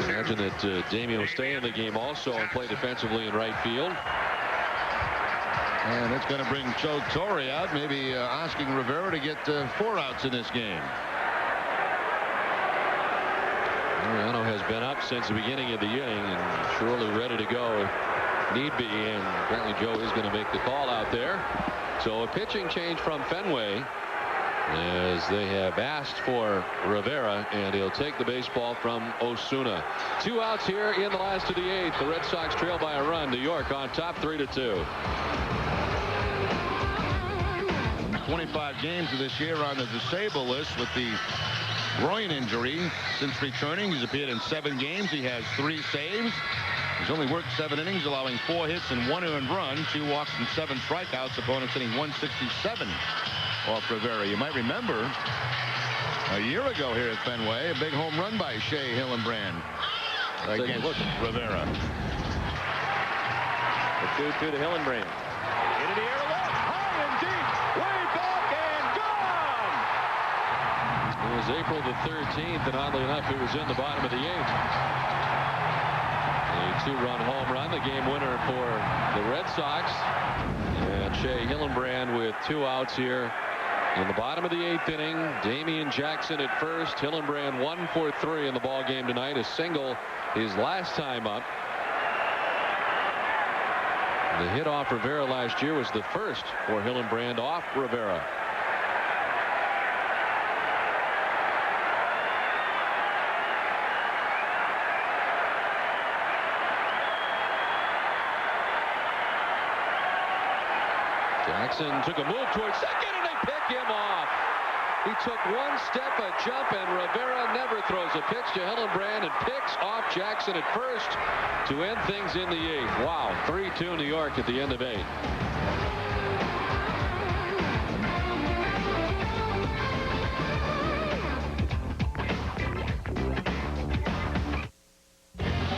Imagine that Damian will stay in the game also and play defensively in right field. And it's going to bring Joe Torre out, maybe asking Rivera to get 4 outs in this game. Mariano has been up since the beginning of the inning and surely ready to go if need be. And apparently Joe is going to make the call out there. So a pitching change from Fenway, as they have asked for Rivera, and he'll take the baseball from Osuna. 2 outs here in the last of the 8th. The Red Sox trail by a run. New York on top 3-2. 25 games of this year on the disabled list with the groin injury. Since returning, he's appeared in 7 games. He has 3 saves. He's only worked 7 innings, allowing 4 hits and 1 earned run, 2 walks and 7 strikeouts. Opponents hitting 167 off Rivera. You might remember a year ago here at Fenway, a big home run by Shea Hillenbrand against Rivera. The 2-2 to Hillenbrand. Into the air left, high and deep, way back and gone. It was April the 13th, and oddly enough, it was in the bottom of the 8th. A 2-run home run, the game winner for the Red Sox. And Shea Hillenbrand with 2 outs here in the bottom of the 8th inning. Damian Jackson at first. Hillenbrand 1 for 3 in the ball game tonight. A single his last time up. The hit off Rivera last year was the first for Hillenbrand off Rivera. Jackson took a move towards second, and they pick him off. He took 1 step, a jump, and Rivera never throws a pitch to Hillenbrand and picks off Jackson at first to end things in the 8th. Wow, 3-2 New York at the end of 8.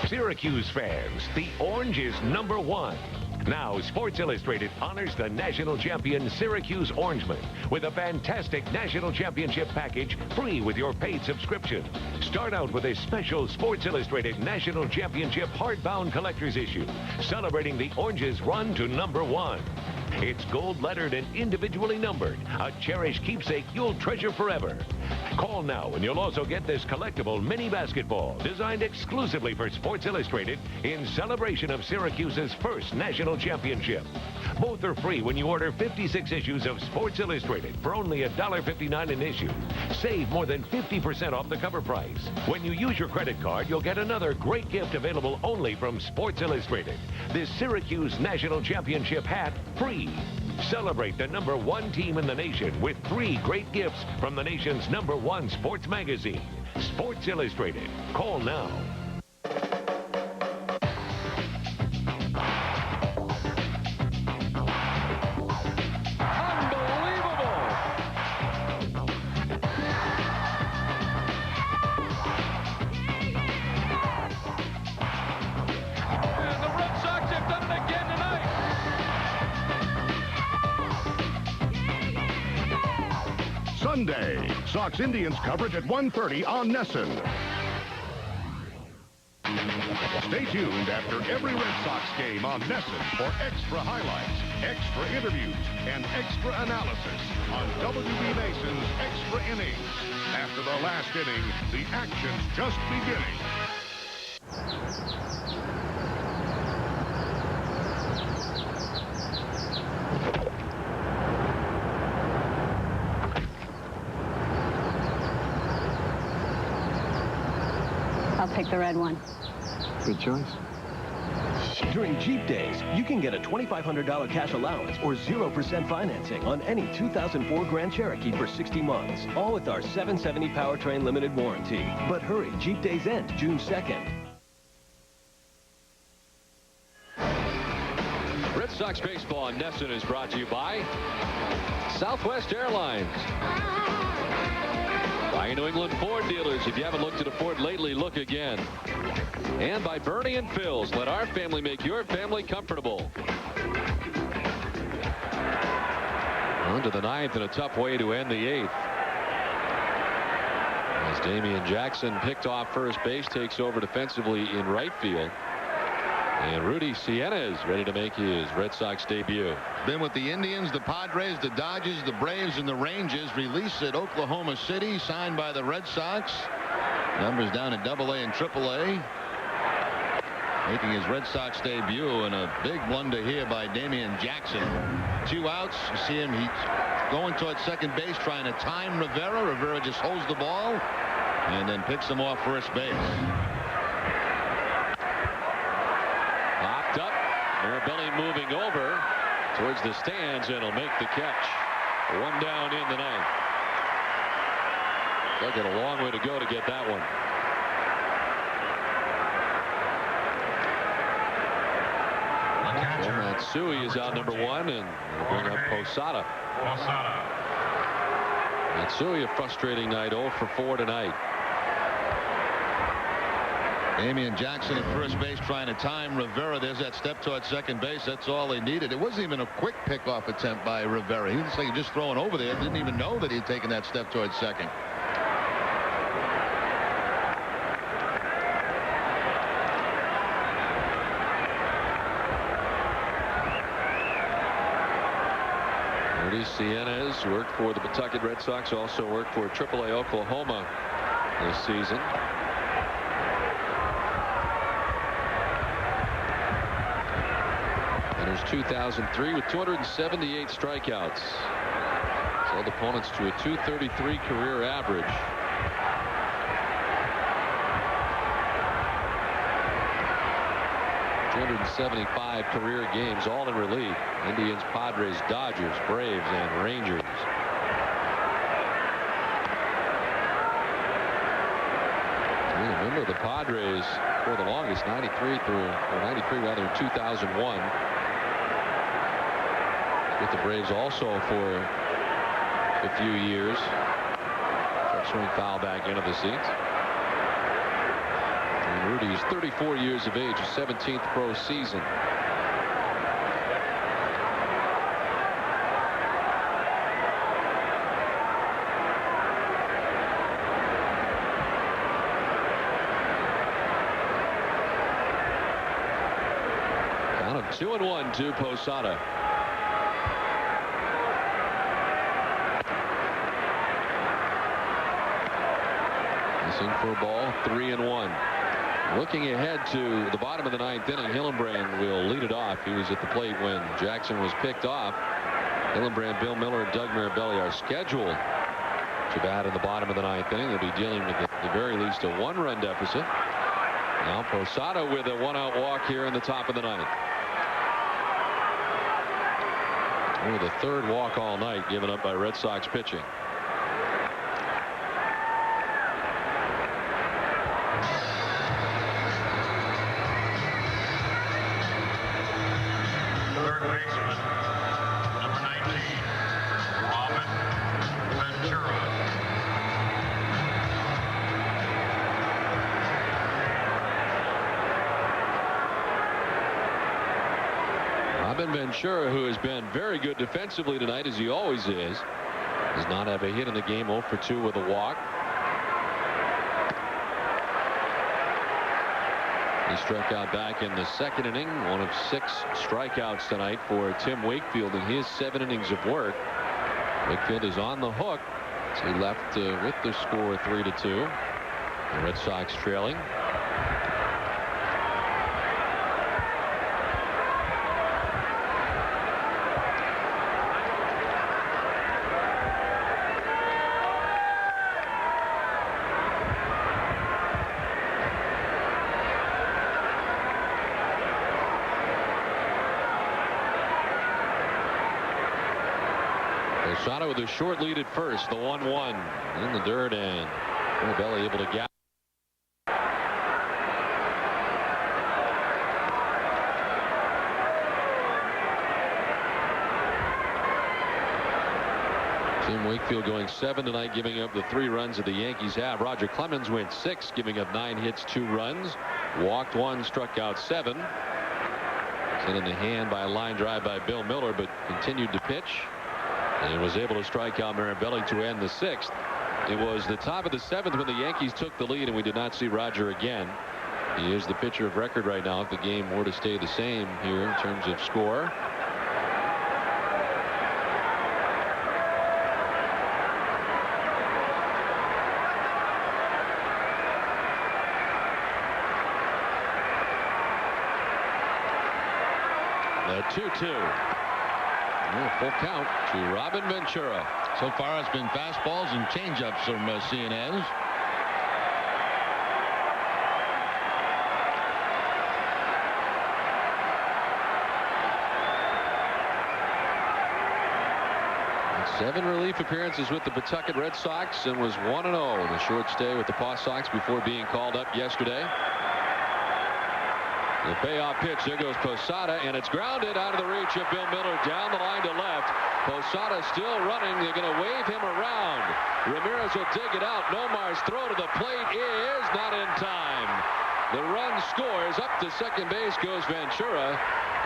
Syracuse fans, the orange is #1. Now, Sports Illustrated honors the national champion Syracuse Orangemen with a fantastic national championship package free with your paid subscription. Start out with a special Sports Illustrated National Championship hardbound collector's issue, celebrating the Orange's run to #1. It's gold-lettered and individually numbered, a cherished keepsake you'll treasure forever. Call now and you'll also get this collectible mini basketball designed exclusively for Sports Illustrated in celebration of Syracuse's first national championship. Both are free when you order 56 issues of Sports Illustrated for only $1.59 an issue. Save more than 50% off the cover price. When you use your credit card, you'll get another great gift available only from Sports Illustrated. This Syracuse National Championship hat free. Celebrate the #1 team in the nation with 3 great gifts from the nation's #1 sports magazine, Sports Illustrated. Call now. Sunday, Sox Indians coverage at 1:30 on NESN. Stay tuned after every Red Sox game on NESN for extra highlights, extra interviews, and extra analysis on W.B. Mason's Extra Innings. After the last inning, the action's just beginning. I'll take the red one. Good choice. During Jeep Days, you can get a $2,500 cash allowance or 0% financing on any 2004 Grand Cherokee for 60 months. All with our 770 powertrain limited warranty. But hurry, Jeep Days end June 2nd. Red Sox baseball on NESN is brought to you by Southwest Airlines. By your New England Ford dealers. If you haven't looked at a Ford lately, look again. And by Bernie and Phil's. Let our family make your family comfortable. On to the 9th in a tough way to end the 8th. As Damian Jackson picked off first base, takes over defensively in right field. And Rudy Siena is ready to make his Red Sox debut. Been with the Indians, the Padres, the Dodgers, the Braves, and the Rangers. Released at Oklahoma City, signed by the Red Sox. Numbers down at AA and AAA. Making his Red Sox debut, and a big blunder here by Damian Jackson. 2 outs. You see him, he's going towards second base, trying to time Rivera. Rivera just holds the ball and then picks him off first base. Up. Mirabelli moving over towards the stands, and he'll make the catch. 1 down in the 9th. They'll get a long way to go to get that one. So Matsui is out #1, and they'll bring up Posada. Matsui, a frustrating night, 0 for 4 tonight. Damian Jackson at first base trying to time Rivera. There's that step towards second base. That's all they needed. It wasn't even a quick pickoff attempt by Rivera. He was like just throwing over there. Didn't even know that he had taken that step towards second. Rudy Siena has worked for the Pawtucket Red Sox, also worked for AAA Oklahoma this season. Enters 2003 with 278 strikeouts. Held opponents to a .233 career average. .275 career games, all in relief. Indians, Padres, Dodgers, Braves, and Rangers. Remember the Padres for the longest, 93 rather in 2001. With the Braves also for a few years. Swing foul back into the seats. And Rudy is 34 years of age, his 17th pro season. Count of 2-1 to Posada. per ball, 3-1. Looking ahead to the bottom of the 9th inning, Hillenbrand will lead it off. He was at the plate when Jackson was picked off. Hillenbrand, Bill Miller, and Doug Mirabelli are scheduled to bat in the bottom of the 9th inning. They'll be dealing with, at the very least, a 1-run deficit. Now Posada with a 1-out walk here in the top of the 9th. Only the 3rd walk all night given up by Red Sox pitching. Third baseman, number 19, Robin Ventura. Robin Ventura, who has been very good defensively tonight, as he always is, does not have a hit in the game. 0 for 2 with a walk. He struck out back in the 2nd inning, one of 6 strikeouts tonight for Tim Wakefield in his 7 innings of work. Wakefield is on the hook. So he left with the score 3-2. The Red Sox trailing. Posada with a short lead at first, the 1-1 in the dirt, and Mirabelli able to get. Tim Wakefield going 7 tonight, giving up the 3 runs that the Yankees have. Roger Clemens went 6, giving up 9 hits, 2 runs, walked 1, struck out 7. Hit in the hand by a line drive by Bill Miller, but continued to pitch. And was able to strike out Mirabelli to end the 6th. It was the top of the 7th when the Yankees took the lead, and we did not see Roger again. He is the pitcher of record right now if the game were to stay the same here in terms of score. The 2-2. Full count to Robin Ventura. So far it's been fastballs and changeups from CNS. Seven relief appearances with the Pawtucket Red Sox and was 1-0 in a short stay with the Paw Sox before being called up yesterday. The payoff pitch, there goes Posada, and it's grounded out of the reach of Bill Miller down the line to left. Posada still running. They're going to wave him around. Ramirez will dig it out. Nomar's throw to the plate is not in time. The run scores. Up to second base goes Ventura,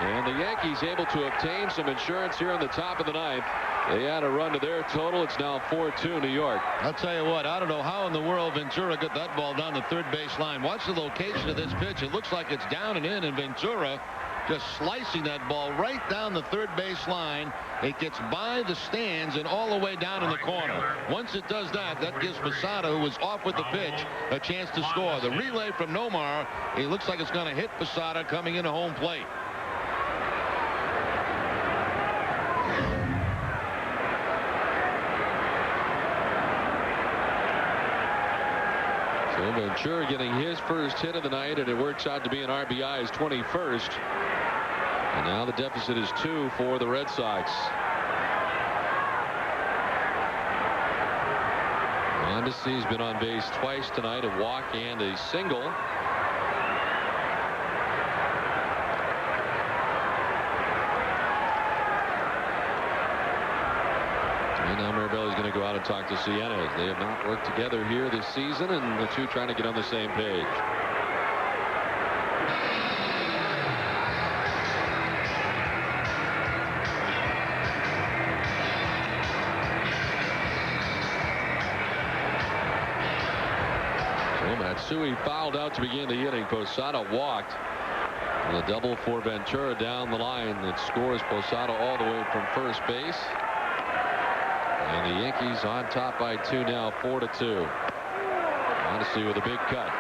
and the Yankees able to obtain some insurance here in the top of the 9th. They add a run to their total. It's now 4-2 New York. I'll tell you what, I don't know how in the world Ventura got that ball down the third base line. Watch the location of this pitch. It looks like it's down and in, and Ventura just slicing that ball right down the third base line. It gets by the stands and all the way down in the corner. Once it does that, that gives Posada, who was off with the pitch, a chance to score. The relay from Nomar, it looks like it's going to hit Posada coming into home plate. So Ventura getting his first hit of the night, and it works out to be an RBI, his 21st. And now the deficit is 2 for the Red Sox. Mondesi's been on base twice tonight, a walk and a single. And now Mirabelli's going to go out and talk to Sienna. They have not worked together here this season, and the two trying to get on the same page. So Matsui fouled out to begin the inning. Posada walked. And a double for Ventura down the line that scores Posada all the way from first base. And the Yankees on top by 2 now, 4-2. Mondesi with a big cut.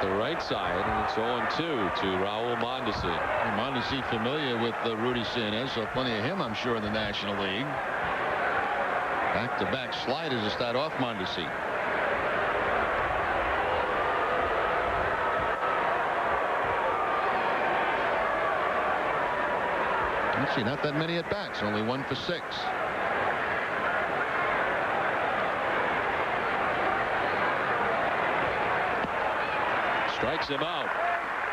The right side, and it's 0-2 to Raul Mondesi. Mondesi familiar with Rudy Cienez, so plenty of him, I'm sure, in the National League. Back-to-back sliders to start off Mondesi. Actually, not that many at bats, only 1 for 6. Strikes him out.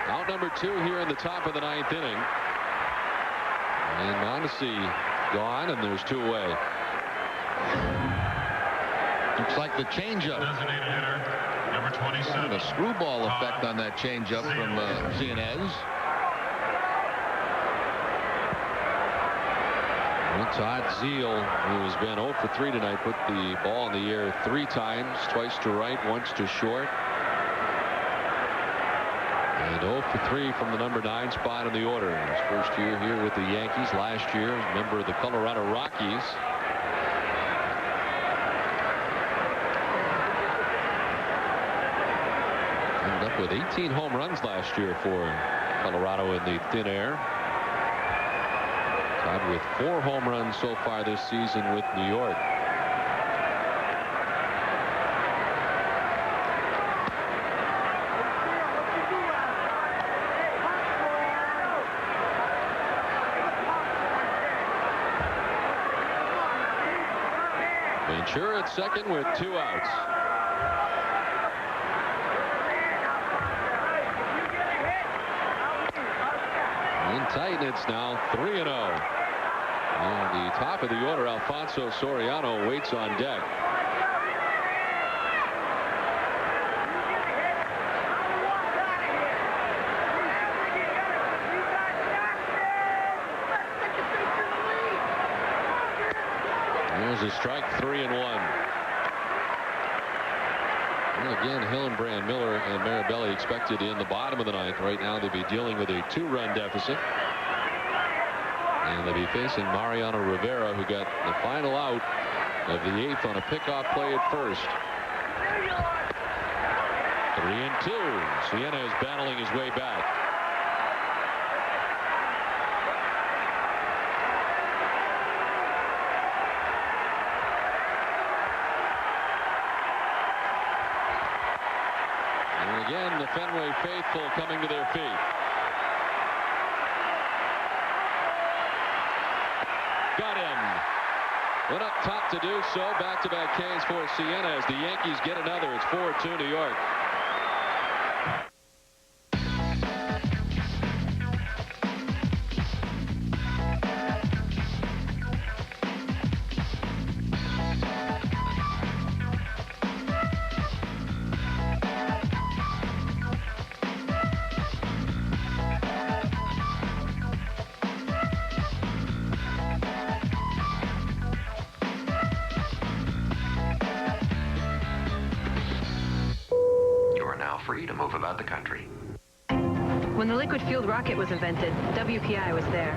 Out number 2 here in the top of the 9th inning. And Mondesi gone, and there's 2 away. Looks like the changeup. Designated hitter, number 27. A screwball effect on that changeup from Cienez. Well, Todd Zeal, who has been 0 for 3 tonight, put the ball in the air 3 times, twice to right, once to short. And 0 for 3 from the number 9 spot in the order. His first year here with the Yankees. Last year, member of the Colorado Rockies. Ended up with 18 home runs last year for Colorado in the thin air. Tied with 4 home runs so far this season with New York. Ventura at second with 2 outs. In tight, it's now 3-0. And the top of the order, Alfonso Soriano, waits on deck. There's a strike, 3-1. And again, Hillenbrand, Miller, and Marabelli expected in the bottom of the 9th. Right now, they'll be dealing with a 2-run deficit. And they'll be facing Mariano Rivera, who got the final out of the 8th on a pickoff play at first. 3-2. Siena is battling his way back. And again, the Fenway faithful coming to their feet. Got him. Went up top to do so. Back-to-back Ks for Siena as the Yankees get another. It's 4-2 New York. Free to move about the country. When the liquid-fueled rocket was invented, WPI was there.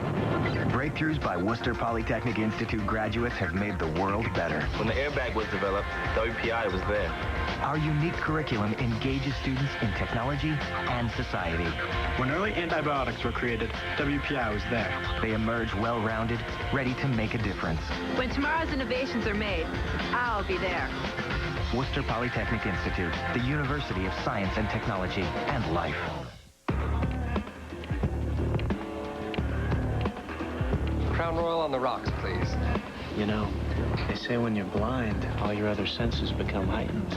Breakthroughs by Worcester Polytechnic Institute graduates have made the world better. When the airbag was developed, WPI was there. Our unique curriculum engages students in technology and society. When early antibiotics were created, WPI was there. They emerge well-rounded, ready to make a difference. When tomorrow's innovations are made, I'll be there. Worcester Polytechnic Institute, the University of Science and Technology and Life. Crown Royal on the rocks, please. You know, they say when you're blind, all your other senses become heightened.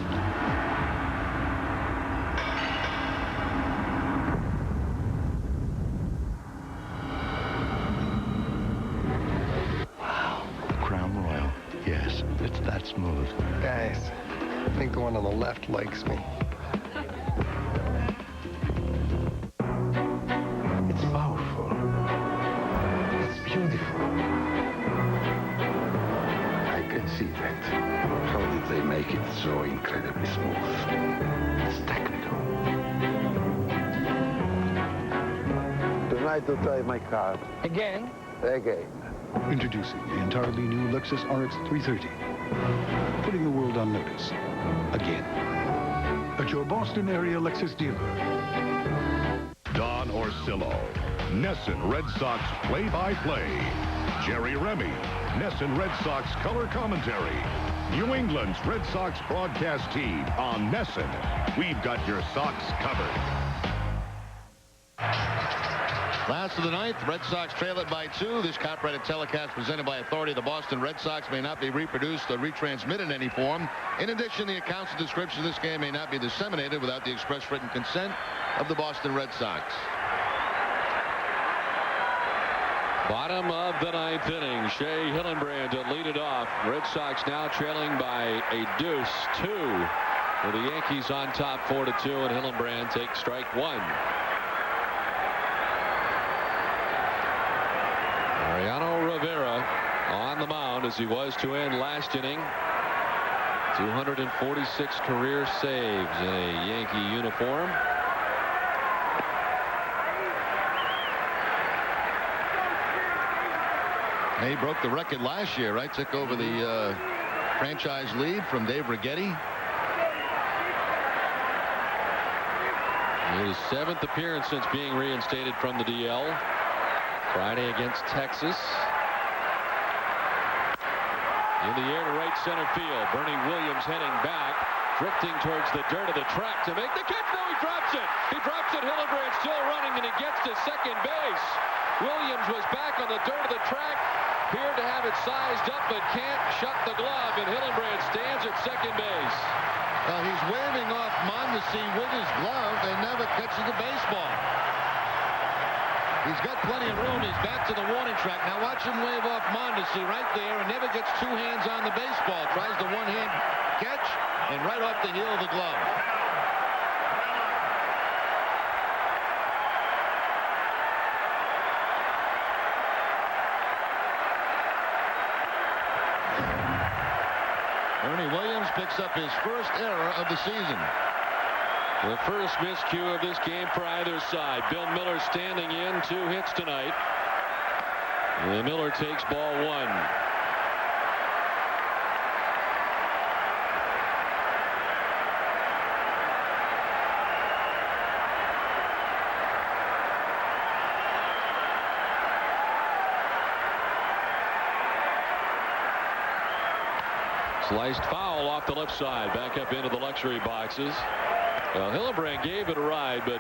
Wow, Crown Royal. Yes, it's that smooth. Guys, I think the one on the left likes me. It's powerful. It's beautiful. I can see that. How did they make make it so incredibly smooth. It's technical. Tonight I'll drive my car. Again? Again. Introducing the entirely new Lexus RX 330. Putting the world on notice. Again. At your Boston area Lexus dealer. Don Orsillo, Nesson Red Sox play-by-play. Jerry Remy, Nesson Red Sox color commentary. New England's Red Sox broadcast team on Nesson. We've got your Sox covered. Last of the ninth, Red Sox trail it by 2. This copyrighted telecast presented by authority of the Boston Red Sox may not be reproduced or retransmitted in any form. In addition, the accounts and description of this game may not be disseminated without the express written consent of the Boston Red Sox. Bottom of the ninth inning. Shea Hillenbrand to lead it off. Red Sox now trailing by a deuce 2. With the Yankees on top 4-2, and Hillenbrand takes strike 1. Mariano Rivera on the mound as he was to end last inning. 246 career saves in a Yankee uniform. He broke the record last year, right? Took over the franchise lead from Dave Righetti. His 7th appearance since being reinstated from the DL. Friday against Texas. In the air to right center field. Bernie Williams heading back, drifting towards the dirt of the track to make the catch. No, he drops it. He drops it. Hillenbrand still running, and he gets to second base. Williams was back on the dirt of the track. Appeared to have it sized up, but can't shut the glove, and Hillenbrand stands at second base. Well, he's waving off Mondesi with his glove and never catches the baseball. He's got plenty of room. He's back to the warning track. Now watch him wave off Mondesi right there and never gets 2 hands on the baseball. Tries the one-hand catch and right off the heel of the glove. Bernie Williams picks up his first error of the season. The first miscue of this game for either side. Bill Miller standing in, 2 hits tonight. And Miller takes ball 1. Sliced foul off the left side, back up into the luxury boxes. Well, Hillenbrand gave it a ride, but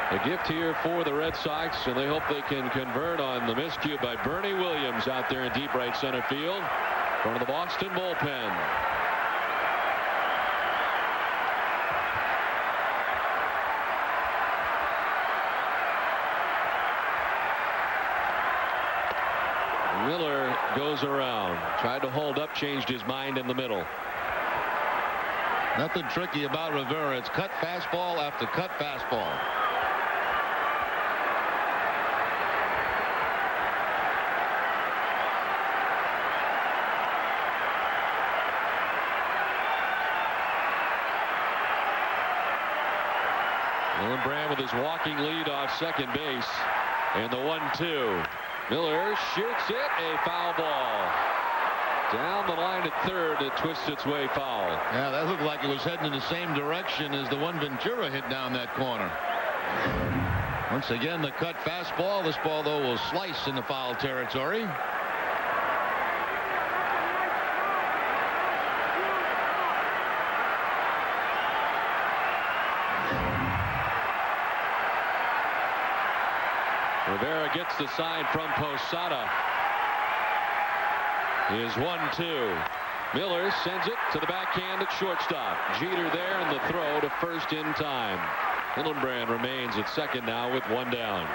a gift here for the Red Sox, and they hope they can convert on the miscue by Bernie Williams out there in deep right center field in front of the Boston bullpen. Miller goes around, tried to hold up, changed his mind in the middle. Nothing tricky about Rivera. It's cut fastball after cut fastball. Hillenbrand with his walking lead off second base. And the 1-2. Miller shoots it, a foul ball. Down the line at third, it twists its way foul. Yeah, that looked like it was heading in the same direction as the one Ventura hit down that corner. Once again, the cut fastball. This ball, though, will slice in the foul territory. Rivera gets the sign from Posada. Is 1-2. Miller sends it to the backhand at shortstop. Jeter there, and the throw to first in time. Hillenbrand remains at second now with 1 down.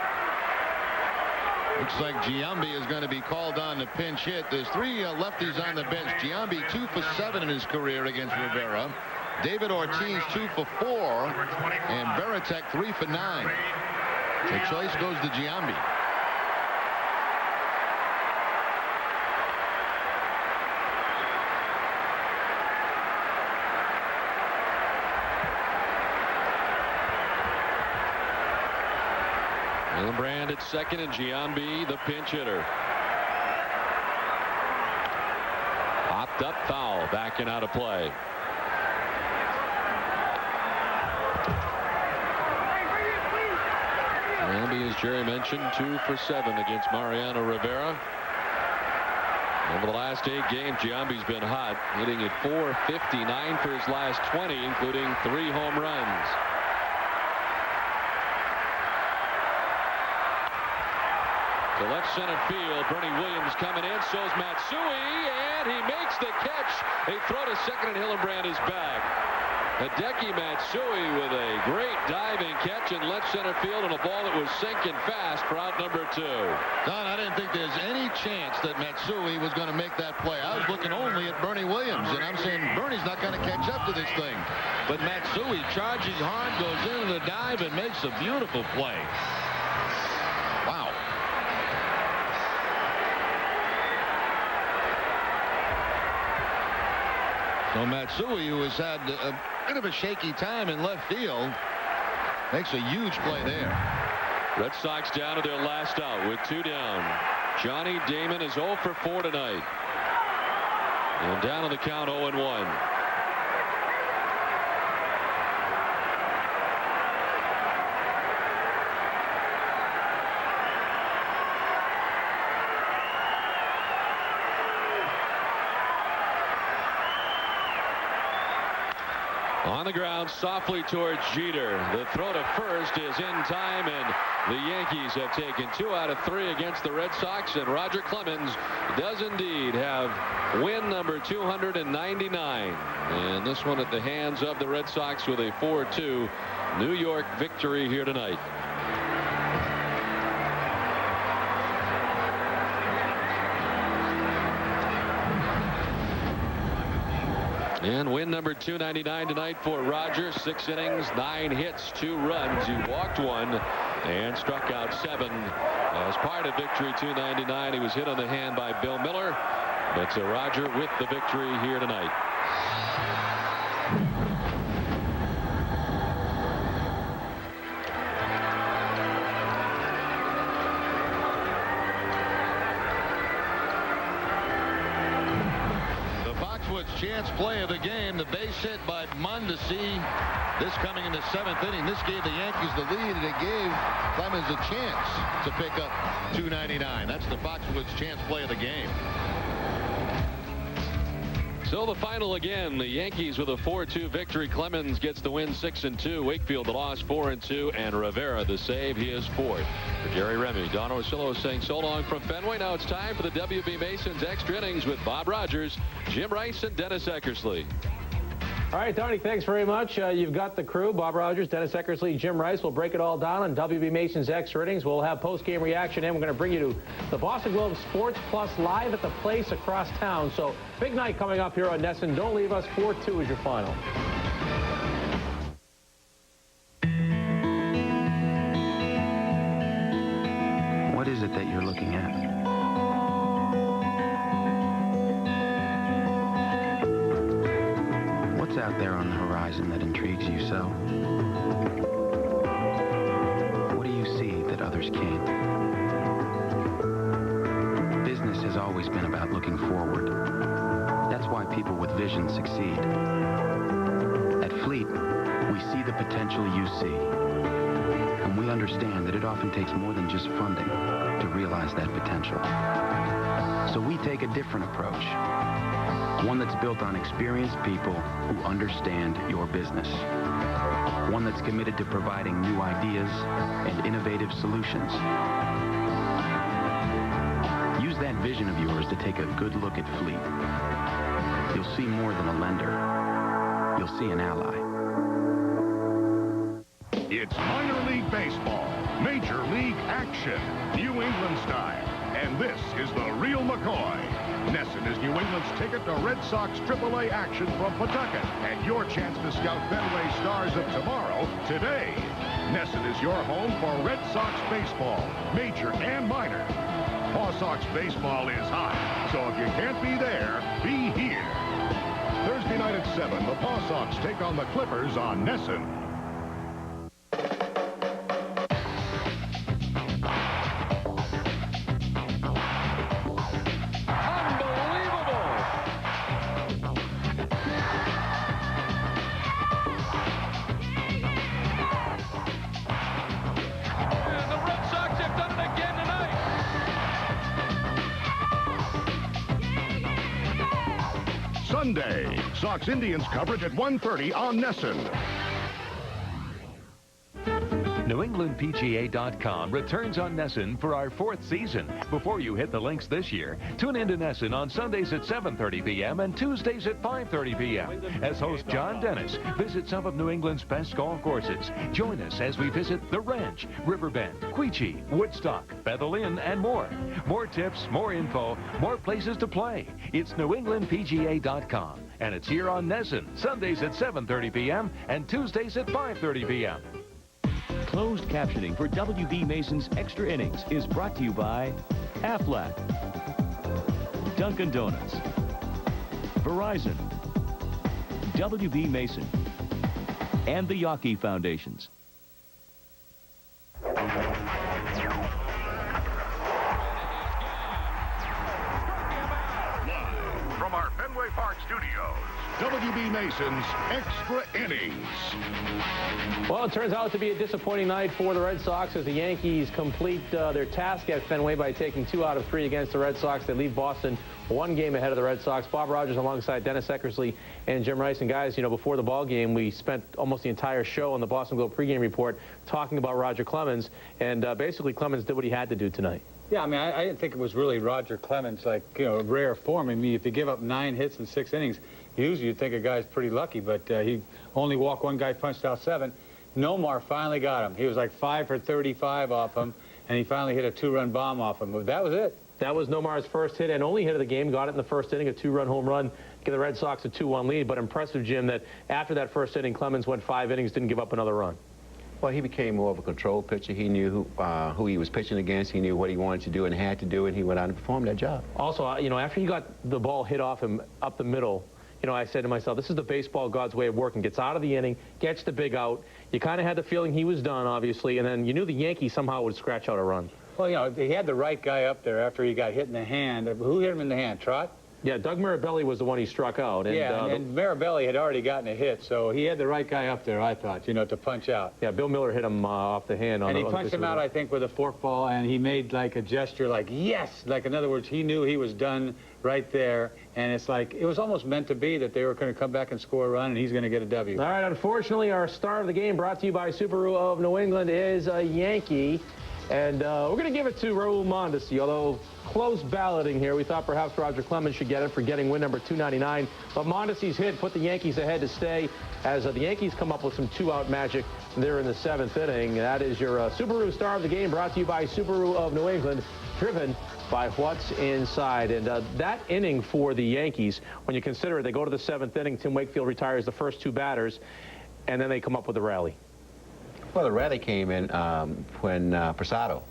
Looks like Giambi is going to be called on to pinch hit. There's 3 lefties on the bench. Giambi 2 for 7 in his career against Rivera. David Ortiz 2 for 4, and Veritek 3 for 9. The choice goes to Giambi. Hillenbrand at second, and Giambi, the pinch hitter. Hopped up, foul, back and out of play. Giambi, as Jerry mentioned, 2 for 7 against Mariano Rivera. Over the last 8 games, Giambi's been hot, hitting at .459 for his last 20, including 3 home runs. To left center field, Bernie Williams coming in, so's Matsui, and he makes the catch. A throw to second, and Hillenbrand is back. Hideki Matsui with a great diving catch in left center field, and a ball that was sinking fast for out number 2. Don, I didn't think there's any chance that Matsui was going to make that play. I was looking only at Bernie Williams, and I'm saying Bernie's not going to catch up to this thing. But Matsui, charging hard, goes into the dive and makes a beautiful play. Wow. So Matsui, who has had a bit of a shaky time in left field, makes a huge play there. Red Sox down to their last out with 2 down. Johnny Damon is 0 for 4 tonight. And down on the count, 0-1. On the ground, softly towards Jeter. The throw to first is in time, and the Yankees have taken 2 out of 3 against the Red Sox, and Roger Clemens does indeed have win number 299. And this one at the hands of the Red Sox with a 4-2 New York victory here tonight. And win number 299 tonight for Roger. 6 innings, 9 hits, 2 runs. He walked 1 and struck out 7 as part of victory 299. He was hit on the hand by Bill Miller, but Roger with the victory here tonight. Chance play of the game, the base hit by Mondesi. This coming in the 7th inning. This gave the Yankees the lead, and it gave Clemens a chance to pick up 299. That's the Foxwoods chance play of the game. So the final again, the Yankees with a 4-2 victory. Clemens gets the win, 6-2. Wakefield the loss, 4-2, and Rivera the save. He is 4th. For Jerry Remy, Don Orsillo saying so long from Fenway. Now it's time for the WB Masons extra innings with Bob Rogers, Jim Rice, and Dennis Eckersley. All right, Donnie, thanks very much. You've got the crew, Bob Rogers, Dennis Eckersley, Jim Rice. We'll break it all down on WB Mason's extra innings. We'll have post-game reaction, and we're going to bring you to the Boston Globe Sports Plus live at the place across town. So big night coming up here on NESN. Don't leave us. 4-2 is your final. What is it that you're looking at? What's out there on the horizon that intrigues you so? What do you see that others can't? Business has always been about looking forward. That's why people with vision succeed. At Fleet, we see the potential you see. And we understand that it often takes more than just funding to realize that potential. So we take a different approach. One that's built on experienced people who understand your business. One that's committed to providing new ideas and innovative solutions. Use that vision of yours to take a good look at Fleet. You'll see more than a lender. You'll see an ally. It's minor league baseball, major league action, New England style. And this is the real McCoy. NESN is New England's ticket to Red Sox AAA action from Pawtucket. And your chance to scout Fenway stars of tomorrow, today. NESN is your home for Red Sox baseball, major and minor. Paw Sox baseball is hot, so if you can't be there, be here. Thursday night at 7, the Paw Sox take on the Clippers on NESN. Sunday. Sox-Indians coverage at 1:30 on NESN. NewEnglandPGA.com returns on NESN for our 4th season. Before you hit the links this year, tune in to NESN on Sundays at 7:30 p.m. and Tuesdays at 5:30 p.m. As host John Dennis visits some of New England's best golf courses. Join us as we visit The Ranch, Riverbend, Quechee, Woodstock, Bethel Inn, and more. More tips, more info, more places to play. It's NewEnglandPGA.com, and it's here on NESN, Sundays at 7:30 p.m. and Tuesdays at 5:30 p.m. Closed captioning for W.B. Mason's Extra Innings is brought to you by Aflac, Dunkin' Donuts, Verizon, W.B. Mason, and the Yawkey Foundations. From our Fenway Park studios, W.B. Mason's Extra Innings. Well, it turns out to be a disappointing night for the Red Sox as the Yankees complete their task at Fenway by taking 2 out of 3 against the Red Sox. They leave Boston 1 game ahead of the Red Sox. Bob Rogers alongside Dennis Eckersley and Jim Rice. And guys, you know, before the ball game, we spent almost the entire show on the Boston Globe pregame report talking about Roger Clemens. And basically, Clemens did what he had to do tonight. Yeah, I mean, I didn't think it was really Roger Clemens, like, you know, rare form. I mean, if you give up 9 hits in 6 innings, usually you'd think a guy's pretty lucky, but he only walked 1 guy, punched out 7. Nomar finally got him. He was like 5 for 35 off him, and he finally hit a 2-run bomb off him. But that was it. That was Nomar's first hit and only hit of the game. Got it in the first inning, a 2-run home run, give the Red Sox a 2-1 lead. But impressive, Jim, that after that first inning, Clemens went 5 innings, didn't give up another run. Well, he became more of a control pitcher. He knew who he was pitching against. He knew what he wanted to do and had to do, and he went out and performed that job. Also, you know, after he got the ball hit off him up the middle, you know, I said to myself, this is the baseball God's way of working. Gets out of the inning, gets the big out. You kind of had the feeling he was done, obviously, and then you knew the Yankees somehow would scratch out a run. Well, you know, he had the right guy up there after he got hit in the hand. Who hit him in the hand? Trot? Yeah, Doug Mirabelli was the one he struck out. And, and Mirabelli had already gotten a hit, so he had the right guy up there, I thought, you know, to punch out. Yeah, Bill Miller hit him off the hand. And he punched him out, I think, with a forkball, and he made like a gesture like, yes! Like, in other words, he knew he was done right there, and it's like, it was almost meant to be that they were going to come back and score a run, and he's going to get a W. All right, unfortunately, our star of the game, brought to you by Subaru of New England, is a Yankee. And we're going to give it to Raul Mondesi, although close balloting here. We thought perhaps Roger Clemens should get it for getting win number 299. But Mondesi's hit put the Yankees ahead to stay as the Yankees come up with some 2-out magic there in the 7th inning. That is your Subaru star of the game, brought to you by Subaru of New England, driven by what's inside. And that inning for the Yankees, when you consider it, they go to the 7th inning. Tim Wakefield retires the first 2 batters, and then they come up with a rally. Well, the rally came in when Posado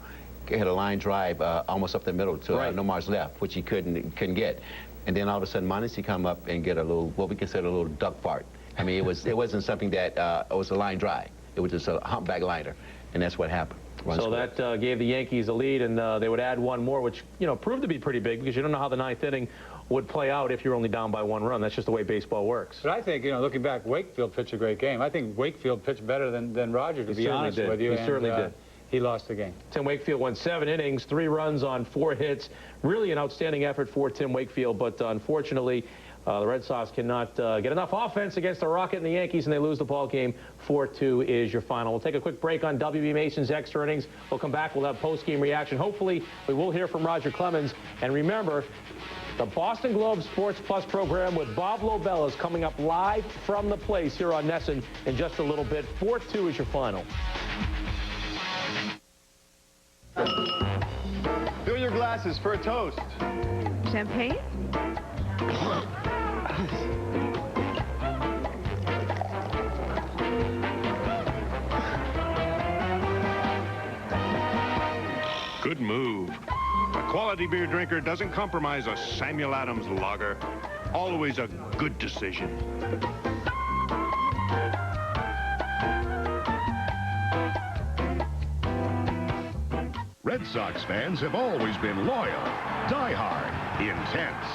hit a line drive almost up the middle to Nomar's left, which he couldn't get. And then all of a sudden, Mondesi come up and get a little, what we consider a little duck fart. I mean, it wasn't something that was a line drive. It was just a humpback liner, and that's what happened. So that gave the Yankees a lead, and they would add 1 more, which, you know, proved to be pretty big because you don't know how the 9th inning would play out if you're only down by 1 run. That's just the way baseball works. But I think, you know, looking back, Wakefield pitched a great game. I think Wakefield pitched better than Roger, to be honest with you. He certainly did. He lost the game. Tim Wakefield went 7 innings, 3 runs on 4 hits. Really an outstanding effort for Tim Wakefield, but unfortunately, the Red Sox cannot get enough offense against the Rocket and the Yankees, and they lose the ball game. 4-2 is your final. We'll take a quick break on W.B. Mason's Extra Innings. We'll come back. We'll have post-game reaction. Hopefully, we will hear from Roger Clemens. And remember, the Boston Globe Sports Plus program with Bob Lobel is coming up live from the place here on NESN in just a little bit. 4-2 is your final. Fill your glasses for a toast. Champagne? Good move. A quality beer drinker doesn't compromise a Samuel Adams lager. Always a good decision. Red Sox fans have always been loyal, diehard, intense.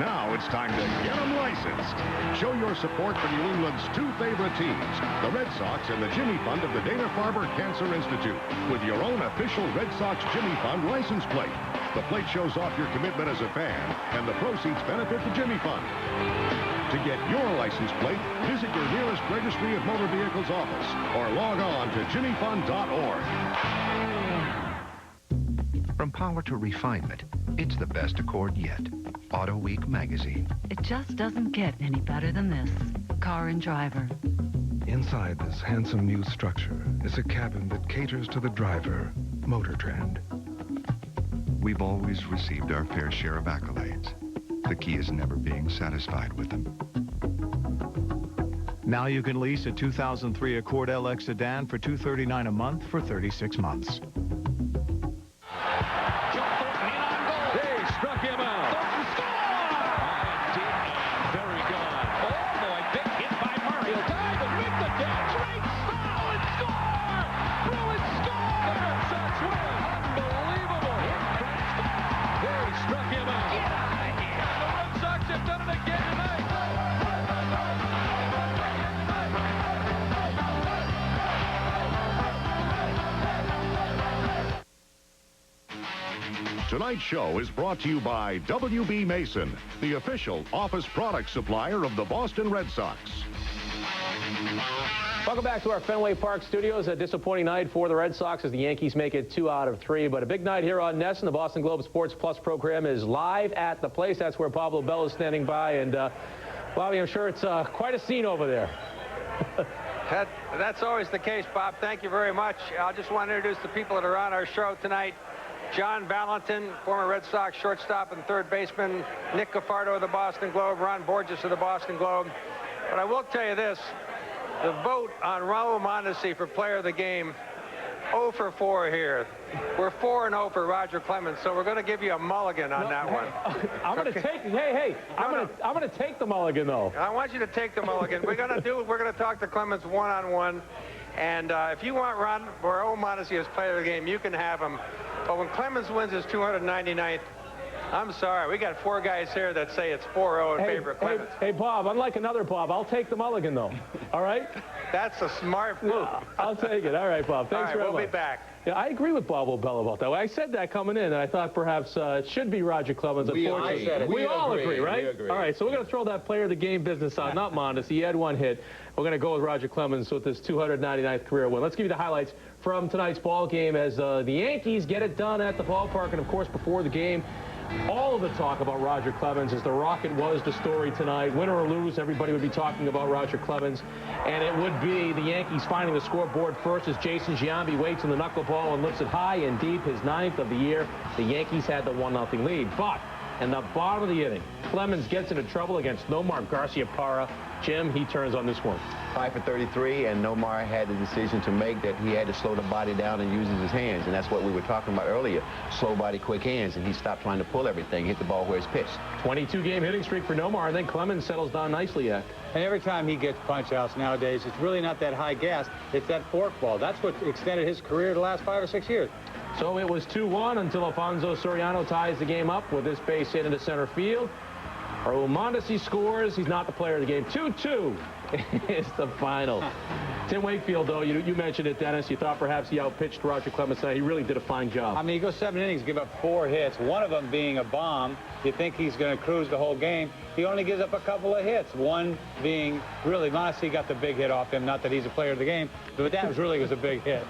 Now it's time to get them licensed. Show your support for New England's 2 favorite teams, the Red Sox and the Jimmy Fund of the Dana-Farber Cancer Institute, with your own official Red Sox Jimmy Fund license plate. The plate shows off your commitment as a fan, and the proceeds benefit the Jimmy Fund. To get your license plate, visit your nearest Registry of Motor Vehicles office or log on to jimmyfund.org. From power to refinement, it's the best Accord yet. Auto Week magazine. It just doesn't get any better than this. Car and Driver. Inside this handsome new structure is a cabin that caters to the driver, Motor Trend. We've always received our fair share of accolades. The key is never being satisfied with them. Now you can lease a 2003 Accord LX sedan for $239 a month for 36 months. They struck him out. Deep and very gone. Oh, boy, big hit by Murray. He'll dive and make the catch. Right foul and score! Bruins score! The Red Sox win. Unbelievable. They struck him out. Get out of here. And the Red Sox have done it again tonight. Tonight's show is brought to you by W.B. Mason, the official office product supplier of the Boston Red Sox. Welcome back to our Fenway Park studios. A disappointing night for the Red Sox as the Yankees make it 2 out of 3. But a big night here on NESN. The Boston Globe Sports Plus program is live at the place. That's where Pablo Bell is standing by. And, Bobby, I'm sure it's quite a scene over there. That's always the case, Bob. Thank you very much. I just want to introduce the people that are on our show tonight. John Valentin, former Red Sox shortstop and third baseman. Nick Cafardo of the Boston Globe. Ron Borges of the Boston Globe. But I will tell you this. The vote on Raul Mondesi for player of the game, 0 for 4 here. We're 4-0 for Roger Clemens, so we're going to give you a mulligan on that one. I'm going to take. I'm going to take the mulligan though. I want you to take the mulligan. We're going to talk to Clemens one-on-one, and if you want Raul Mondesi as player of the game, you can have him. But when Clemens wins his 299th, I'm sorry, we got 4 guys here that say it's 4-0 in favor of Clemens. Hey, Bob, unlike another Bob, I'll take the mulligan, though. All right? That's a smart move. I'll take it. All right, Bob. Thanks very much. We'll be back. Yeah, I agree with Bob O'Bell about that. I said that coming in, and I thought perhaps it should be Roger Clemens. We all agree, right? We agree. All right, so we're going to throw that player of the game business on, not Mondesi. He had 1 hit. We're going to go with Roger Clemens with his 299th career win. Let's give you the highlights from tonight's ball game as the Yankees get it done at the ballpark. And, of course, before the game, all of the talk about Roger Clemens as the Rocket was the story tonight. Win or lose, everybody would be talking about Roger Clemens. And it would be the Yankees finding the scoreboard first as Jason Giambi waits on the knuckleball and lifts it high and deep, his 9th of the year. The Yankees had the 1-0 lead. But in the bottom of the inning, Clemens gets into trouble against Nomar Garciaparra. Jim, he turns on this one. 5 for 33, and Nomar had the decision to make that he had to slow the body down and use his hands, and that's what we were talking about earlier. Slow body, quick hands, and he stopped trying to pull everything, hit the ball where it's pitched. 22-game hitting streak for Nomar, and then Clemens settles down nicely, Yak. And every time he gets punch-outs nowadays, it's really not that high gas, it's that fork ball. That's what extended his career the last 5 or 6 years. So it was 2-1 until Alfonso Soriano ties the game up with this base hit into center field. Raul Mondesi scores. He's not the player of the game. 2-2 is the final. Tim Wakefield, though, you mentioned it, Dennis. You thought perhaps he outpitched Roger Clemens tonight. He really did a fine job. I mean, he goes 7 innings, give up 4 hits, one of them being a bomb. You think he's going to cruise the whole game. He only gives up a couple of hits, one being really, Mondesi got the big hit off him. Not that he's a player of the game, but that was a big hit.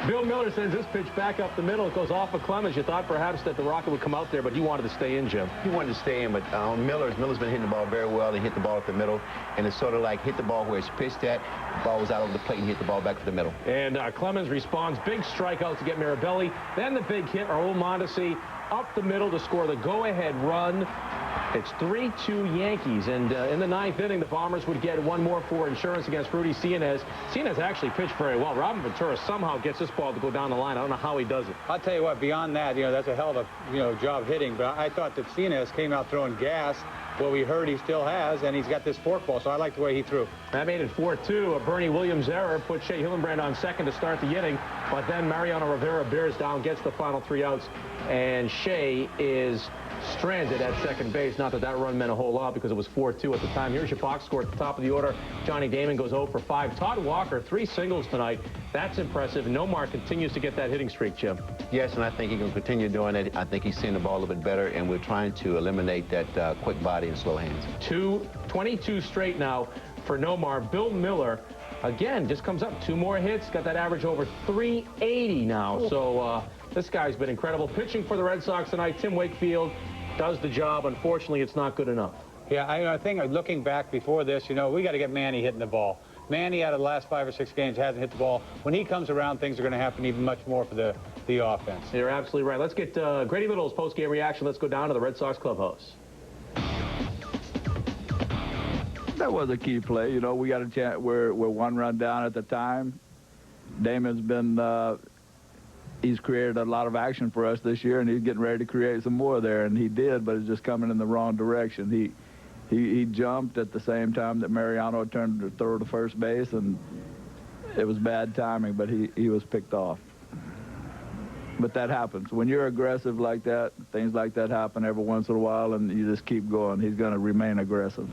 Bill Miller sends this pitch back up the middle. It goes off of Clemens. You thought perhaps that the Rocket would come out there, but he wanted to stay in, Jim. He wanted to stay in, but Miller's been hitting the ball very well. He hit the ball up the middle, and it's sort of like hit the ball where it's pitched at. The ball was out over the plate and hit the ball back to the middle. And Clemens responds. Big strikeout to get Mirabelli. Then the big hit, Raul Mondesi up the middle to score the go-ahead run. It's 3-2 Yankees, and in the 9th inning, the Bombers would get 1 more for insurance against Rudy Cianez. Cianez actually pitched very well. Robin Ventura somehow gets this ball to go down the line. I don't know how he does it. I'll tell you what, beyond that, that's a hell of a, job hitting, but I thought that Cianez came out throwing gas. Well, we heard he still has, and he's got this forkball, so I like the way he threw. That made it 4-2. A Bernie Williams error put Shea Hillenbrand on second to start the inning, but then Mariano Rivera bears down, gets the final 3 outs, and Shea is stranded at second base. Not that that run meant a whole lot because it was 4-2 at the time. Here's your box score at the top of the order. Johnny Damon goes 0 for 5. Todd Walker, 3 singles tonight. That's impressive. Nomar continues to get that hitting streak, Jim. Yes, and I think he can continue doing it. I think he's seeing the ball a little bit better, and we're trying to eliminate that quick body and slow hands. 22 straight now for Nomar. Bill Miller, again, just comes up 2 more hits. Got that average over 380 now. So this guy's been incredible. Pitching for the Red Sox tonight, Tim Wakefield does the job. Unfortunately, it's not good enough. Yeah, I think looking back before this, you know, we got to get Manny hitting the ball. Manny, out of the last 5 or 6 games, hasn't hit the ball. When he comes around, things are going to happen even much more for the offense. You're absolutely right. Let's get Grady Little's post-game reaction. Let's go down to the Red Sox clubhouse. That was a key play. You know, we got a chance. We're 1 run down at the time. Damon's been, he's created a lot of action for us this year, and he's getting ready to create some more there, and he did, but it's just coming in the wrong direction. He jumped at the same time that Mariano turned to throw to first base, and it was bad timing, but he was picked off. But that happens. When you're aggressive like that, things like that happen every once in a while, and you just keep going. He's going to remain aggressive.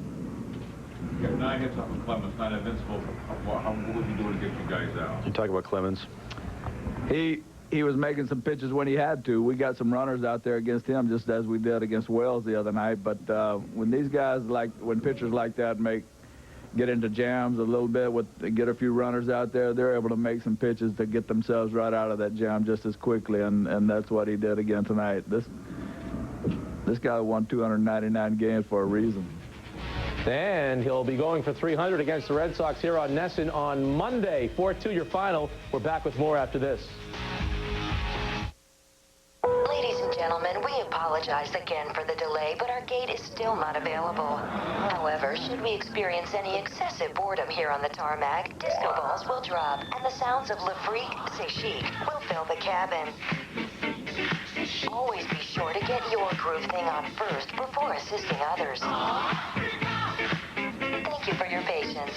You got 9 hits off of Clemens, not invincible. What would he do to get you guys out? You talk about Clemens. He was making some pitches when he had to. We got some runners out there against him, just as we did against Wells the other night. But when these guys, when pitchers like that get into jams a little bit, get a few runners out there, they're able to make some pitches to get themselves right out of that jam just as quickly, and that's what he did again tonight. This guy won 299 games for a reason. And he'll be going for 300 against the Red Sox here on NESN on Monday. 4-2 your final. We're back with more after this. Ladies and gentlemen, we apologize again for the delay, but our gate is still not available. However, should we experience any excessive boredom here on the tarmac, disco balls will drop, and the sounds of Le Freak, C'est Chic will fill the cabin. Always be sure to get your groove thing on first before assisting others. Thank you for your patience.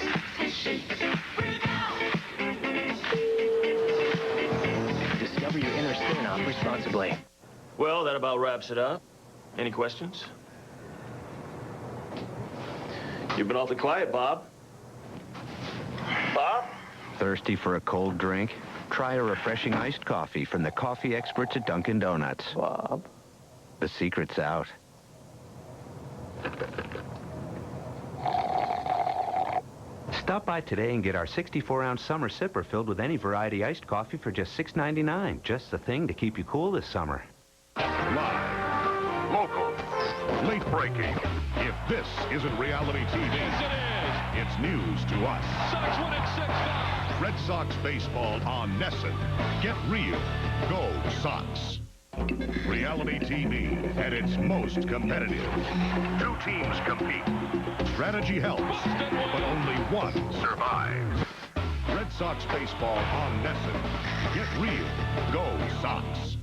Discover your inner spin-off responsibly. Well, that about wraps it up. Any questions? You've been awfully quiet, Bob. Bob? Thirsty for a cold drink? Try a refreshing iced coffee from the coffee experts at Dunkin' Donuts. Bob? The secret's out. Stop by today and get our 64-ounce summer sipper filled with any variety iced coffee for just $6.99. Just the thing to keep you cool this summer. Live, local, late breaking. If this isn't reality TV, yes, it is. It's news to us. Sox win it 6-5. Red Sox baseball on NESN. Get real. Go Sox. Reality TV at its most competitive. 2 teams compete. Strategy helps, but only one survives. Red Sox baseball on NESN. Get real. Go Sox.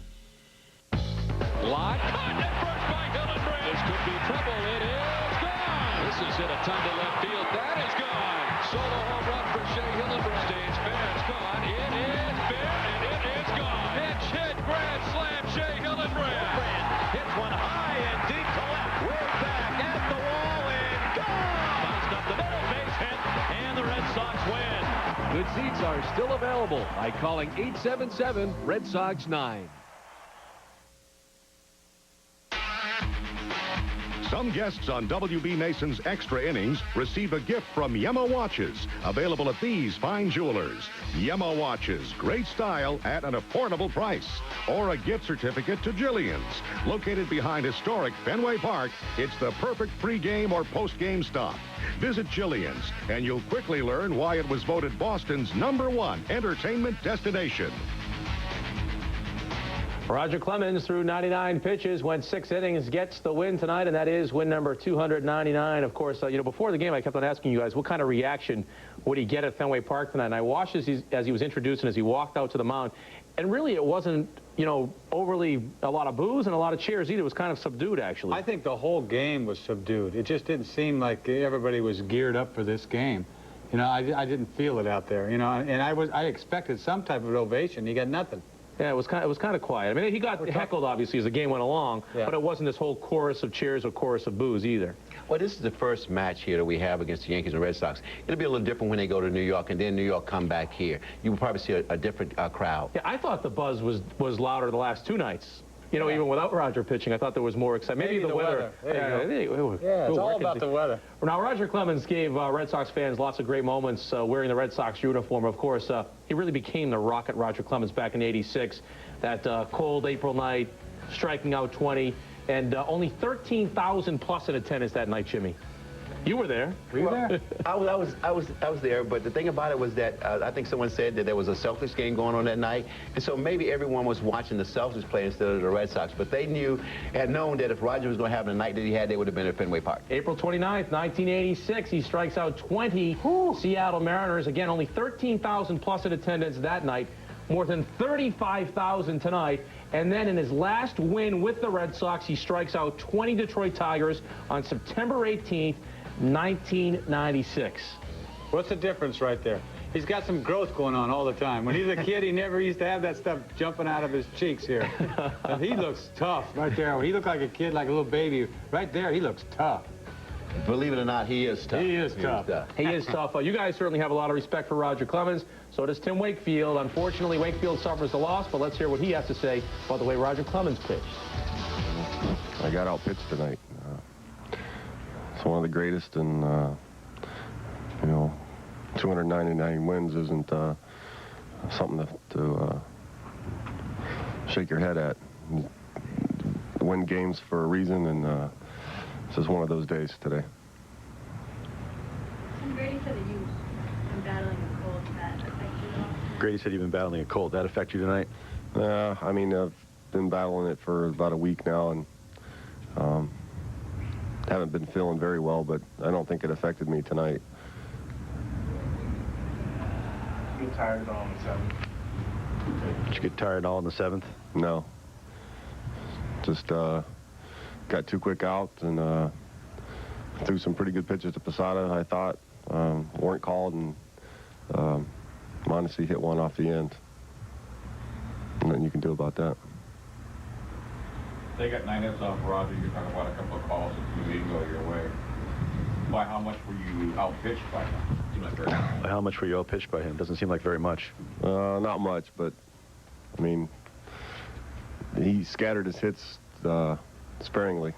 Lot. At first by Hillenbrand. This could be trouble. It is gone. This is hit a ton to left field. That is gone. Solo home run for Shea Hillenbrand. Stage fair. It's gone. It is fair, and it is gone. Pitch hit. Grand slam. Shea Hillenbrand. Hits one high and deep to left. Way back at the wall and gone. Bounced up the middle. Base hit, and the Red Sox win. Good seats are still available by calling 877 Red Sox 9. Some guests on W.B. Mason's Extra Innings receive a gift from Yema Watches, available at these fine jewelers. Yema Watches, great style at an affordable price. Or a gift certificate to Jillian's. Located behind historic Fenway Park, it's the perfect pre-game or post-game stop. Visit Jillian's, and you'll quickly learn why it was voted Boston's #1 entertainment destination. Roger Clemens threw 99 pitches, went 6 innings, gets the win tonight, and that is win number 299. Of course, you know, before the game, I kept on asking you guys, what kind of reaction would he get at Fenway Park tonight? And I watched as he was introduced and as he walked out to the mound, and really it wasn't, you know, overly a lot of boos and a lot of cheers either. It was kind of subdued, actually. I think the whole game was subdued. It just didn't seem like everybody was geared up for this game. You know, I didn't feel it out there, you know, and I expected some type of ovation. You got nothing. Yeah, it was kind of quiet. I mean, he got heckled, obviously, as the game went along, but it wasn't this whole chorus of cheers or chorus of boos either. Well, this is the first match here that we have against the Yankees and Red Sox. It'll be a little different when they go to New York, and then New York come back here. You will probably see a different crowd. Yeah, I thought the buzz was louder the last 2 nights. You know, even without Roger pitching, I thought there was more excitement. Maybe the weather. It's all about the weather. Now, Roger Clemens gave Red Sox fans lots of great moments wearing the Red Sox uniform. Of course, he really became the Rocket Roger Clemens back in '86. That cold April night, striking out 20, and only 13,000 plus in attendance that night, Jimmy. You were there. Were you there? I was there, but the thing about it was that I think someone said that there was a Celtics game going on that night, and so maybe everyone was watching the Celtics play instead of the Red Sox, but they had known that if Roger was going to have the night that he had, they would have been at Fenway Park. April 29th, 1986, he strikes out 20 Seattle Mariners. Again, only 13,000 plus in attendance that night, more than 35,000 tonight. And then in his last win with the Red Sox, he strikes out 20 Detroit Tigers on September 18th, 1996. What's the difference right there? He's got some growth going on all the time. When he's a kid, he never used to have that stuff jumping out of his cheeks here. He looks tough right there. When he looked like a kid, like a little baby, right there, he looks tough. Believe it or not, he is tough. He is tough. He is tough. You guys certainly have a lot of respect for Roger Clemens. So does Tim Wakefield. Unfortunately, Wakefield suffers the loss, but let's hear what he has to say about the way Roger Clemens pitched. I got outpitched tonight. It's one of the greatest, and you know, 299 wins isn't something to shake your head at. Win games for a reason, and this is one of those days today. Grady said that you've been battling a cold. Did that affect you at all? Grady said you've been battling a cold. That affect you tonight? I mean, I've been battling it for about a week now, and haven't been feeling very well, but I don't think it affected me tonight. You get tired at all in the 7th? Did you get tired at all in the 7th? No. Just got 2 quick outs and threw some pretty good pitches to Posada, I thought. Weren't called, and Mondesi hit one off the end. Nothing you can do about that. They got 9 hits off Roger. You're talking about a couple of calls that you didn't go your way. By how much were you outpitched by him? Seemed like very much. How much were you outpitched by him? Doesn't seem like very much. Not much, but I mean, he scattered his hits sparingly,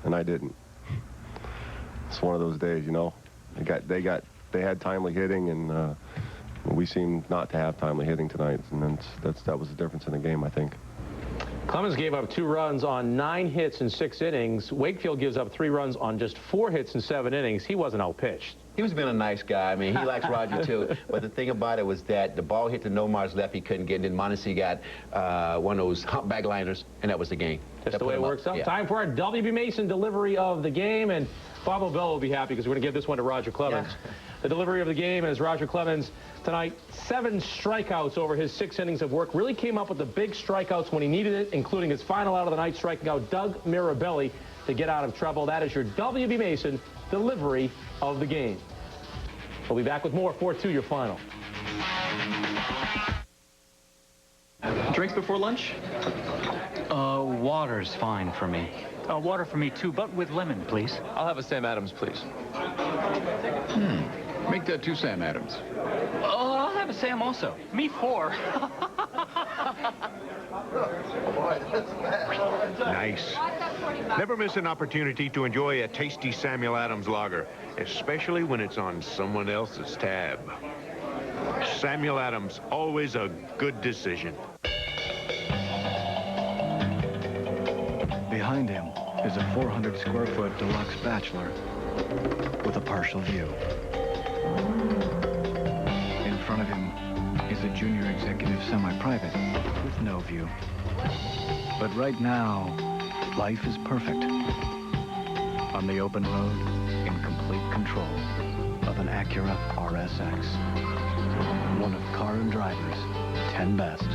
and I didn't. It's one of those days, you know. They had timely hitting, and we seemed not to have timely hitting tonight, and that was the difference in the game, I think. Clemens gave up 2 runs on 9 hits in 6 innings. Wakefield gives up 3 runs on just 4 hits in 7 innings. He wasn't outpitched. He was being a nice guy. I mean, he likes Roger, too. But the thing about it was that the ball hit to Nomar's left. He couldn't get it. And then Mondesi got one of those humpback liners, and that was the game. Just the way it works out. Yeah. Time for our W.B. Mason delivery of the game. And Bob O'Bell will be happy because we're going to give this one to Roger Clemens. Yeah. The delivery of the game is Roger Clemens tonight. 7 strikeouts over his 6 innings of work. Really came up with the big strikeouts when he needed it, including his final out of the night, striking out Doug Mirabelli to get out of trouble. That is your W.B. Mason delivery of the game. We'll be back with more. 4-2, your final. Drinks before lunch? Water's fine for me. Water for me, too, but with lemon, please. I'll have a Sam Adams, please. Make that 2 Sam Adams. I'll have a Sam also. Me 4. Nice. Never miss an opportunity to enjoy a tasty Samuel Adams lager, especially when it's on someone else's tab. Samuel Adams, always a good decision. Behind him is a 400-square-foot deluxe bachelor with a partial view. In front of him is a junior executive semi-private with no view. But right now, life is perfect. On the open road, in complete control of an Acura RSX. One of Car and Driver's 10 10 best.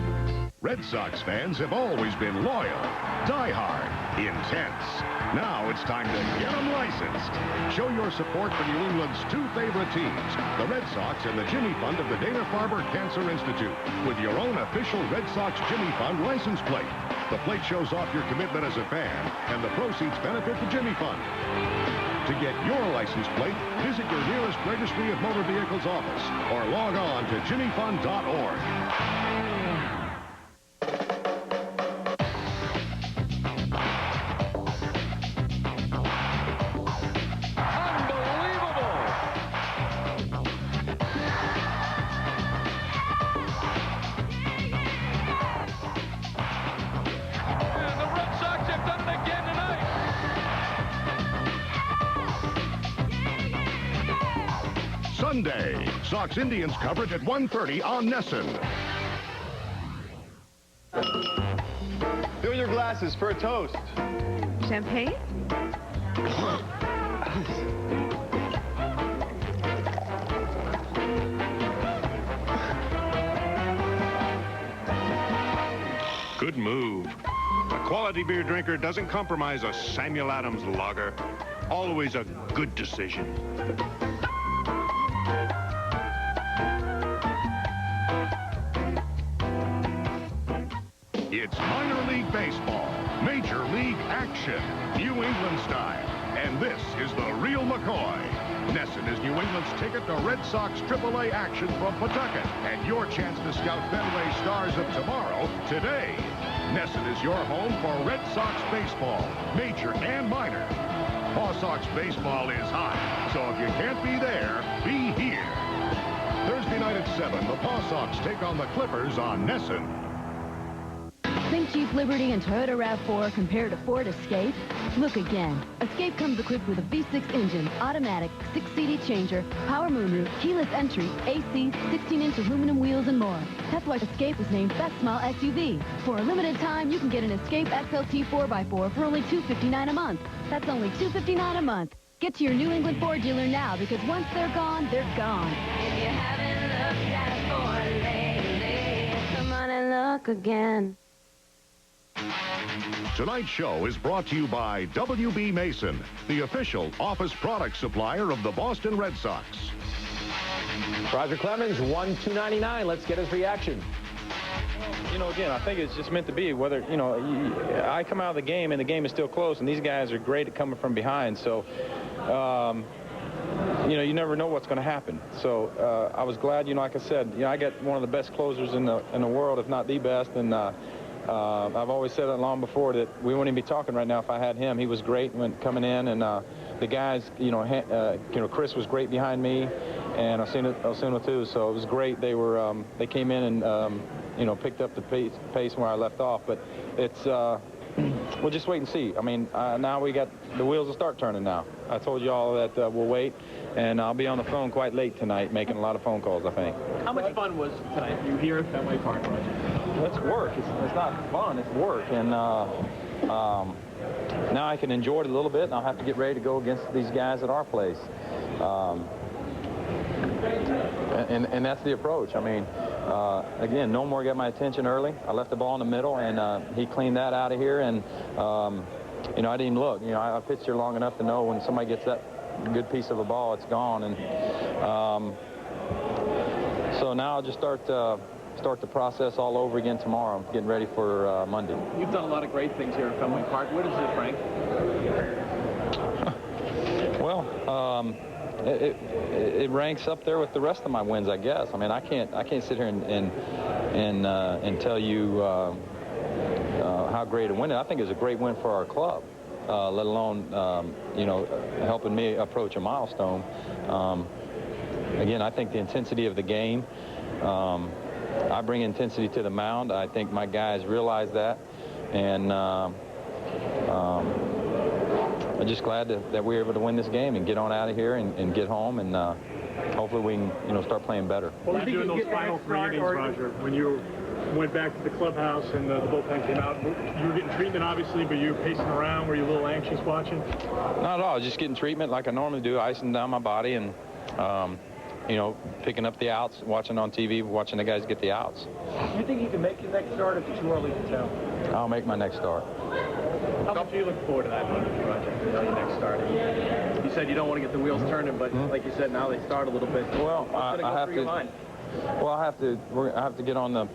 Red Sox fans have always been loyal, diehard, intense. Now it's time to get them licensed. Show your support for New England's two favorite teams, the Red Sox and the Jimmy Fund of the Dana-Farber Cancer Institute, with your own official Red Sox Jimmy Fund license plate. The plate shows off your commitment as a fan, and the proceeds benefit the Jimmy Fund. To get your license plate, visit your nearest Registry of Motor Vehicles office or log on to jimmyfund.org. Sunday, Sox Indians coverage at 1:30 on Nesson. Fill your glasses for a toast. Champagne? Good move. A quality beer drinker doesn't compromise a Samuel Adams lager. Always a good decision. It's minor league baseball, major league action, New England style. And this is the real McCoy. Nesson is New England's ticket to Red Sox AAA action from Pawtucket. And your chance to scout Fenway stars of tomorrow, today. Nesson is your home for Red Sox baseball, major and minor. Paw Sox baseball is hot, so if you can't be there, be here. Thursday night at 7, the Paw Sox take on the Clippers on Nesson. Think Jeep Liberty and Toyota RAV4 compared to Ford Escape? Look again. Escape comes equipped with a V6 engine, automatic, 6-CD changer, power moonroof, keyless entry, AC, 16-inch aluminum wheels, and more. That's why Escape was named Best Smile SUV. For a limited time, you can get an Escape XLT 4x4 for only $259 a month. That's only $259 a month. Get to your New England Ford dealer now, because once they're gone, they're gone. If you haven't looked at Ford lately, come on and look again. Tonight's show is brought to you by W.B. Mason, the official office product supplier of the Boston Red Sox. Roger Clemens, 1-299. Let's get his reaction. You know, again, I think it's just meant to be. Whether, you know, I come out of the game and the game is still close, and these guys are great at coming from behind. So, you know, you never know what's going to happen. So I was glad, you know, like I said, you know, I got one of the best closers in the world, if not the best, and I've always said it long before that we wouldn't even be talking right now if I had him. He was great when coming in, and the guys, you know, Chris was great behind me, and Osuna too. So it was great. They were they came in and you know, picked up the pace where I left off. But it's we'll just wait and see. I mean, now we got the wheels will start turning now. I told you all that we'll wait, and I'll be on the phone quite late tonight, making a lot of phone calls, I think. How much fun was tonight for you here at Fenway Park, Roger? It's work. It's not fun. It's work. And now I can enjoy it a little bit, and I'll have to get ready to go against these guys at our place. And that's the approach. I mean, again, Nomar got my attention early. I left the ball in the middle, and he cleaned that out of here. And, you know, I didn't even look. You know, I pitched here long enough to know when somebody gets that good piece of a ball, it's gone. And so now I'll just start the process all over again tomorrow. I'm getting ready for Monday. You've done a lot of great things here at Fenway Park. What is it, Frank? Well, it ranks up there with the rest of my wins, I guess. I mean, I can't sit here and tell you how great a win. I think it's a great win for our club, let alone you know, helping me approach a milestone. Again, I think the intensity of the game. I bring intensity to the mound. I think my guys realize that, and I'm just glad that we were able to win this game and get on out of here and get home, and hopefully we can, you know, start playing better. What did you do in those final 3 innings, Roger, when you went back to the clubhouse and the bullpen came out? You were getting treatment, obviously, but you were pacing around. Were you a little anxious watching? Not at all. Just getting treatment like I normally do, icing down my body, and you know, picking up the outs, watching on TV, watching the guys get the outs. Do you think you can make your next start, or is it too early to tell? I'll make my next start. How much do you look forward to that moment, Roger, your next start? You said you don't want to get the wheels turning, but like you said, now they start a little bit. Well, I have to. Well, I have to get on the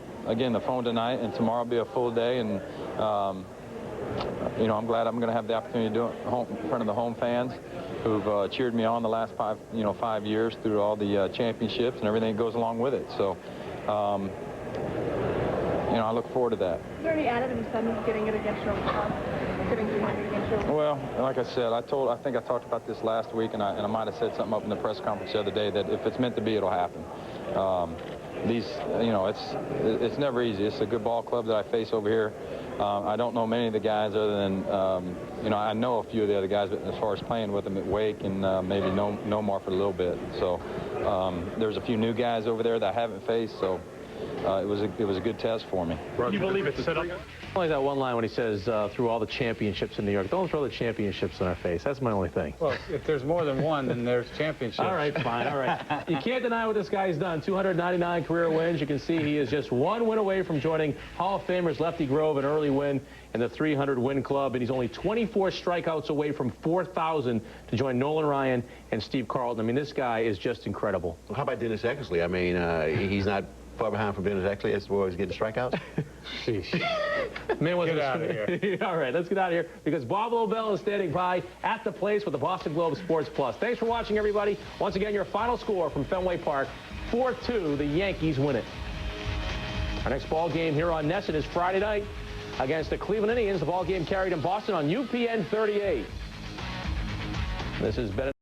phone tonight, and tomorrow will be a full day, and you know, I'm glad I'm going to have the opportunity to do it in front of the home fans who've cheered me on the last 5 years through all the championships and everything that goes along with it. So, you know, I look forward to that. Is there any added incentive getting it against your own? Well, like I said, I think I talked about this last week, and I might have said something up in the press conference the other day that if it's meant to be, it'll happen. You know, it's never easy. It's a good ball club that I face over here. I don't know many of the guys other than, you know, I know a few of the other guys, but as far as playing with them at Wake and maybe no more for a little bit. So there's a few new guys over there that I haven't faced, so it was a good test for me. Can you believe it's set up? I like that one line when he says, through all the championships in New York. Don't throw the championships in our face. That's my only thing. Well, if there's more than one, then there's championships. All right, fine, all right. You can't deny what this guy's done. 299 career wins. You can see he is just one win away from joining Hall of Famers Lefty Grove, an early win in the 300-win club, and he's only 24 strikeouts away from 4,000 to join Nolan Ryan and Steve Carlton. I mean, this guy is just incredible. How about Dennis Eckersley? I mean, he's not far behind from Dennis Eckersley as far as getting strikeouts. Man, get out of here. All right, let's get out of here because Bob Lobel is standing by at the place with the Boston Globe Sports Plus. Thanks for watching, everybody. Once again, your final score from Fenway Park, 4-2. The Yankees win it. Our next ball game here on NESN is Friday night against the Cleveland Indians. The ball game carried in Boston on UPN 38. This has been